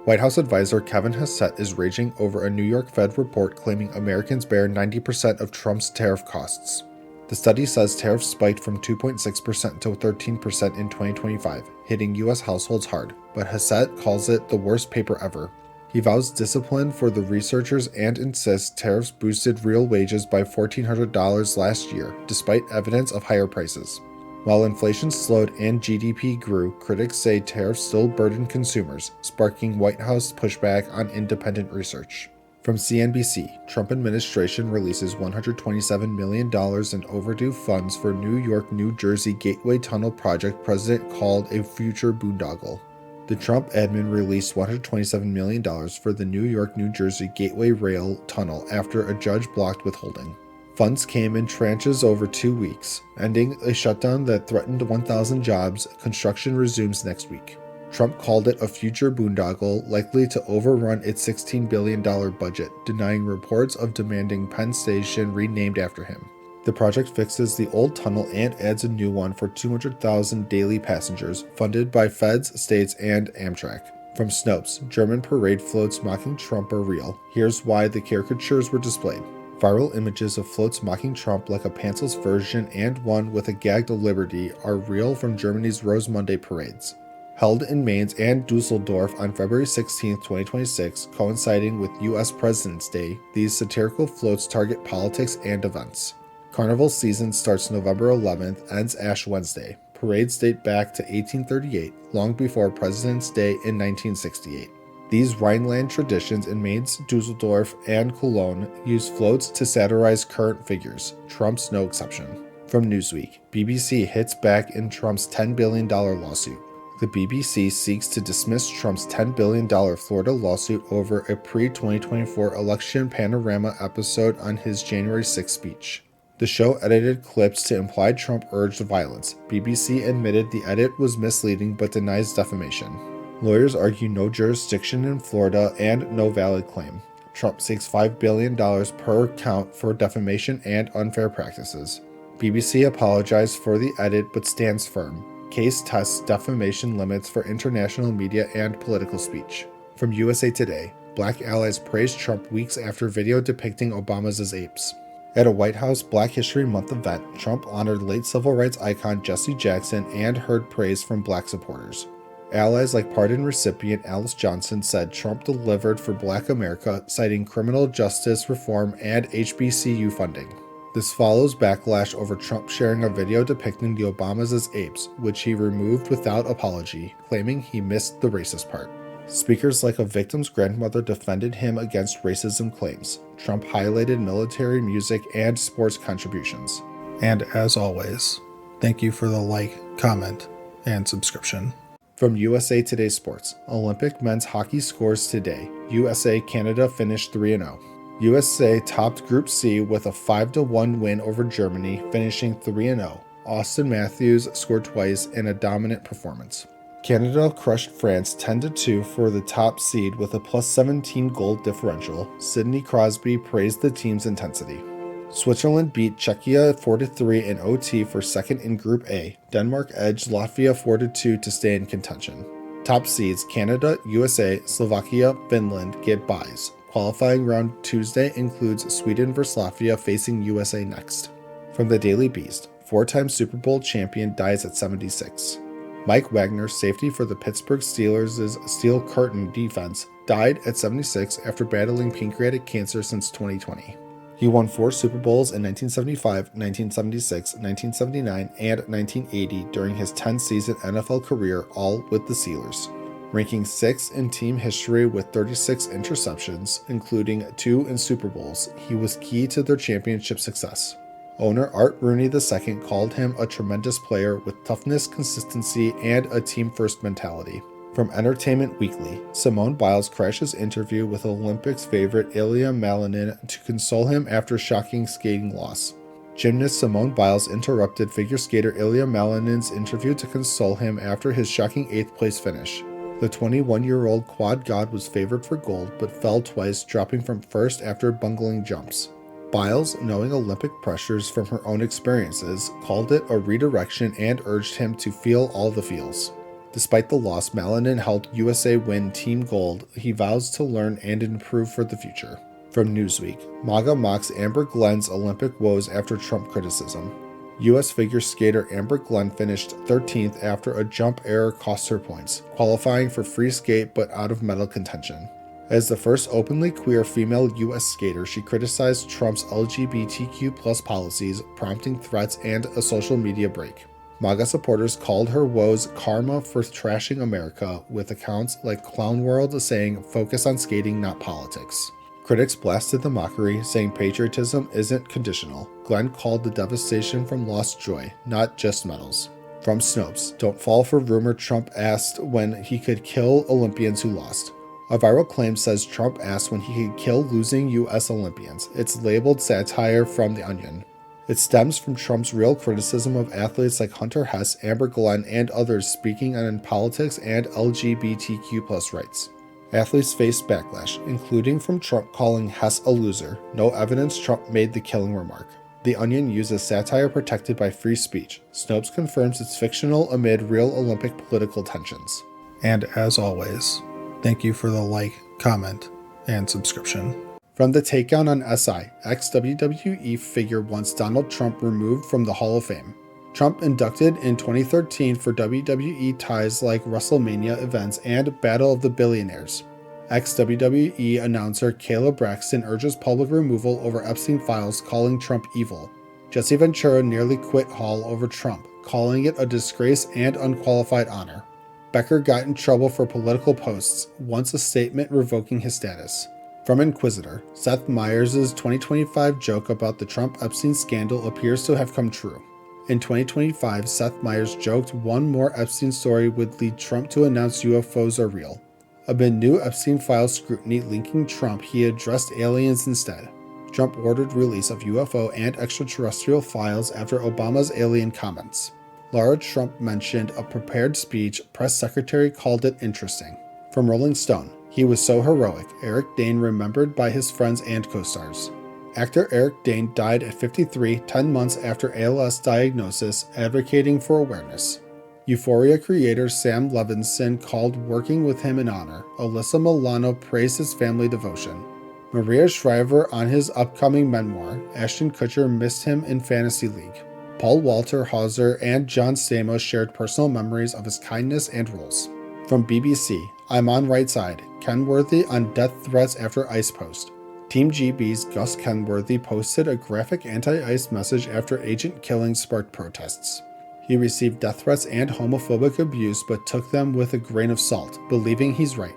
White House advisor Kevin Hassett is raging over a New York Fed report claiming Americans bear 90% of Trump's tariff costs. The study says tariffs spiked from 2.6% to 13% in 2025, hitting U.S. households hard, but Hassett calls it the worst paper ever. He vows discipline for the researchers and insists tariffs boosted real wages by $1,400 last year, despite evidence of higher prices. While inflation slowed and GDP grew, critics say tariffs still burden consumers, sparking White House pushback on independent research. From CNBC, Trump administration releases $127 million in overdue funds for New York-New Jersey Gateway Tunnel project president called a future boondoggle. The Trump admin released $127 million for the New York-New Jersey Gateway Rail Tunnel after a judge blocked withholding. Funds came in tranches over 2 weeks, ending a shutdown that threatened 1,000 jobs. Construction resumes next week. Trump called it a future boondoggle, likely to overrun its $16 billion budget, denying reports of demanding Penn Station renamed after him. The project fixes the old tunnel and adds a new one for 200,000 daily passengers, funded by feds, states, and Amtrak. From Snopes, German parade floats mocking Trump are real. Here's why the caricatures were displayed. Viral images of floats mocking Trump like a pantsless version and one with a gagged liberty are real from Germany's Rose Monday parades. Held in Mainz and Dusseldorf on February 16, 2026, coinciding with U.S. President's Day, these satirical floats target politics and events. Carnival season starts November 11th, ends Ash Wednesday. Parades date back to 1838, long before President's Day in 1968. These Rhineland traditions in Mainz, Dusseldorf, and Cologne use floats to satirize current figures. Trump's no exception. From Newsweek, BBC hits back in Trump's $10 billion lawsuit. The BBC seeks to dismiss Trump's $10 billion Florida lawsuit over a pre-2024 election panorama episode on his January 6 speech. The show edited clips to imply Trump urged violence. BBC admitted the edit was misleading but denies defamation. Lawyers argue no jurisdiction in Florida and no valid claim. Trump seeks $5 billion per count for defamation and unfair practices. BBC apologized for the edit but stands firm. Case tests defamation limits for international media and political speech. From USA Today, Black allies praise Trump weeks after video depicting Obama's as apes. At a White House Black History Month event, Trump honored late civil rights icon Jesse Jackson and heard praise from Black supporters. Allies like pardon recipient Alice Johnson said Trump delivered for Black America, citing criminal justice reform and HBCU funding. This follows backlash over Trump sharing a video depicting the Obamas as apes, which he removed without apology, claiming he missed the racist part. Speakers like a victim's grandmother defended him against racism claims. Trump highlighted military, music, and sports contributions. And as always, thank you for the like, comment, and subscription. From USA Today Sports, Olympic men's hockey scores today. USA-Canada finished 3-0. USA topped Group C with a 5-1 win over Germany, finishing 3-0. Austin Matthews scored twice in a dominant performance. Canada crushed France 10-2 for the top seed with a +17 goal differential. Sidney Crosby praised the team's intensity. Switzerland beat Czechia 4-3 in OT for second in Group A. Denmark edged Latvia 4-2 to stay in contention. Top seeds Canada, USA, Slovakia, Finland get byes. Qualifying round Tuesday includes Sweden vs Latvia facing USA next. From the Daily Beast, four-time Super Bowl champion dies at 76. Mike Wagner, safety for the Pittsburgh Steelers' Steel Curtain defense, died at 76 after battling pancreatic cancer since 2020. He won 4 Super Bowls in 1975, 1976, 1979, and 1980 during his 10-season NFL career, all with the Steelers. Ranking 6th in team history with 36 interceptions, including 2 in Super Bowls, he was key to their championship success. Owner Art Rooney II called him a tremendous player with toughness, consistency, and a team-first mentality. From Entertainment Weekly, Simone Biles crashes interview with Olympics favorite Ilya Malinin to console him after shocking skating loss. Gymnast Simone Biles interrupted figure skater Ilya Malinin's interview to console him after his shocking 8th-place finish. The 21-year-old quad god was favored for gold but fell twice, dropping from first after bungling jumps. Biles, knowing Olympic pressures from her own experiences, called it a redirection and urged him to feel all the feels. Despite the loss, Malinin helped USA win Team Gold. He vows to learn and improve for the future. From Newsweek, MAGA mocks Amber Glenn's Olympic woes after Trump criticism. U.S. figure skater Amber Glenn finished 13th after a jump error cost her points, qualifying for free skate but out of medal contention. As the first openly queer female U.S. skater, she criticized Trump's LGBTQ+ policies, prompting threats and a social media break. MAGA supporters called her woes karma for trashing America, with accounts like Clown World saying, "Focus on skating, not politics." Critics blasted the mockery, saying patriotism isn't conditional. Glenn called the devastation from lost joy, not just medals. From Snopes, don't fall for rumor Trump asked when he could kill Olympians who lost. A viral claim says Trump asked when he could kill losing U.S. Olympians. It's labeled satire from The Onion. It stems from Trump's real criticism of athletes like Hunter Hess, Amber Glenn, and others speaking on politics and LGBTQ+ rights. Athletes faced backlash, including from Trump calling Hess a loser. No evidence Trump made the killing remark. The Onion uses satire protected by free speech. Snopes confirms it's fictional amid real Olympic political tensions. And as always, thank you for the like, comment, and subscription. From the takedown on SI, ex-WWE figure wants Donald Trump removed from the Hall of Fame. Trump inducted in 2013 for WWE ties like WrestleMania events and Battle of the Billionaires. Ex-WWE announcer Kayla Braxton urges public removal over Epstein files, calling Trump evil. Jesse Ventura nearly quit Hall over Trump, calling it a disgrace and unqualified honor. Becker got in trouble for political posts, wants a statement revoking his status. From Inquisitor, Seth Meyers' 2025 joke about the Trump-Epstein scandal appears to have come true. In 2025, Seth Meyers joked one more Epstein story would lead Trump to announce UFOs are real. Amid new Epstein file scrutiny linking Trump, he addressed aliens instead. Trump ordered release of UFO and extraterrestrial files after Obama's alien comments. Lara Trump mentioned a prepared speech. Press secretary called it interesting. From Rolling Stone, he was so heroic. Eric Dane remembered by his friends and co-stars. Actor Eric Dane died at 53, 10 months after ALS diagnosis, advocating for awareness. Euphoria creator Sam Levinson called working with him an honor. Alyssa Milano praised his family devotion. Maria Shriver on his upcoming memoir. Ashton Kutcher missed him in Fantasy League. Paul Walter Hauser and John Stamos shared personal memories of his kindness and roles. From BBC, I'm on right side. Kenworthy on death threats after ICE post. Team GB's Gus Kenworthy posted a graphic anti-ICE message after agent killings sparked protests. He received death threats and homophobic abuse but took them with a grain of salt, believing he's right.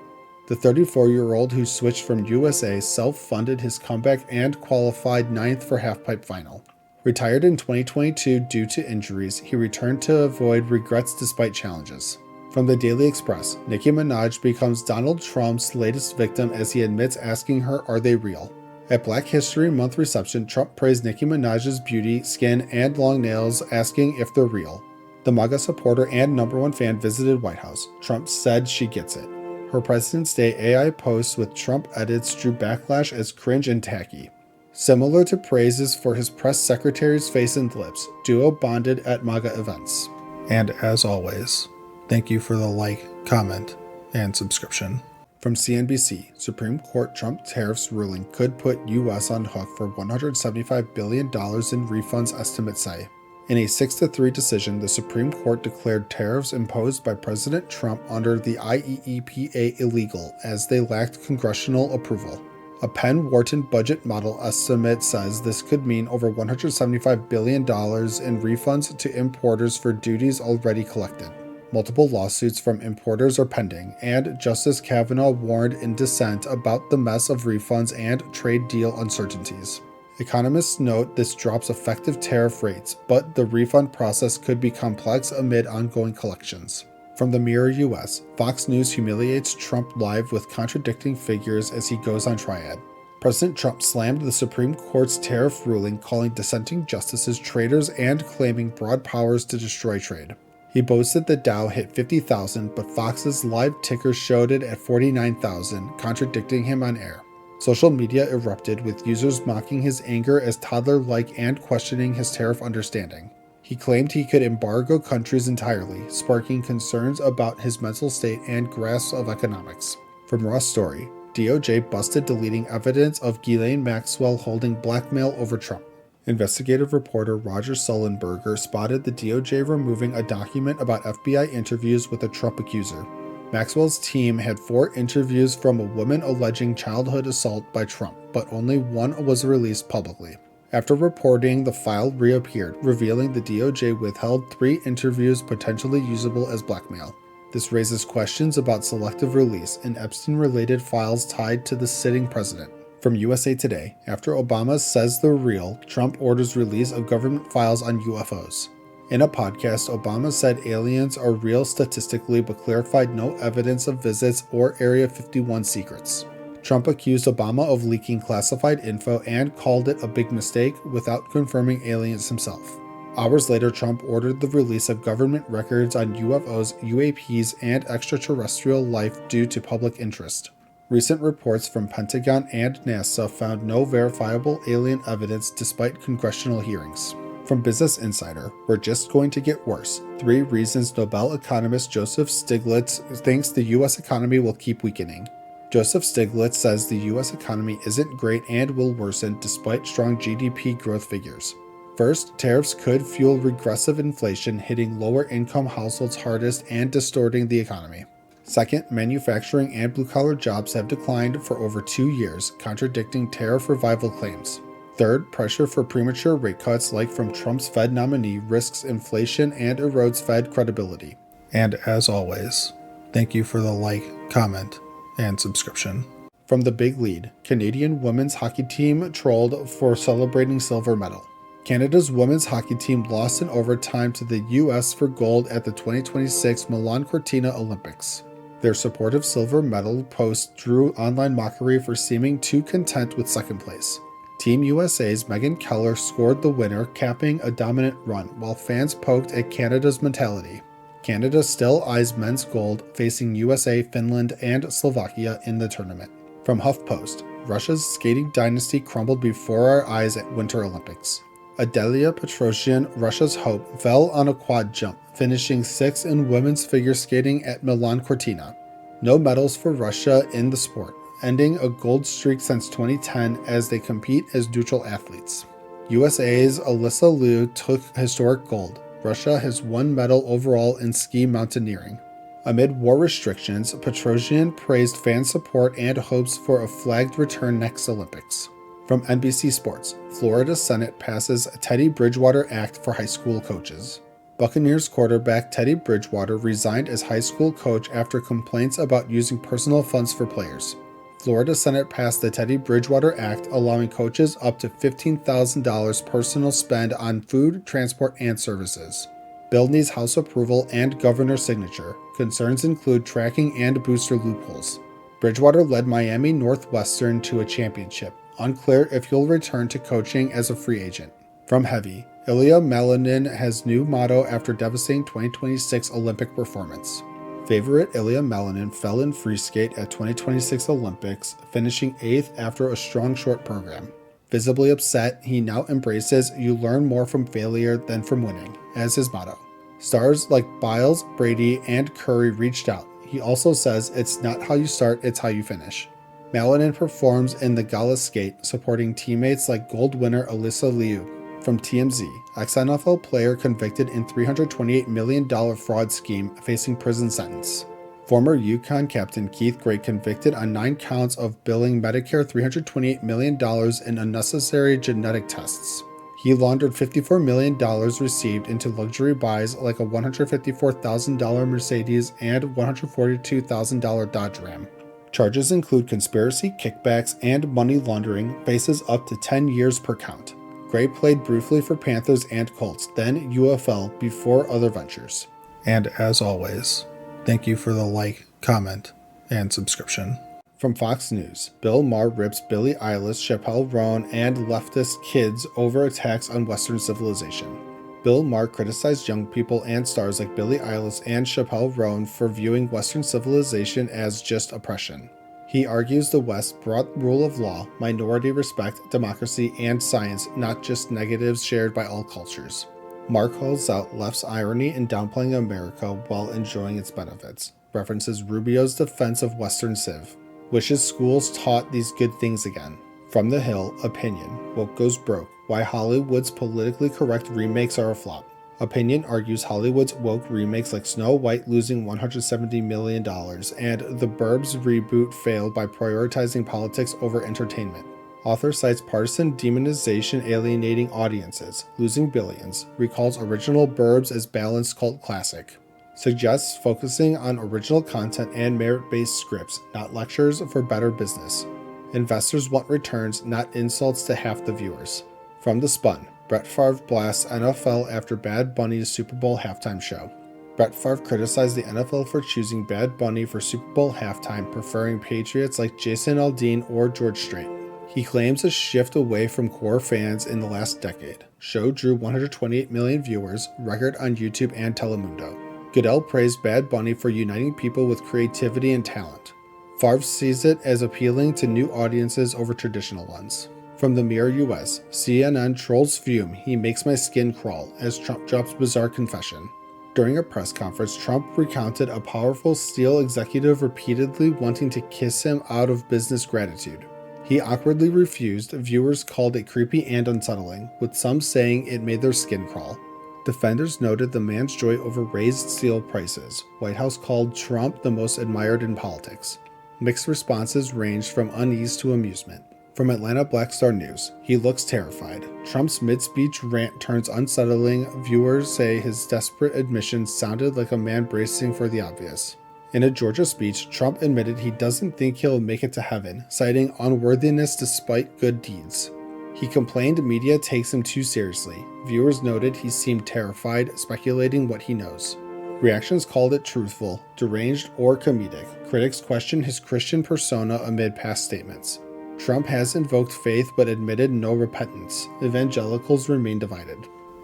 The 34-year-old who switched from USA self-funded his comeback and qualified 9th for halfpipe final. Retired in 2022 due to injuries, he returned to avoid regrets despite challenges. From the Daily Express, Nicki Minaj becomes Donald Trump's latest victim as he admits asking her, "Are they real?" At Black History Month reception, Trump praised Nicki Minaj's beauty, skin, and long nails, asking if they're real. The MAGA supporter and #1 fan visited White House. Trump said she gets it. Her President's Day AI posts with Trump edits drew backlash as cringe and tacky. Similar to praises for his press secretary's face and lips, duo bonded at MAGA events. And as always, thank you for the like, comment, and subscription. From CNBC, Supreme Court Trump tariffs ruling could put U.S. on hook for $175 billion in refunds, estimates say. In a 6-3 decision, the Supreme Court declared tariffs imposed by President Trump under the IEEPA illegal as they lacked congressional approval. A Penn Wharton budget model estimate says this could mean over $175 billion in refunds to importers for duties already collected. Multiple lawsuits from importers are pending, and Justice Kavanaugh warned in dissent about the mess of refunds and trade deal uncertainties. Economists note this drops effective tariff rates, but the refund process could be complex amid ongoing collections. From the Mirror US, Fox News humiliates Trump live with contradicting figures as he goes on triad. President Trump slammed the Supreme Court's tariff ruling, calling dissenting justices traitors and claiming broad powers to destroy trade. He boasted the Dow hit 50,000, but Fox's live ticker showed it at 49,000, contradicting him on air. Social media erupted, with users mocking his anger as toddler-like and questioning his tariff understanding. He claimed he could embargo countries entirely, sparking concerns about his mental state and grasp of economics. From Raw Story, DOJ busted deleting evidence of Ghislaine Maxwell holding blackmail over Trump. Investigative reporter Roger Sullenberger spotted the DOJ removing a document about FBI interviews with a Trump accuser. Maxwell's team had 4 interviews from a woman alleging childhood assault by Trump, but only one was released publicly. After reporting, the file reappeared, revealing the DOJ withheld 3 interviews potentially usable as blackmail. This raises questions about selective release and Epstein-related files tied to the sitting president. From USA Today, after Obama says they're real, Trump orders release of government files on UFOs. In a podcast, Obama said aliens are real statistically but clarified no evidence of visits or Area 51 secrets. Trump accused Obama of leaking classified info and called it a big mistake without confirming aliens himself. Hours later, Trump ordered the release of government records on UFOs, UAPs, and extraterrestrial life due to public interest. Recent reports from Pentagon and NASA found no verifiable alien evidence despite congressional hearings. From Business Insider, we're just going to get worse. 3 reasons Nobel economist Joseph Stiglitz thinks the U.S. economy will keep weakening. Joseph Stiglitz says the U.S. economy isn't great and will worsen despite strong GDP growth figures. First, tariffs could fuel regressive inflation, hitting lower-income households hardest and distorting the economy. Second, manufacturing and blue-collar jobs have declined for over 2 years, contradicting tariff revival claims. Third, pressure for premature rate cuts like from Trump's Fed nominee risks inflation and erodes Fed credibility. And as always, thank you for the like, comment, and subscription. From the Big Lead, Canadian women's hockey team trolled for celebrating silver medal. Canada's women's hockey team lost in overtime to the U.S. for gold at the 2026 Milan Cortina Olympics. Their supportive silver medal post drew online mockery for seeming too content with second place. Team USA's Megan Keller scored the winner, capping a dominant run, while fans poked at Canada's mentality. Canada still eyes men's gold, facing USA, Finland, and Slovakia in the tournament. From HuffPost, Russia's skating dynasty crumbled before our eyes at Winter Olympics. Adelia Petrosyan, Russia's hope, fell on a quad jump, finishing 6th in women's figure skating at Milan Cortina. No medals for Russia in the sport, ending a gold streak since 2010 as they compete as neutral athletes. USA's Alyssa Liu took historic gold. Russia has 1 medal overall in ski mountaineering. Amid war restrictions, Petrosyan praised fan support and hopes for a flagged return next Olympics. From NBC Sports, Florida Senate passes a Teddy Bridgewater Act for high school coaches. Buccaneers quarterback Teddy Bridgewater resigned as high school coach after complaints about using personal funds for players. Florida Senate passed the Teddy Bridgewater Act, allowing coaches up to $15,000 personal spend on food, transport, and services. Bill needs House approval and governor's signature. Concerns include tracking and booster loopholes. Bridgewater led Miami Northwestern to a championship. Unclear if he'll return to coaching as a free agent. From Heavy, Ilya Malinin has new motto after devastating 2026 Olympic performance. Favorite Ilya Malinin fell in free skate at 2026 Olympics, finishing 8th after a strong short program. Visibly upset, he now embraces "you learn more from failure than from winning" as his motto. Stars like Biles, Brady, and Curry reached out. He also says it's not how you start, it's how you finish. Malinin performs in the gala skate, supporting teammates like gold winner Alyssa Liu. From TMZ, ex-NFL player convicted in $328 million fraud scheme facing prison sentence. Former UConn captain Keith Gray convicted on 9 counts of billing Medicare $328 million in unnecessary genetic tests. He laundered $54 million received into luxury buys like a $154,000 Mercedes and $142,000 Dodge Ram. Charges include conspiracy, kickbacks, and money laundering, faces up to 10 years per count. Gray played briefly for Panthers and Colts, then UFL before other ventures. And as always, thank you for the like, comment, and subscription. From Fox News, Bill Maher rips Billie Eilish, Chappelle Roan, and leftist kids over attacks on Western civilization. Bill Maher criticized young people and stars like Billie Eilish and Chappelle Roan for viewing Western civilization as just oppression. He argues the West brought rule of law, minority respect, democracy, and science, not just negatives shared by all cultures. Maher calls out left's irony in downplaying America while enjoying its benefits, references Rubio's defense of Western civ, wishes schools taught these good things again. From the Hill, Opinion, Woke Goes Broke, Why Hollywood's Politically Correct Remakes Are a Flop. Opinion argues Hollywood's woke remakes like Snow White losing $170 million and The Burbs reboot failed by prioritizing politics over entertainment. Author cites partisan demonization alienating audiences, losing billions, recalls original Burbs as balanced cult classic. Suggests focusing on original content and merit-based scripts, not lectures for better business. Investors want returns, not insults to half the viewers. From The Spun, Brett Favre blasts NFL after Bad Bunny's Super Bowl halftime show. Brett Favre criticized the NFL for choosing Bad Bunny for Super Bowl halftime, preferring Patriots like Jason Aldean or George Strait. He claims a shift away from core fans in the last decade. Show drew 128 million viewers, record on YouTube and Telemundo. Goodell praised Bad Bunny for uniting people with creativity and talent. Favre sees it as appealing to new audiences over traditional ones. From the Mirror US, CNN trolls fume, he makes my skin crawl, as Trump drops bizarre confession. During a press conference, Trump recounted a powerful Steele executive repeatedly wanting to kiss him out of business gratitude. He awkwardly refused. Viewers called it creepy and unsettling, with some saying it made their skin crawl. Defenders noted the man's joy over raised steel prices. White House called Trump the most admired in politics. Mixed responses ranged from unease to amusement. From Atlanta Black Star News, he looks terrified. Trump's mid-speech rant turns unsettling. Viewers say his desperate admissions sounded like a man bracing for the obvious. In a Georgia speech, Trump admitted he doesn't think he'll make it to heaven, citing unworthiness despite good deeds. He complained media takes him too seriously. Viewers noted he seemed terrified, speculating what he knows. Reactions called it truthful, deranged, or comedic. Critics questioned his Christian persona amid past statements. Trump has invoked faith but admitted no repentance. Evangelicals remain divided.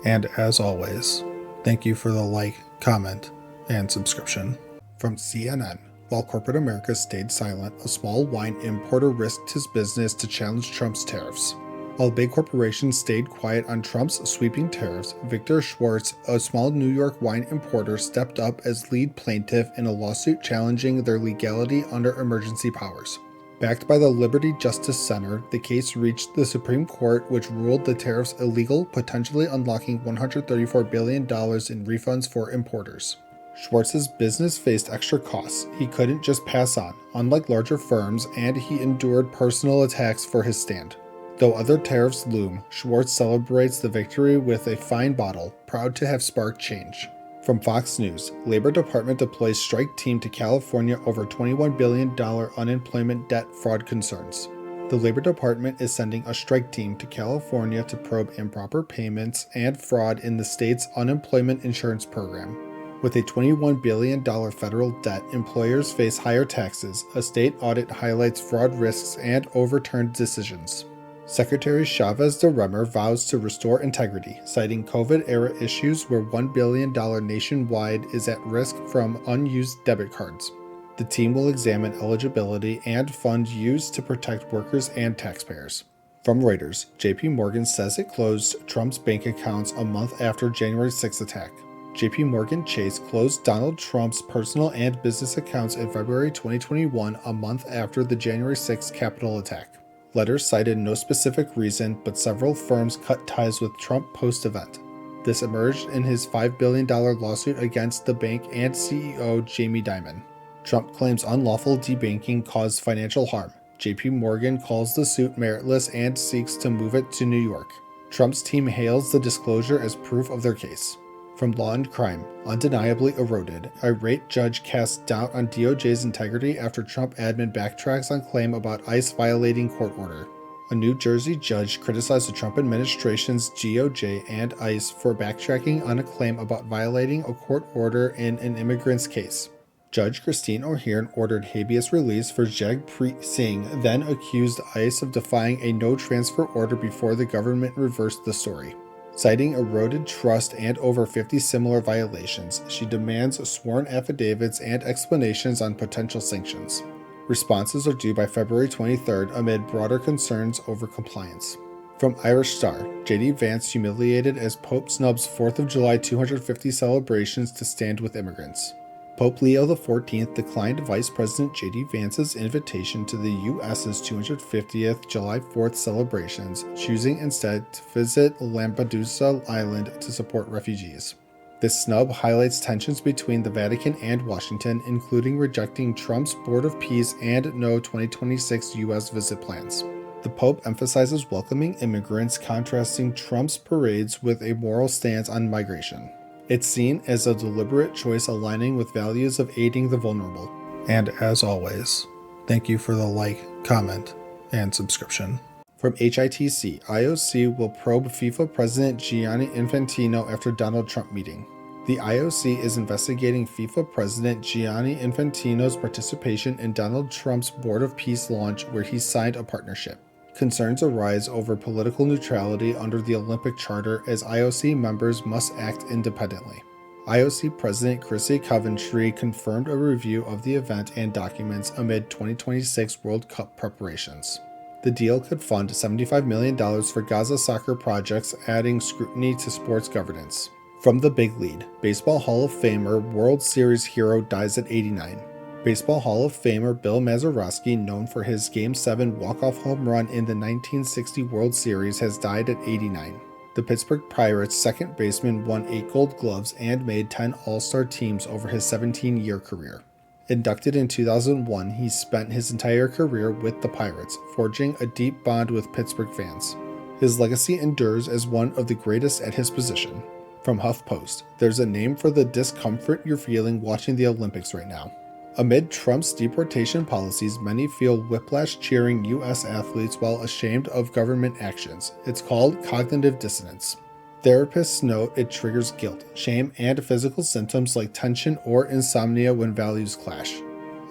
And as always, thank you for the like, comment, and subscription. From CNN, while corporate America stayed silent, a small wine importer risked his business to challenge Trump's tariffs. While big corporations stayed quiet on Trump's sweeping tariffs, Victor Schwartz, a small New York wine importer, stepped up as lead plaintiff in a lawsuit challenging their legality under emergency powers. Backed by the Liberty Justice Center, the case reached the Supreme Court, which ruled the tariffs illegal, potentially unlocking $134 billion in refunds for importers. Schwartz's business faced extra costs he couldn't just pass on, unlike larger firms, and he endured personal attacks for his stand. Though other tariffs loom, Schwartz celebrates the victory with a fine bottle, proud to have sparked change. From Fox News, Labor Department deploys strike team to California over $21 billion unemployment debt fraud concerns. The Labor Department is sending a strike team to California to probe improper payments and fraud in the state's unemployment insurance program. With a $21 billion federal debt, employers face higher taxes. A state audit highlights fraud risks and overturned decisions. Secretary Chavez de Remer vows to restore integrity, citing COVID-era issues where $1 billion nationwide is at risk from unused debit cards. The team will examine eligibility and fund used to protect workers and taxpayers. From Reuters, JP Morgan says it closed Trump's bank accounts a month after January 6th attack. JP Morgan Chase closed Donald Trump's personal and business accounts in February 2021, a month after the January 6th Capitol attack. Letters cited no specific reason, but several firms cut ties with Trump post-event. This emerged in his $5 billion lawsuit against the bank and CEO Jamie Dimon. Trump claims unlawful debanking caused financial harm. JP Morgan calls the suit meritless and seeks to move it to New York. Trump's team hails the disclosure as proof of their case. From Law and Crime, undeniably eroded, irate judge casts doubt on DOJ's integrity after Trump admin backtracks on claim about ICE violating court order. A New Jersey judge criticized the Trump administration's DOJ and ICE for backtracking on a claim about violating a court order in an immigrant's case. Judge Christine O'Hearn ordered habeas release for Jagpreet Singh, then accused ICE of defying a no-transfer order before the government reversed the story. Citing eroded trust and over 50 similar violations, she demands sworn affidavits and explanations on potential sanctions. Responses are due by February 23rd amid broader concerns over compliance. From Irish Star, J.D. Vance humiliated as Pope snubs 4th of July 250 celebrations to stand with immigrants. Pope Leo XIV declined Vice President J.D. Vance's invitation to the U.S.'s 250th July 4th celebrations, choosing instead to visit Lampedusa Island to support refugees. This snub highlights tensions between the Vatican and Washington, including rejecting Trump's Board of Peace and no 2026 U.S. visit plans. The Pope emphasizes welcoming immigrants, contrasting Trump's parades with a moral stance on migration. It's seen as a deliberate choice aligning with values of aiding the vulnerable. And as always, thank you for the like, comment, and subscription. From HITC, IOC will probe FIFA President Gianni Infantino after Donald Trump meeting. The IOC is investigating FIFA President Gianni Infantino's participation in Donald Trump's Board of Peace launch where he signed a partnership. Concerns arise over political neutrality under the Olympic Charter as IOC members must act independently. IOC President Chrissy Coventry confirmed a review of the event and documents amid 2026 World Cup preparations. The deal could fund $75 million for Gaza soccer projects, adding scrutiny to sports governance. From the Big Lead, Baseball Hall of Famer World Series hero dies at 89. Baseball Hall of Famer Bill Mazeroski, known for his Game 7 walk-off home run in the 1960 World Series, has died at 89. The Pittsburgh Pirates' second baseman won 8 Gold Gloves and made 10 All-Star teams over his 17-year career. Inducted in 2001, he spent his entire career with the Pirates, forging a deep bond with Pittsburgh fans. His legacy endures as one of the greatest at his position. From HuffPost, there's a name for the discomfort you're feeling watching the Olympics right now. Amid Trump's deportation policies, many feel whiplash cheering U.S. athletes while ashamed of government actions. It's called cognitive dissonance. Therapists note it triggers guilt, shame, and physical symptoms like tension or insomnia when values clash.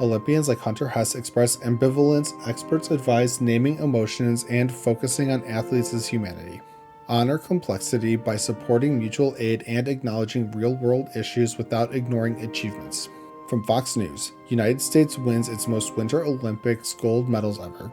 Olympians like Hunter Hess express ambivalence. Experts advise naming emotions and focusing on athletes' humanity. Honor complexity by supporting mutual aid and acknowledging real-world issues without ignoring achievements. From Fox News, United States wins its most Winter Olympics gold medals ever.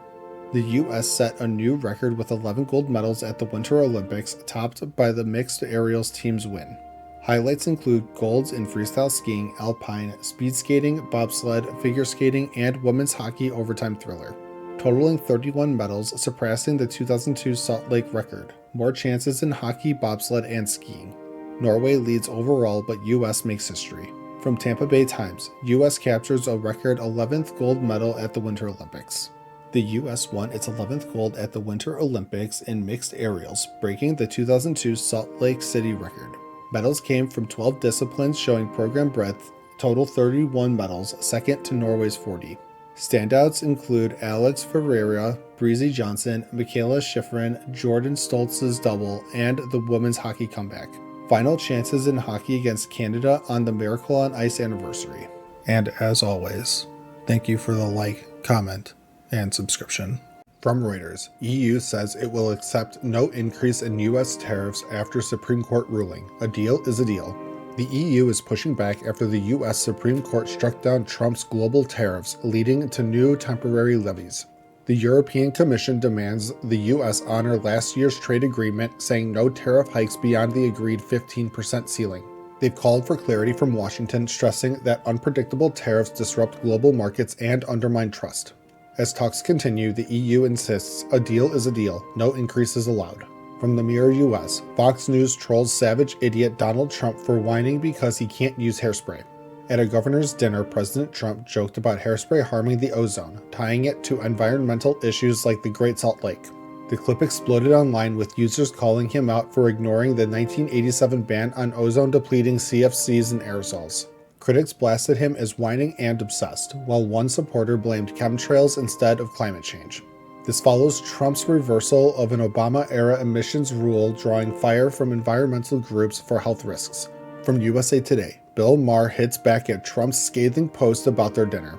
The U.S. set a new record with 11 gold medals at the Winter Olympics, topped by the mixed aerials team's win. Highlights include golds in freestyle skiing, alpine, speed skating, bobsled, figure skating, and women's hockey overtime thriller, totaling 31 medals, surpassing the 2002 Salt Lake record. More chances in hockey, bobsled, and skiing. Norway leads overall, but U.S. makes history. From Tampa Bay Times, U.S. captures a record 11th gold medal at the Winter Olympics. The U.S. won its 11th gold at the Winter Olympics in mixed aerials, breaking the 2002 Salt Lake City record. Medals came from 12 disciplines, showing program breadth, total 31 medals, second to Norway's 40. Standouts include Alex Ferreira, Breezy Johnson, Michaela Schifrin, Jordan Stoltz's double, and the women's hockey comeback. Final chances in hockey against Canada on the Miracle on Ice anniversary. And as always, thank you for the like, comment, and subscription. From Reuters, EU says it will accept no increase in U.S. tariffs after Supreme Court ruling. A deal is a deal. The EU is pushing back after the U.S. Supreme Court struck down Trump's global tariffs, leading to new temporary levies. The European Commission demands the U.S. honor last year's trade agreement, saying no tariff hikes beyond the agreed 15% ceiling. They've called for clarity from Washington, stressing that unpredictable tariffs disrupt global markets and undermine trust. As talks continue, the EU insists a deal is a deal, no increases allowed. From the Mirror US, Fox News trolls savage idiot Donald Trump for whining because he can't use hairspray. At a governor's dinner, President Trump joked about hairspray harming the ozone, tying it to environmental issues like the Great Salt Lake. The clip exploded online, with users calling him out for ignoring the 1987 ban on ozone-depleting CFCs and aerosols. Critics blasted him as whining and obsessed, while one supporter blamed chemtrails instead of climate change. This follows Trump's reversal of an Obama-era emissions rule, drawing fire from environmental groups for health risks. From USA Today, Bill Maher hits back at Trump's scathing post about their dinner.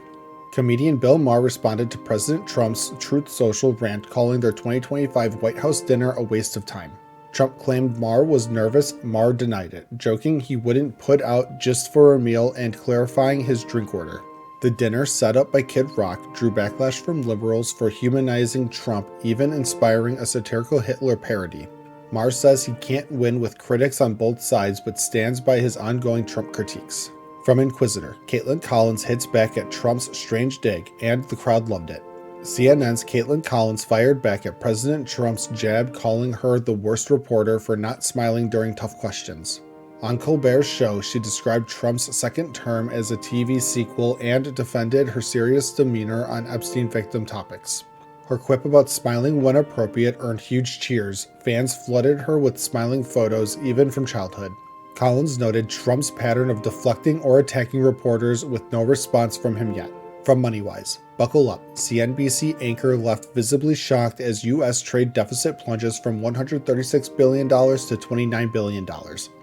Comedian Bill Maher responded to President Trump's Truth Social rant, calling their 2025 White House dinner a waste of time. Trump claimed Maher was nervous. Maher denied it, joking he wouldn't put out just for a meal and clarifying his drink order. The dinner, set up by Kid Rock, drew backlash from liberals for humanizing Trump, even inspiring a satirical Hitler parody. Maher says he can't win with critics on both sides, but stands by his ongoing Trump critiques. From Inquisitor, Caitlin Collins hits back at Trump's strange dig, and the crowd loved it. CNN's Caitlin Collins fired back at President Trump's jab, calling her the worst reporter for not smiling during tough questions. On Colbert's show, she described Trump's second term as a TV sequel and defended her serious demeanor on Epstein victim topics. Her quip about smiling when appropriate earned huge cheers. Fans flooded her with smiling photos, even from childhood. Collins noted Trump's pattern of deflecting or attacking reporters, with no response from him yet. From MoneyWise, buckle up. CNBC anchor left visibly shocked as U.S. trade deficit plunges from $136 billion to $29 billion,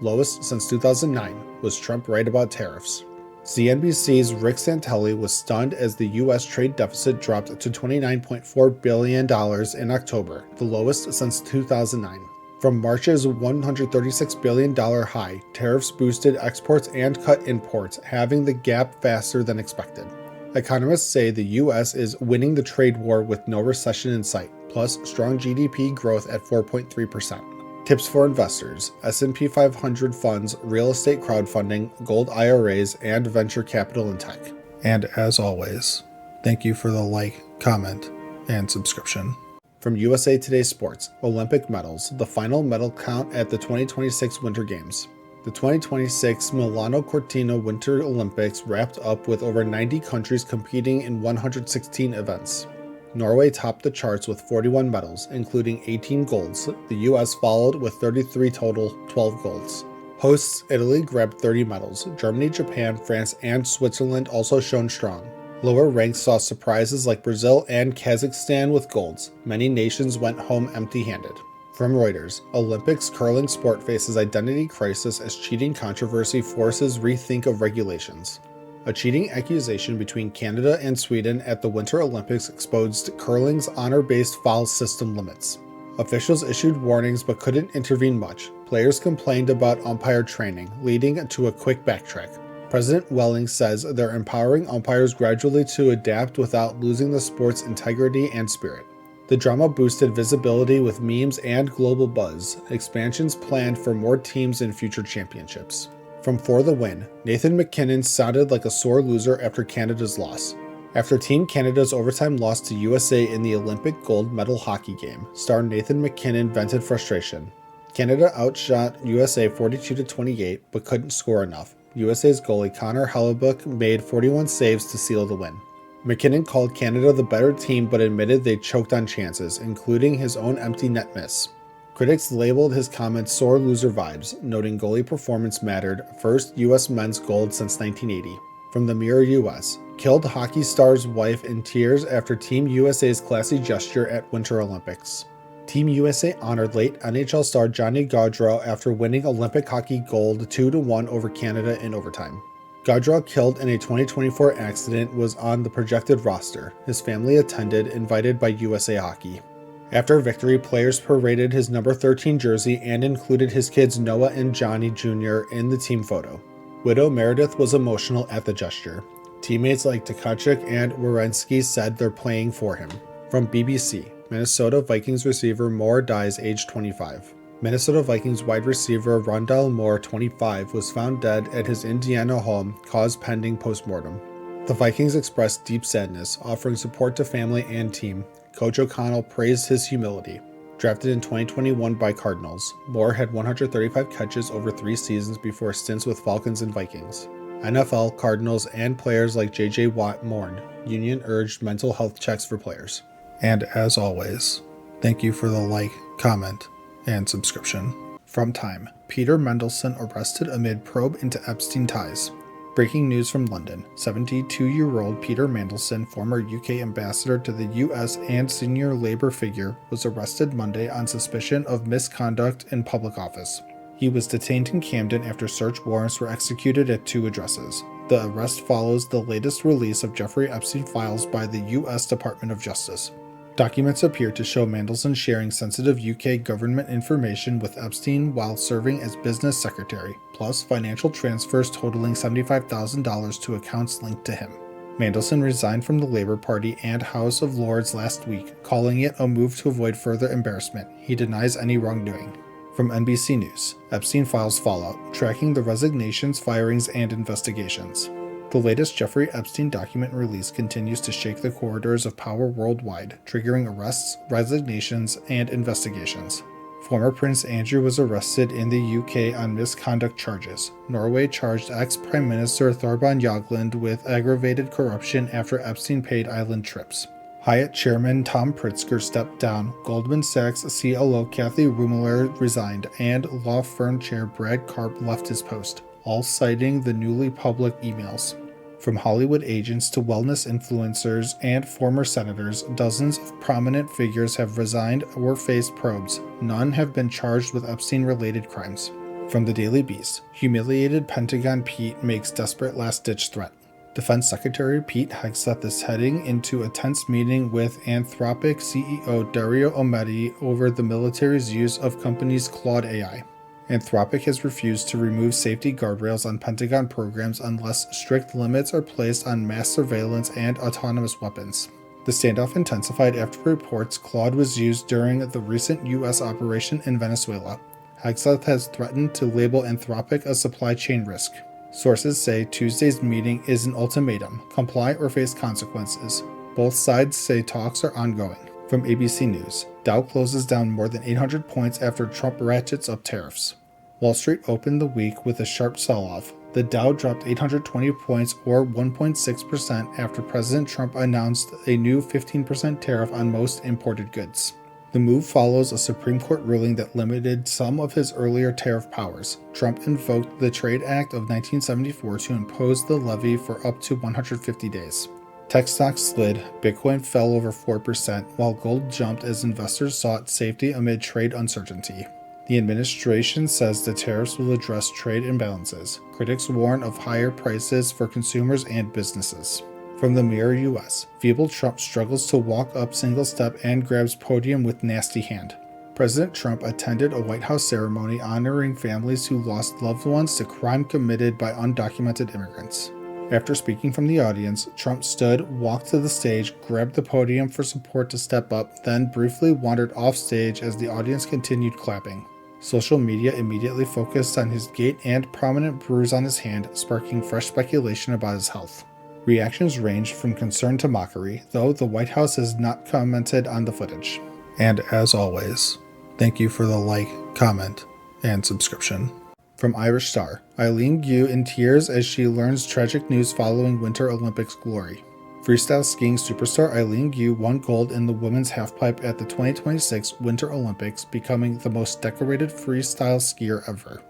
lowest since 2009. Was Trump right about tariffs? CNBC's Rick Santelli was stunned as the U.S. trade deficit dropped to $29.4 billion in October, the lowest since 2009. From March's $136 billion high, tariffs boosted exports and cut imports, having the gap faster than expected. Economists say the U.S. is winning the trade war with no recession in sight, plus strong GDP growth at 4.3%. Tips for investors: S&P 500 funds, real estate crowdfunding, gold IRAs, and venture capital in tech. And as always, thank you for the like, comment, and subscription. From USA Today Sports, Olympic medals, the final medal count at the 2026 Winter Games. The 2026 Milano Cortina Winter Olympics wrapped up with over 90 countries competing in 116 events. Norway topped the charts with 41 medals, including 18 golds. The US followed with 33 total, 12 golds. Hosts Italy grabbed 30 medals. Germany, Japan, France, and Switzerland also shone strong. Lower ranks saw surprises like Brazil and Kazakhstan with golds. Many nations went home empty-handed. From Reuters, Olympics curling sport faces identity crisis as cheating controversy forces rethink of regulations. A cheating accusation between Canada and Sweden at the Winter Olympics exposed curling's honor-based foul system limits. Officials issued warnings but couldn't intervene much. Players complained about umpire training, leading to a quick backtrack. President Welling says they're empowering umpires gradually to adapt without losing the sport's integrity and spirit. The drama boosted visibility with memes and global buzz. Expansions planned for more teams in future championships. From For the Win, Nathan MacKinnon sounded like a sore loser after Canada's loss. After Team Canada's overtime loss to USA in the Olympic gold medal hockey game, star Nathan MacKinnon vented frustration. Canada outshot USA 42-28 but couldn't score enough. USA's goalie Connor Hellebuyck made 41 saves to seal the win. MacKinnon called Canada the better team but admitted they choked on chances, including his own empty net miss. Critics labeled his comments sore loser vibes, noting goalie performance mattered, first U.S. men's gold since 1980. From the Mirror US, killed hockey star's wife in tears after Team USA's classy gesture at Winter Olympics. Team USA honored late NHL star Johnny Gaudreau after winning Olympic hockey gold 2-1 over Canada in overtime. Gaudreau, killed in a 2024 accident, was on the projected roster. His family attended, invited by USA Hockey. After victory, players paraded his number 13 jersey and included his kids Noah and Johnny Jr. in the team photo. Widow Meredith was emotional at the gesture. Teammates like Tkachuk and Werenski said they're playing for him. From BBC, Minnesota Vikings receiver Moore dies aged 25. Minnesota Vikings wide receiver Rondale Moore, 25, was found dead at his Indiana home, cause pending postmortem. The Vikings expressed deep sadness, offering support to family and team. Coach O'Connell praised his humility. Drafted in 2021 by Cardinals, Moore had 135 catches over 3 seasons before stints with Falcons and Vikings. NFL, Cardinals, and players like J.J. Watt mourned. Union urged mental health checks for players. And as always, thank you for the like, comment, and subscription. From Time, Peter Mandelson arrested amid probe into Epstein ties. Breaking news from London, 72-year-old Peter Mandelson, former UK ambassador to the US and senior Labour figure, was arrested Monday on suspicion of misconduct in public office. He was detained in Camden after search warrants were executed at 2 addresses. The arrest follows the latest release of Jeffrey Epstein files by the US Department of Justice. Documents appear to show Mandelson sharing sensitive UK government information with Epstein while serving as business secretary, plus financial transfers totaling $75,000 to accounts linked to him. Mandelson resigned from the Labour Party and House of Lords last week, calling it a move to avoid further embarrassment. He denies any wrongdoing. From NBC News, Epstein files fallout, tracking the resignations, firings, and investigations. The latest Jeffrey Epstein document release continues to shake the corridors of power worldwide, triggering arrests, resignations, and investigations. Former Prince Andrew was arrested in the UK on misconduct charges. Norway charged ex-Prime Minister Thorbjørn Jagland with aggravated corruption after Epstein paid island trips. Hyatt chairman Tom Pritzker stepped down, Goldman Sachs CLO Kathy Ruemmler resigned, and law firm chair Brad Karp left his post, all citing the newly public emails. From Hollywood agents to wellness influencers and former senators, dozens of prominent figures have resigned or faced probes. None have been charged with Epstein-related crimes. From the Daily Beast, humiliated Pentagon Pete makes desperate last-ditch threat. Defense Secretary Pete Hegseth is heading into a tense meeting with Anthropic CEO Dario Amodei over the military's use of company's Claude AI. Anthropic has refused to remove safety guardrails on Pentagon programs unless strict limits are placed on mass surveillance and autonomous weapons. The standoff intensified after reports Claude was used during the recent U.S. operation in Venezuela. Hegseth has threatened to label Anthropic a supply chain risk. Sources say Tuesday's meeting is an ultimatum: comply or face consequences. Both sides say talks are ongoing. From ABC News, Dow closes down more than 800 points after Trump ratchets up tariffs. Wall Street opened the week with a sharp sell-off. The Dow dropped 820 points or 1.6% after President Trump announced a new 15% tariff on most imported goods. The move follows a Supreme Court ruling that limited some of his earlier tariff powers. Trump invoked the Trade Act of 1974 to impose the levy for up to 150 days. Tech stocks slid, Bitcoin fell over 4%, while gold jumped as investors sought safety amid trade uncertainty. The administration says the tariffs will address trade imbalances. Critics warn of higher prices for consumers and businesses. From the Mirror US, feeble Trump struggles to walk up single step and grabs podium with nasty hand. President Trump attended a White House ceremony honoring families who lost loved ones to crime committed by undocumented immigrants. After speaking from the audience, Trump stood, walked to the stage, grabbed the podium for support to step up, then briefly wandered off stage as the audience continued clapping. Social media immediately focused on his gait and prominent bruise on his hand, sparking fresh speculation about his health. Reactions ranged from concern to mockery, though the White House has not commented on the footage. And as always, thank you for the like, comment, and subscription. From Irish Star, Eileen Gu in tears as she learns tragic news following Winter Olympics glory. Freestyle skiing superstar Eileen Gu won gold in the women's halfpipe at the 2026 Winter Olympics, becoming the most decorated freestyle skier ever.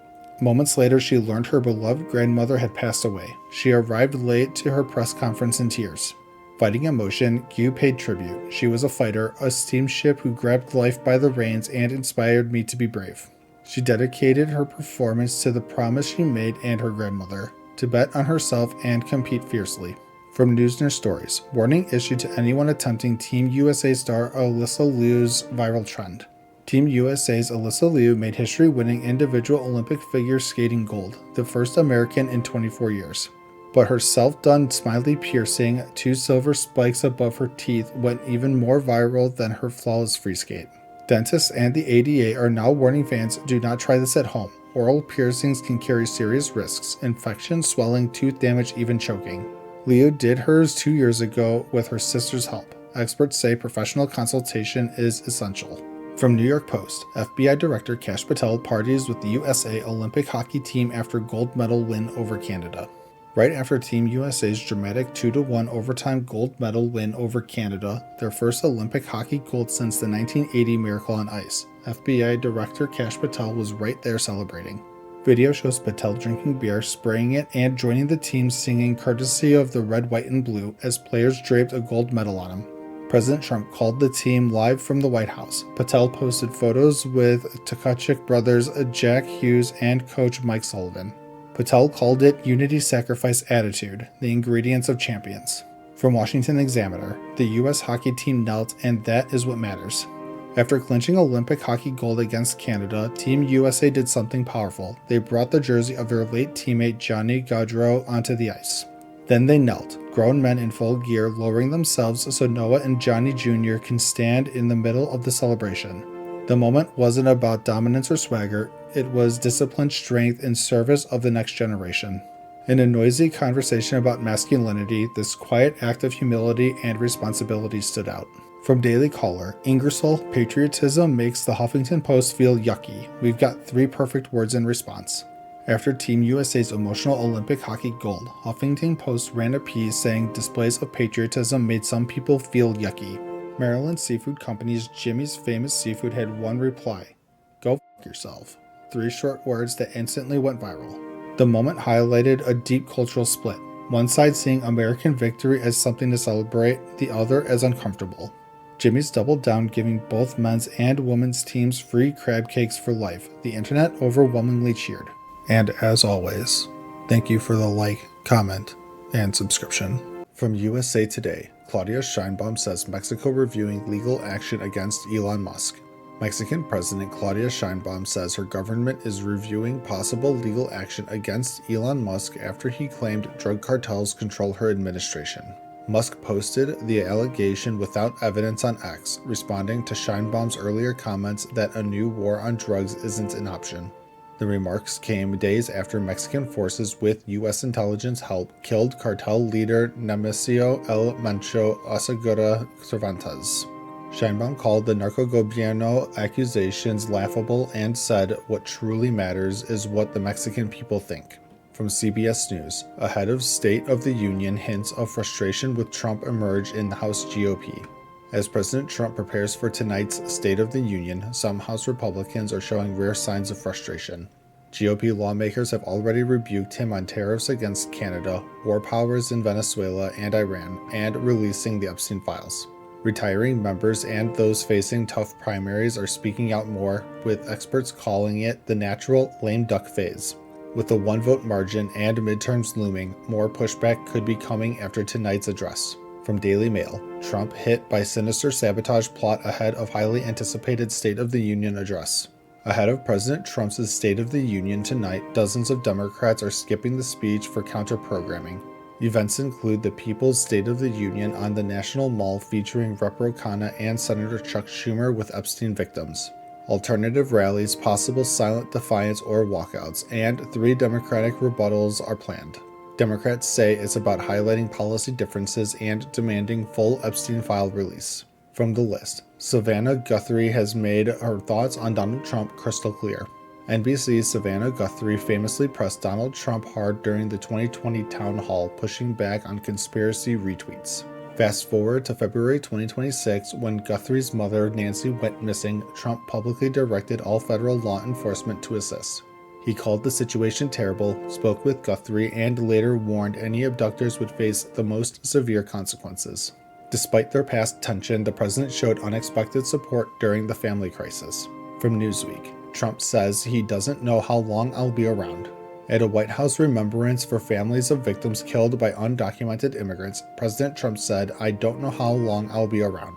Moments later, she learned her beloved grandmother had passed away. She arrived late to her press conference in tears. Fighting emotion, Gu paid tribute. She was a fighter, a steamship who grabbed life by the reins and inspired me to be brave. She dedicated her performance to the promise she made and her grandmother, to bet on herself and compete fiercely. From Newsner Stories, warning issued to anyone attempting Team USA star Alyssa Liu's viral trend. Team USA's Alyssa Liu made history-winning individual Olympic figure skating gold, the first American in 24 years. But her self-done smiley piercing 2 silver spikes above her teeth went even more viral than her flawless free skate. Dentists and the ADA are now warning fans, do not try this at home. Oral piercings can carry serious risks: infection, swelling, tooth damage, even choking. Liu did hers 2 years ago with her sister's help. Experts say professional consultation is essential. From New York Post, FBI Director Kash Patel parties with the USA Olympic hockey team after gold medal win over Canada. Right after Team USA's dramatic 2-1 overtime gold medal win over Canada, their first Olympic hockey gold since the 1980 Miracle on Ice, FBI Director Kash Patel was right there celebrating. Video shows Patel drinking beer, spraying it, and joining the team singing courtesy of the red, white, and blue as players draped a gold medal on him. President Trump called the team live from the White House. Patel posted photos with Tkachuk brothers Jack Hughes and coach Mike Sullivan. Patel called it unity, sacrifice, attitude, the ingredients of champions. From Washington Examiner, the U.S. hockey team knelt, and that is what matters. After clinching Olympic hockey gold against Canada, Team USA did something powerful. They brought the jersey of their late teammate Johnny Gaudreau onto the ice. Then they knelt, grown men in full gear, lowering themselves so Noah and Johnny Jr. can stand in the middle of the celebration. The moment wasn't about dominance or swagger, it was disciplined strength in service of the next generation. In a noisy conversation about masculinity, this quiet act of humility and responsibility stood out. From Daily Caller, Ingersoll, patriotism makes the Huffington Post feel yucky. We've got 3 perfect words in response. After Team USA's emotional Olympic hockey gold, Huffington Post ran a piece saying displays of patriotism made some people feel yucky. Maryland seafood company's Jimmy's Famous Seafood had one reply: "Go f*** yourself." 3 short words that instantly went viral. The moment highlighted a deep cultural split. One side seeing American victory as something to celebrate, the other as uncomfortable. Jimmy's doubled down, giving both men's and women's teams free crab cakes for life. The internet overwhelmingly cheered. And as always, thank you for the like, comment, and subscription. From USA Today, Claudia Sheinbaum says Mexico reviewing legal action against Elon Musk. Mexican President Claudia Sheinbaum says her government is reviewing possible legal action against Elon Musk after he claimed drug cartels control her administration. Musk posted the allegation without evidence on X, responding to Sheinbaum's earlier comments that a new war on drugs isn't an option. The remarks came days after Mexican forces with U.S. intelligence help killed cartel leader Nemesio El Mencho Asegura Cervantes. Sheinbaum called the narcogobierno accusations laughable and said what truly matters is what the Mexican people think. From CBS News, a head of State of the Union hints of frustration with Trump emerge in the House GOP. As President Trump prepares for tonight's State of the Union, some House Republicans are showing rare signs of frustration. GOP lawmakers have already rebuked him on tariffs against Canada, war powers in Venezuela and Iran, and releasing the Epstein files. Retiring members and those facing tough primaries are speaking out more, with experts calling it the natural lame duck phase. With a one-vote margin and midterms looming, more pushback could be coming after tonight's address. From Daily Mail, Trump hit by sinister sabotage plot ahead of highly anticipated State of the Union address. Ahead of President Trump's State of the Union tonight, dozens of Democrats are skipping the speech for counter-programming. Events include the People's State of the Union on the National Mall featuring Rep. Ro Khanna and Senator Chuck Schumer with Epstein victims. Alternative rallies, possible silent defiance or walkouts, and 3 Democratic rebuttals are planned. Democrats say it's about highlighting policy differences and demanding full Epstein file release. From the list, Savannah Guthrie has made her thoughts on Donald Trump crystal clear. NBC's Savannah Guthrie famously pressed Donald Trump hard during the 2020 town hall, pushing back on conspiracy retweets. Fast forward to February 2026, when Guthrie's mother, Nancy, went missing, Trump publicly directed all federal law enforcement to assist. He called the situation terrible, spoke with Guthrie, and later warned any abductors would face the most severe consequences. Despite their past tension, the president showed unexpected support during the family crisis. From Newsweek, Trump says he doesn't know how long I'll be around. At a White House remembrance for families of victims killed by undocumented immigrants, President Trump said, "I don't know how long I'll be around."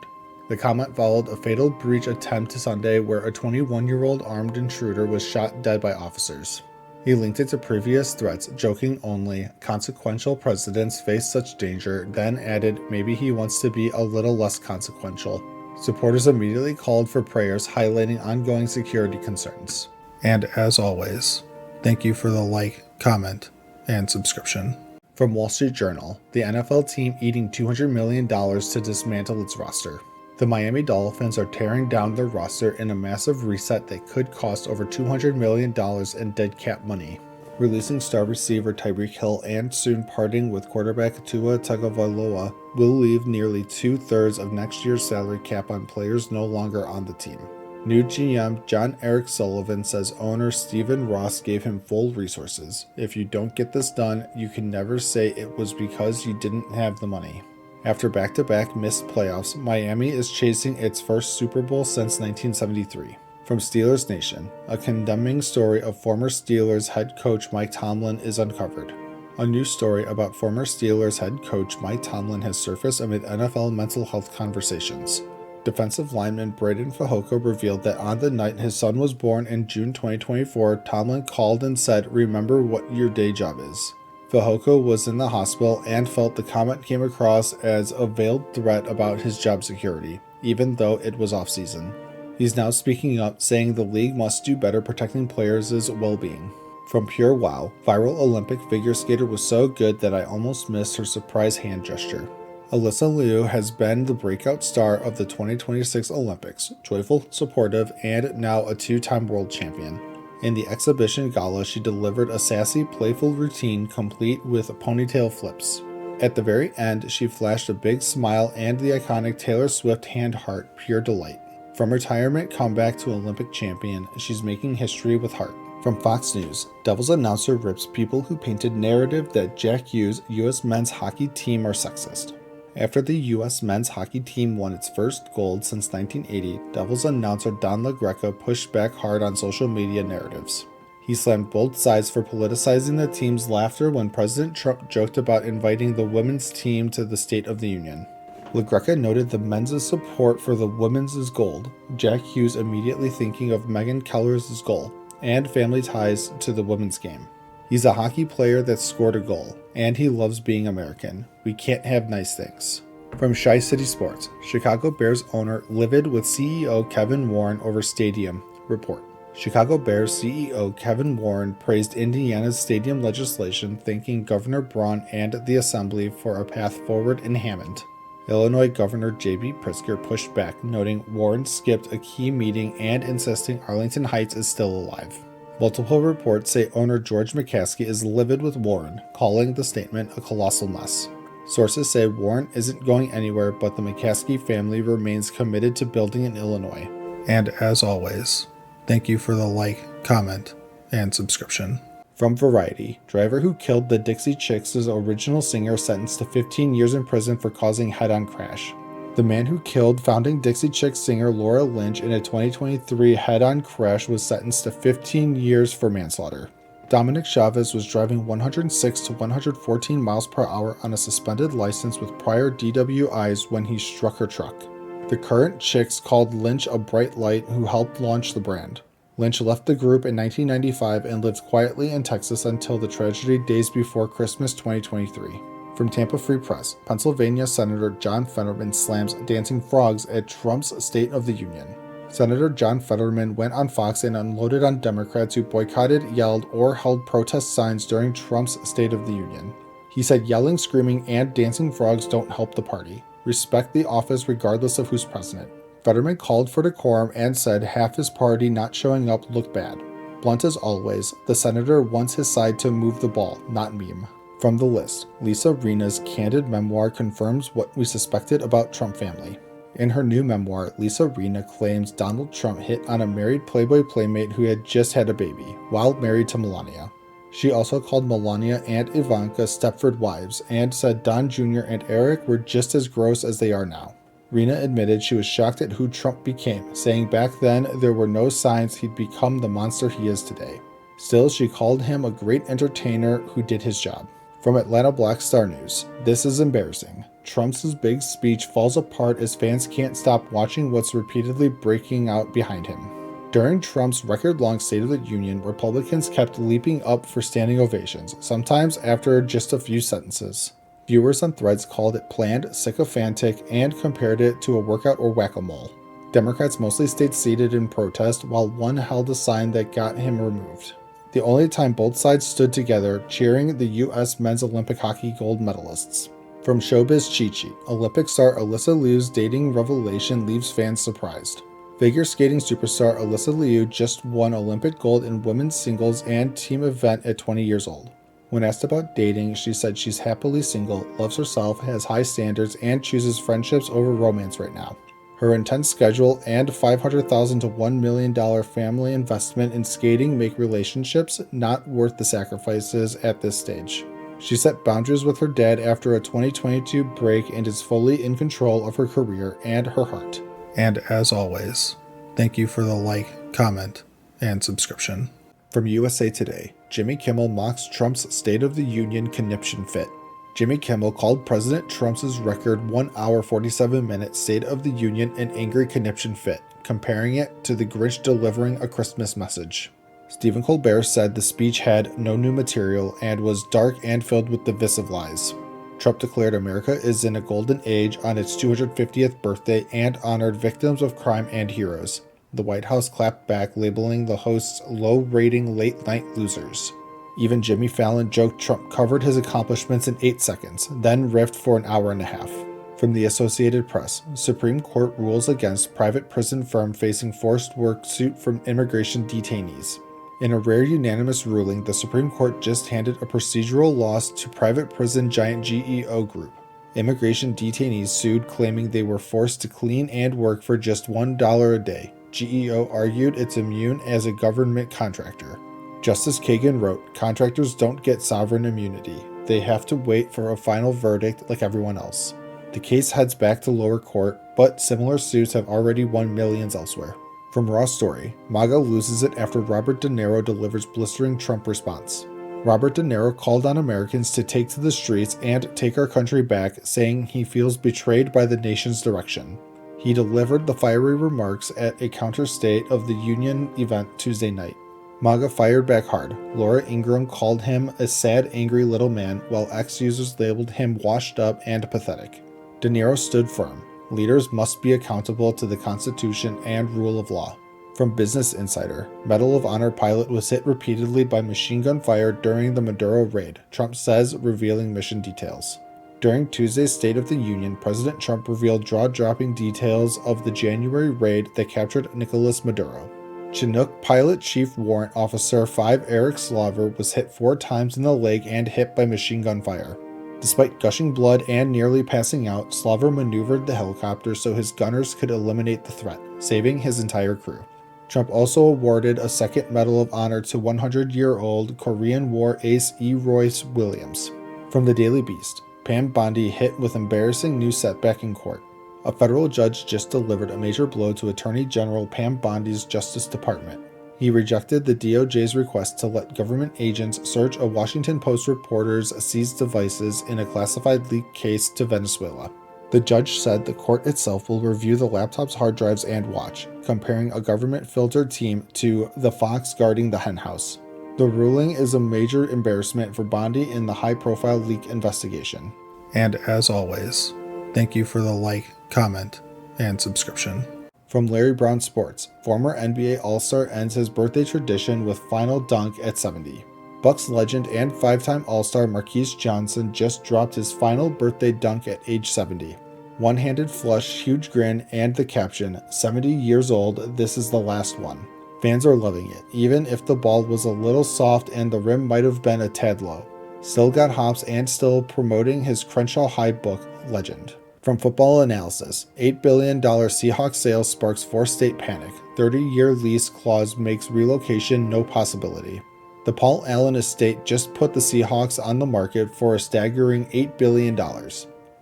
The comment followed a fatal breach attempt Sunday where a 21-year-old armed intruder was shot dead by officers. He linked it to previous threats, joking only, "Consequential presidents face such danger," then added maybe he wants to be a little less consequential. Supporters immediately called for prayers, highlighting ongoing security concerns. And as always, thank you for the like, comment, and subscription. From Wall Street Journal, the NFL team eating $200 million to dismantle its roster. The Miami Dolphins are tearing down their roster in a massive reset that could cost over $200 million in dead cap money. Releasing star receiver Tyreek Hill and soon parting with quarterback Tua Tagovailoa will leave nearly 2/3 of next year's salary cap on players no longer on the team. New GM John Eric Sullivan says owner Stephen Ross gave him full resources. "If you don't get this done, you can never say it was because you didn't have the money." After back-to-back missed playoffs, Miami is chasing its first Super Bowl since 1973. From Steelers Nation, a condemning story of former Steelers head coach Mike Tomlin is uncovered. A new story about former Steelers head coach Mike Tomlin has surfaced amid NFL mental health conversations. Defensive lineman Braden Fehoko revealed that on the night his son was born in June 2024, Tomlin called and said, "Remember what your day job is." Fehoko was in the hospital and felt the comment came across as a veiled threat about his job security, even though it was off-season. He's now speaking up, saying the league must do better protecting players' well-being. From Pure Wow, viral Olympic figure skater was so good that I almost missed her surprise hand gesture. Alyssa Liu has been the breakout star of the 2026 Olympics, joyful, supportive, and now a 2-time world champion. In the exhibition gala, she delivered a sassy, playful routine complete with ponytail flips. At the very end, she flashed a big smile and the iconic Taylor Swift hand heart, pure delight. From retirement comeback to Olympic champion, she's making history with heart. From Fox News, Devils announcer rips people who painted narrative that Jack Hughes' U.S. men's hockey team are sexist. After the U.S. men's hockey team won its first gold since 1980, Devils announcer Don LaGreca pushed back hard on social media narratives. He He slammed both sides for politicizing the team's laughter when President Trump joked about inviting the women's team to the State of the Union. LaGreca noted the men's support for the women's is gold, Jack Hughes immediately thinking of Megyn Keller's goal, and family ties to the women's game. He's a hockey player that scored a goal, and he loves being American. We can't have nice things. From Shy City Sports, Chicago Bears owner livid with CEO Kevin Warren over stadium report. Chicago Bears CEO Kevin Warren praised Indiana's stadium legislation, thanking Governor Braun and the Assembly for a path forward in Hammond. Illinois Governor J.B. Pritzker pushed back, noting Warren skipped a key meeting and insisting Arlington Heights is still alive. Multiple reports say owner George McCaskey is livid with Warren, calling the statement a colossal mess. Sources say Warren isn't going anywhere, but the McCaskey family remains committed to building in Illinois. And as always, thank you for the like, comment, and subscription. From Variety, driver who killed the Dixie Chicks' original singer sentenced to 15 years in prison for causing head-on crash. The man who killed founding Dixie Chicks singer Laura Lynch in a 2023 head-on crash was sentenced to 15 years for manslaughter. Dominic Chavez was driving 106 to 114 miles per hour on a suspended license with prior DWIs when he struck her truck. The current Chicks called Lynch a bright light who helped launch the brand. Lynch left the group in 1995 and lived quietly in Texas until the tragedy days before Christmas 2023. From Tampa Free Press, Pennsylvania Senator John Fetterman slams dancing frogs at Trump's State of the Union. Senator John Fetterman went on Fox and unloaded on Democrats who boycotted, yelled, or held protest signs during Trump's State of the Union. He said yelling, screaming, and dancing frogs don't help the party. Respect the office regardless of who's president. Fetterman called for decorum and said half his party not showing up looked bad. Blunt as always, the senator wants his side to move the ball, not meme. From The List, Lisa Rinna's candid memoir confirms what we suspected about Trump family. In her new memoir, Lisa Rinna claims Donald Trump hit on a married Playboy playmate who had just had a baby, while married to Melania. She also called Melania and Ivanka Stepford wives, and said Don Jr. and Eric were just as gross as they are now. Rinna admitted she was shocked at who Trump became, saying back then there were no signs he'd become the monster he is today. Still, she called him a great entertainer who did his job. From Atlanta Black Star News, this is embarrassing. Trump's big speech falls apart as fans can't stop watching what's repeatedly breaking out behind him. During Trump's record-long State of the Union, Republicans kept leaping up for standing ovations, sometimes after just a few sentences. Viewers on Threads called it planned, sycophantic, and compared it to a workout or whack-a-mole. Democrats mostly stayed seated in protest, while one held a sign that got him removed. The only time both sides stood together, cheering the U.S. men's Olympic hockey gold medalists. From Showbiz Cheat Sheet, Olympic star Alyssa Liu's dating revelation leaves fans surprised. Figure skating superstar Alyssa Liu just won Olympic gold in women's singles and team event at 20 years old. When asked about dating, she said she's happily single, loves herself, has high standards, and chooses friendships over romance right now. Her intense schedule and $500,000 to $1 million family investment in skating make relationships not worth the sacrifices at this stage. She set boundaries with her dad after a 2022 break and is fully in control of her career and her heart. And as always, thank you for the like, comment, and subscription. From USA Today, Jimmy Kimmel mocks Trump's State of the Union conniption fit. Jimmy Kimmel called President Trump's record 1 hour 47 minute State of the Union an angry conniption fit, comparing it to the Grinch delivering a Christmas message. Stephen Colbert said the speech had no new material and was dark and filled with divisive lies. Trump declared America is in a golden age on its 250th birthday and honored victims of crime and heroes. The White House clapped back, labeling the hosts low-rating late-night losers. Even Jimmy Fallon joked Trump covered his accomplishments in 8 seconds, then riffed for an hour and a half. From the Associated Press, Supreme Court rules against private prison firm facing forced work suit from immigration detainees. In a rare unanimous ruling, the Supreme Court just handed a procedural loss to private prison giant GEO Group. Immigration detainees sued, claiming they were forced to clean and work for just $1 a day. GEO argued it's immune as a government contractor. Justice Kagan wrote, "Contractors don't get sovereign immunity. They have to wait for a final verdict like everyone else." The case heads back to lower court, but similar suits have already won millions elsewhere. From Raw Story, MAGA loses it after Robert De Niro delivers blistering Trump response. Robert De Niro called on Americans to take to the streets and take our country back, saying he feels betrayed by the nation's direction. He delivered the fiery remarks at a counter-State of the Union event Tuesday night. MAGA fired back hard. Laura Ingraham called him a sad, angry little man, while ex-users labeled him washed up and pathetic. De Niro stood firm. Leaders must be accountable to the Constitution and rule of law. From Business Insider, Medal of Honor pilot was hit repeatedly by machine gun fire during the Maduro raid, Trump says, revealing mission details. During Tuesday's State of the Union, President Trump revealed jaw-dropping details of the January raid that captured Nicolas Maduro. Chinook Pilot Chief Warrant Officer 5 Eric Slaver was hit 4 times in the leg and hit by machine gun fire. Despite gushing blood and nearly passing out, Slaver maneuvered the helicopter so his gunners could eliminate the threat, saving his entire crew. Trump also awarded a second Medal of Honor to 100-year-old Korean War ace E. Royce Williams. From the Daily Beast, Pam Bondi hit with embarrassing new setback in court. A federal judge just delivered a major blow to Attorney General Pam Bondi's Justice Department. He rejected the DOJ's request to let government agents search a Washington Post reporter's seized devices in a classified leak case to Venezuela. The judge said the court itself will review the laptop's hard drives and watch, comparing a government-filtered team to the fox guarding the henhouse. The ruling is a major embarrassment for Bondi in the high-profile leak investigation. And as always, thank you for the like, comment, and subscription. From Larry Brown Sports, former NBA All-Star ends his birthday tradition with final dunk at 70. Bucks legend and 5-time All-Star Marquise Johnson just dropped his final birthday dunk at age 70. One-handed flush, huge grin, and the caption, 70 years old, this is the last one. Fans are loving it, even if the ball was a little soft and the rim might have been a tad low. Still got hops and still promoting his Crenshaw High book legend. From Football Analysis, $8 billion Seahawks sale sparks 4-state panic. 30-year lease clause makes relocation no possibility. The Paul Allen estate just put the Seahawks on the market for a staggering $8 billion.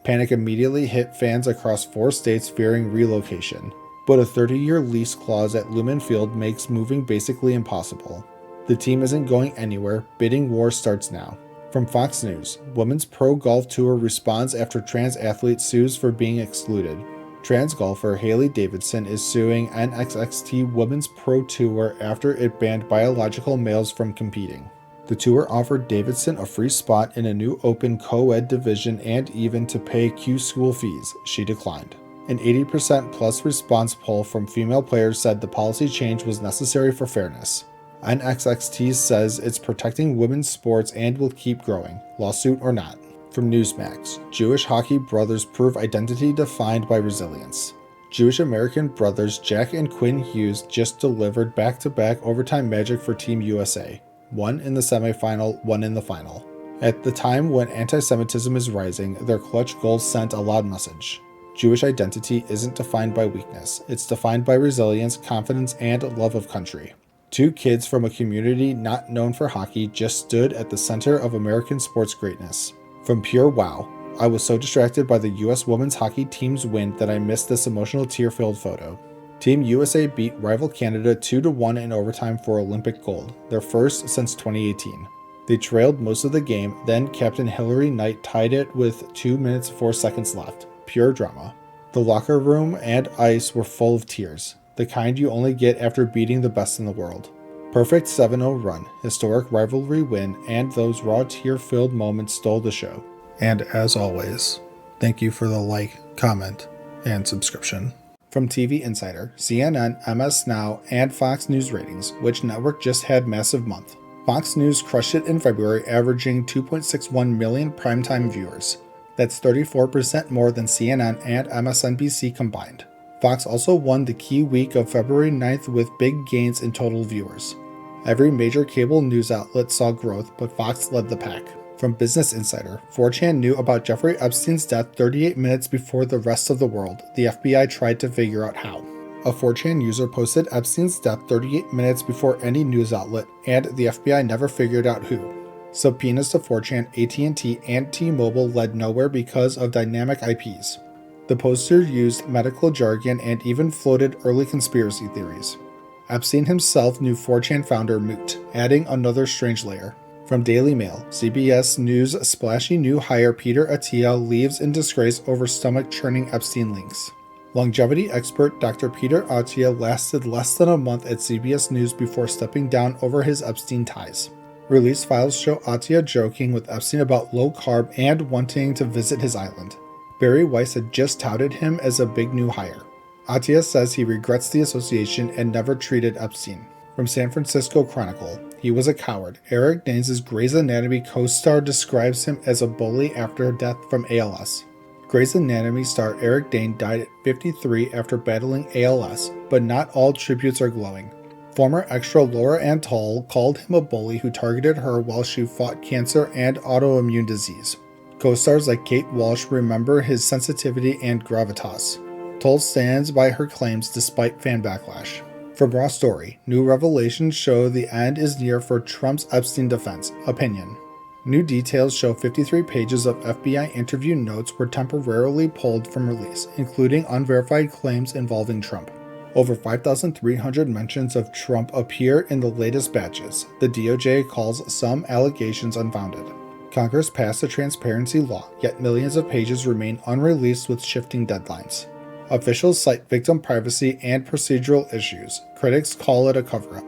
Panic immediately hit fans across 4 states fearing relocation. But a 30-year lease clause at Lumen Field makes moving basically impossible. The team isn't going anywhere. Bidding war starts now. From Fox News, Women's Pro Golf Tour responds after trans athlete sues for being excluded. Trans golfer Haley Davidson is suing NXXT Women's Pro Tour after it banned biological males from competing. The tour offered Davidson a free spot in a new open co-ed division and even to pay Q school fees. She declined. An 80% plus response poll from female players said the policy change was necessary for fairness. NXXT says it's protecting women's sports and will keep growing, lawsuit or not. From Newsmax, Jewish hockey brothers prove identity defined by resilience. Jewish American brothers Jack and Quinn Hughes just delivered back-to-back overtime magic for Team USA. One in the semifinal, one in the final. At the time when anti-Semitism is rising, their clutch goals sent a loud message. Jewish identity isn't defined by weakness. It's defined by resilience, confidence, and love of country. 2 kids from a community not known for hockey just stood at the center of American sports greatness. From Pure Wow, I was so distracted by the U.S. women's hockey team's win that I missed this emotional tear-filled photo. Team USA beat rival Canada 2-1 in overtime for Olympic gold, their first since 2018. They trailed most of the game, then Captain Hillary Knight tied it with 2 minutes 4 seconds left. Pure drama. The locker room and ice were full of tears, the kind you only get after beating the best in the world. Perfect 7-0 run, historic rivalry win, and those raw tear-filled moments stole the show. And as always, thank you for the like, comment, and subscription. From TV Insider, CNN, MS Now, and Fox News ratings, which network just had massive month. Fox News crushed it in February, averaging 2.61 million primetime viewers. That's 34% more than CNN and MSNBC combined. Fox also won the key week of February 9th with big gains in total viewers. Every major cable news outlet saw growth, but Fox led the pack. From Business Insider, 4chan knew about Jeffrey Epstein's death 38 minutes before the rest of the world. The FBI tried to figure out how. A 4chan user posted Epstein's death 38 minutes before any news outlet, and the FBI never figured out who. Subpoenas to 4chan, AT&T, and T-Mobile led nowhere because of dynamic IPs. The poster used medical jargon and even floated early conspiracy theories. Epstein himself knew 4chan founder Moot, adding another strange layer. From Daily Mail, CBS News splashy new hire Peter Attia leaves in disgrace over stomach-churning Epstein links. Longevity expert Dr. Peter Attia lasted less than a month at CBS News before stepping down over his Epstein ties. Release files show Attia joking with Epstein about low-carb and wanting to visit his island. Barry Weiss had just touted him as a big new hire. Attia says he regrets the association and never treated Epstein. From San Francisco Chronicle, he was a coward. Eric Danes' Grey's Anatomy co-star describes him as a bully after death from ALS. Grey's Anatomy star Eric Dane died at 53 after battling ALS, but not all tributes are glowing. Former extra Laura Antall called him a bully who targeted her while she fought cancer and autoimmune disease. Co-stars like Kate Walsh remember his sensitivity and gravitas. Toll stands by her claims despite fan backlash. From Raw Story, new revelations show the end is near for Trump's Epstein defense. Opinion. New details show 53 pages of FBI interview notes were temporarily pulled from release, including unverified claims involving Trump. Over 5,300 mentions of Trump appear in the latest batches. The DOJ calls some allegations unfounded. Congress passed a transparency law, yet millions of pages remain unreleased with shifting deadlines. Officials cite victim privacy and procedural issues. Critics call it a cover-up.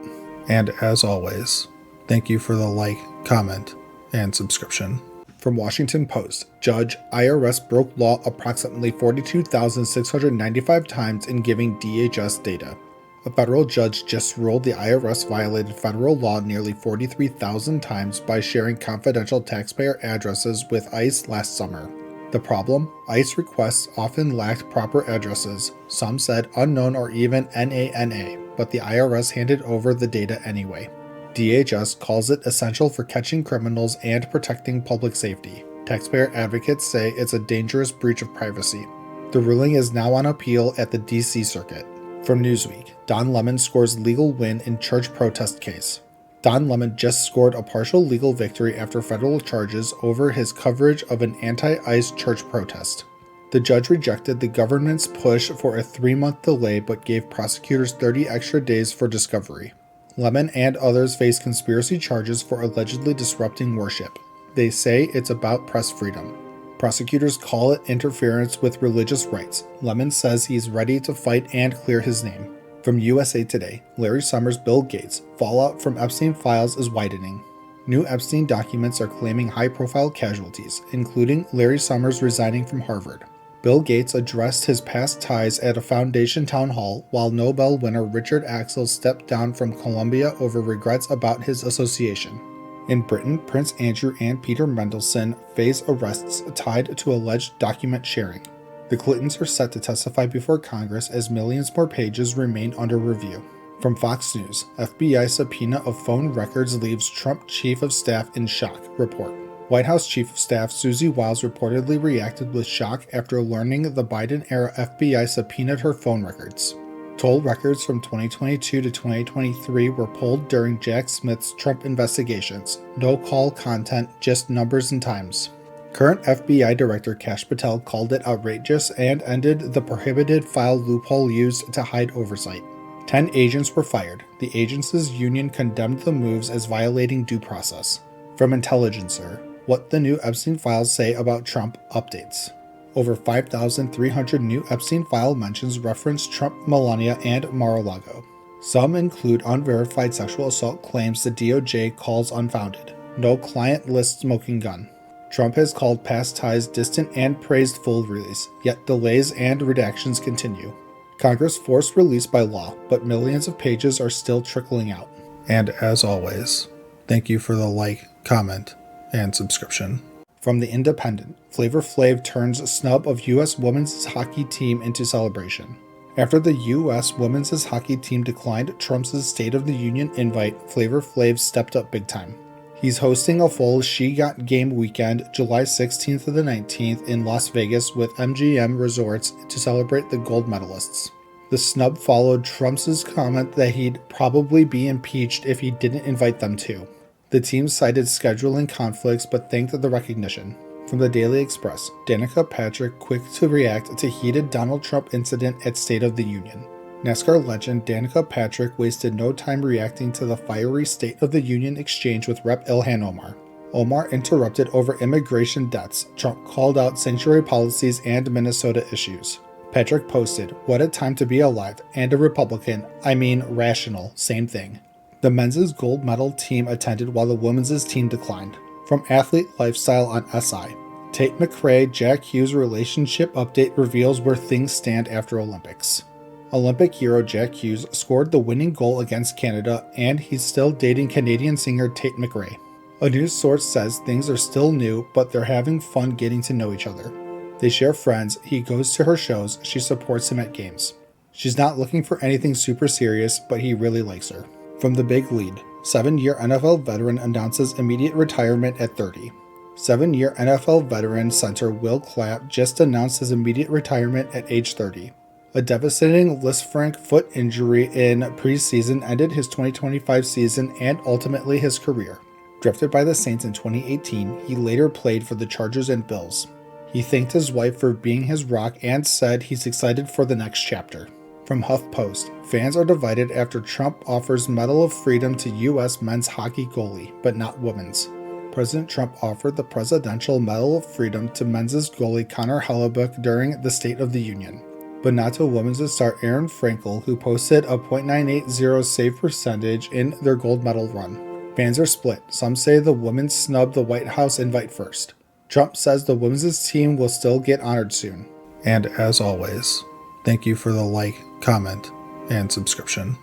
And as always, thank you for the like, comment, and subscription. From Washington Post, Judge, IRS broke law approximately 42,695 times in giving DHS data. A federal judge just ruled the IRS violated federal law nearly 43,000 times by sharing confidential taxpayer addresses with ICE last summer. The problem? ICE requests often lacked proper addresses. Some said unknown or even NANA, but the IRS handed over the data anyway. DHS calls it essential for catching criminals and protecting public safety. Taxpayer advocates say it's a dangerous breach of privacy. The ruling is now on appeal at the DC Circuit. From Newsweek, Don Lemon scores legal win in church protest case. Don Lemon just scored a partial legal victory after federal charges over his coverage of an anti-ICE church protest. The judge rejected the government's push for a 3-month delay but gave prosecutors 30 extra days for discovery. Lemon and others face conspiracy charges for allegedly disrupting worship. They say it's about press freedom. Prosecutors call it interference with religious rights. Lemon says he's ready to fight and clear his name. From USA Today, Larry Summers, Bill Gates, fallout from Epstein files is widening. New Epstein documents are claiming high-profile casualties, including Larry Summers resigning from Harvard. Bill Gates addressed his past ties at a foundation town hall, while Nobel winner Richard Axel stepped down from Columbia over regrets about his association. In Britain, Prince Andrew and Peter Mendelssohn face arrests tied to alleged document sharing. The Clintons are set to testify before Congress as millions more pages remain under review. From Fox News, FBI subpoena of phone records leaves Trump Chief of Staff in shock, report. White House Chief of Staff Susie Wiles reportedly reacted with shock after learning the Biden-era FBI subpoenaed her phone records. Toll records from 2022 to 2023 were pulled during Jack Smith's Trump investigations. No call content, just numbers and times. Current FBI Director Kash Patel called it outrageous and ended the prohibited file loophole used to hide oversight. 10 agents were fired. The agencies' union condemned the moves as violating due process. From Intelligencer, what the new Epstein files say about Trump updates. Over 5,300 new Epstein file mentions reference Trump, Melania, and Mar-a-Lago. Some include unverified sexual assault claims the DOJ calls unfounded. No client list smoking gun. Trump has called past ties distant and praised full release, yet delays and redactions continue. Congress forced release by law, but millions of pages are still trickling out. And as always, thank you for the like, comment, and subscription. From The Independent, Flavor Flav turns snub of U.S. women's hockey team into celebration. After the U.S. women's hockey team declined Trump's State of the Union invite, Flavor Flav stepped up big time. He's hosting a full She Got Game weekend, July 16th to the 19th in Las Vegas with MGM Resorts to celebrate the gold medalists. The snub followed Trump's comment that he'd probably be impeached if he didn't invite them too. The team cited scheduling conflicts but thanked the recognition. From the Daily Express, Danica Patrick quick to react to heated Donald Trump incident at State of the Union. NASCAR legend Danica Patrick wasted no time reacting to the fiery State of the Union exchange with Rep. Ilhan Omar. Omar interrupted over immigration deaths. Trump called out sanctuary policies and Minnesota issues. Patrick posted, "What a time to be alive, and a Republican, I mean rational, same thing." The men's gold medal team attended while the women's team declined. From Athlete Lifestyle on SI, Tate McRae-Jack Hughes relationship update reveals where things stand after Olympics. Olympic hero Jack Hughes scored the winning goal against Canada, and he's still dating Canadian singer Tate McRae. A news source says things are still new, but they're having fun getting to know each other. They share friends, he goes to her shows, she supports him at games. She's not looking for anything super serious, but he really likes her. From the Big Lead, 7-year NFL veteran announces immediate retirement at 30. 7-year NFL veteran center Will Clapp just announced his immediate retirement at age 30. A devastating Lisfranc foot injury in preseason ended his 2025 season and ultimately his career. Drafted by the Saints in 2018, he later played for the Chargers and Bills. He thanked his wife for being his rock and said he's excited for the next chapter. From HuffPost, fans are divided after Trump offers Medal of Freedom to U.S. men's hockey goalie, but not women's. President Trump offered the Presidential Medal of Freedom to men's goalie Connor Hellebuyck during the State of the Union, but not to women's star Aaron Frankel, who posted a .980 save percentage in their gold medal run. Fans are split. Some say the women snubbed the White House invite first. Trump says the women's team will still get honored soon. And as always, thank you for the like, comment, and subscription.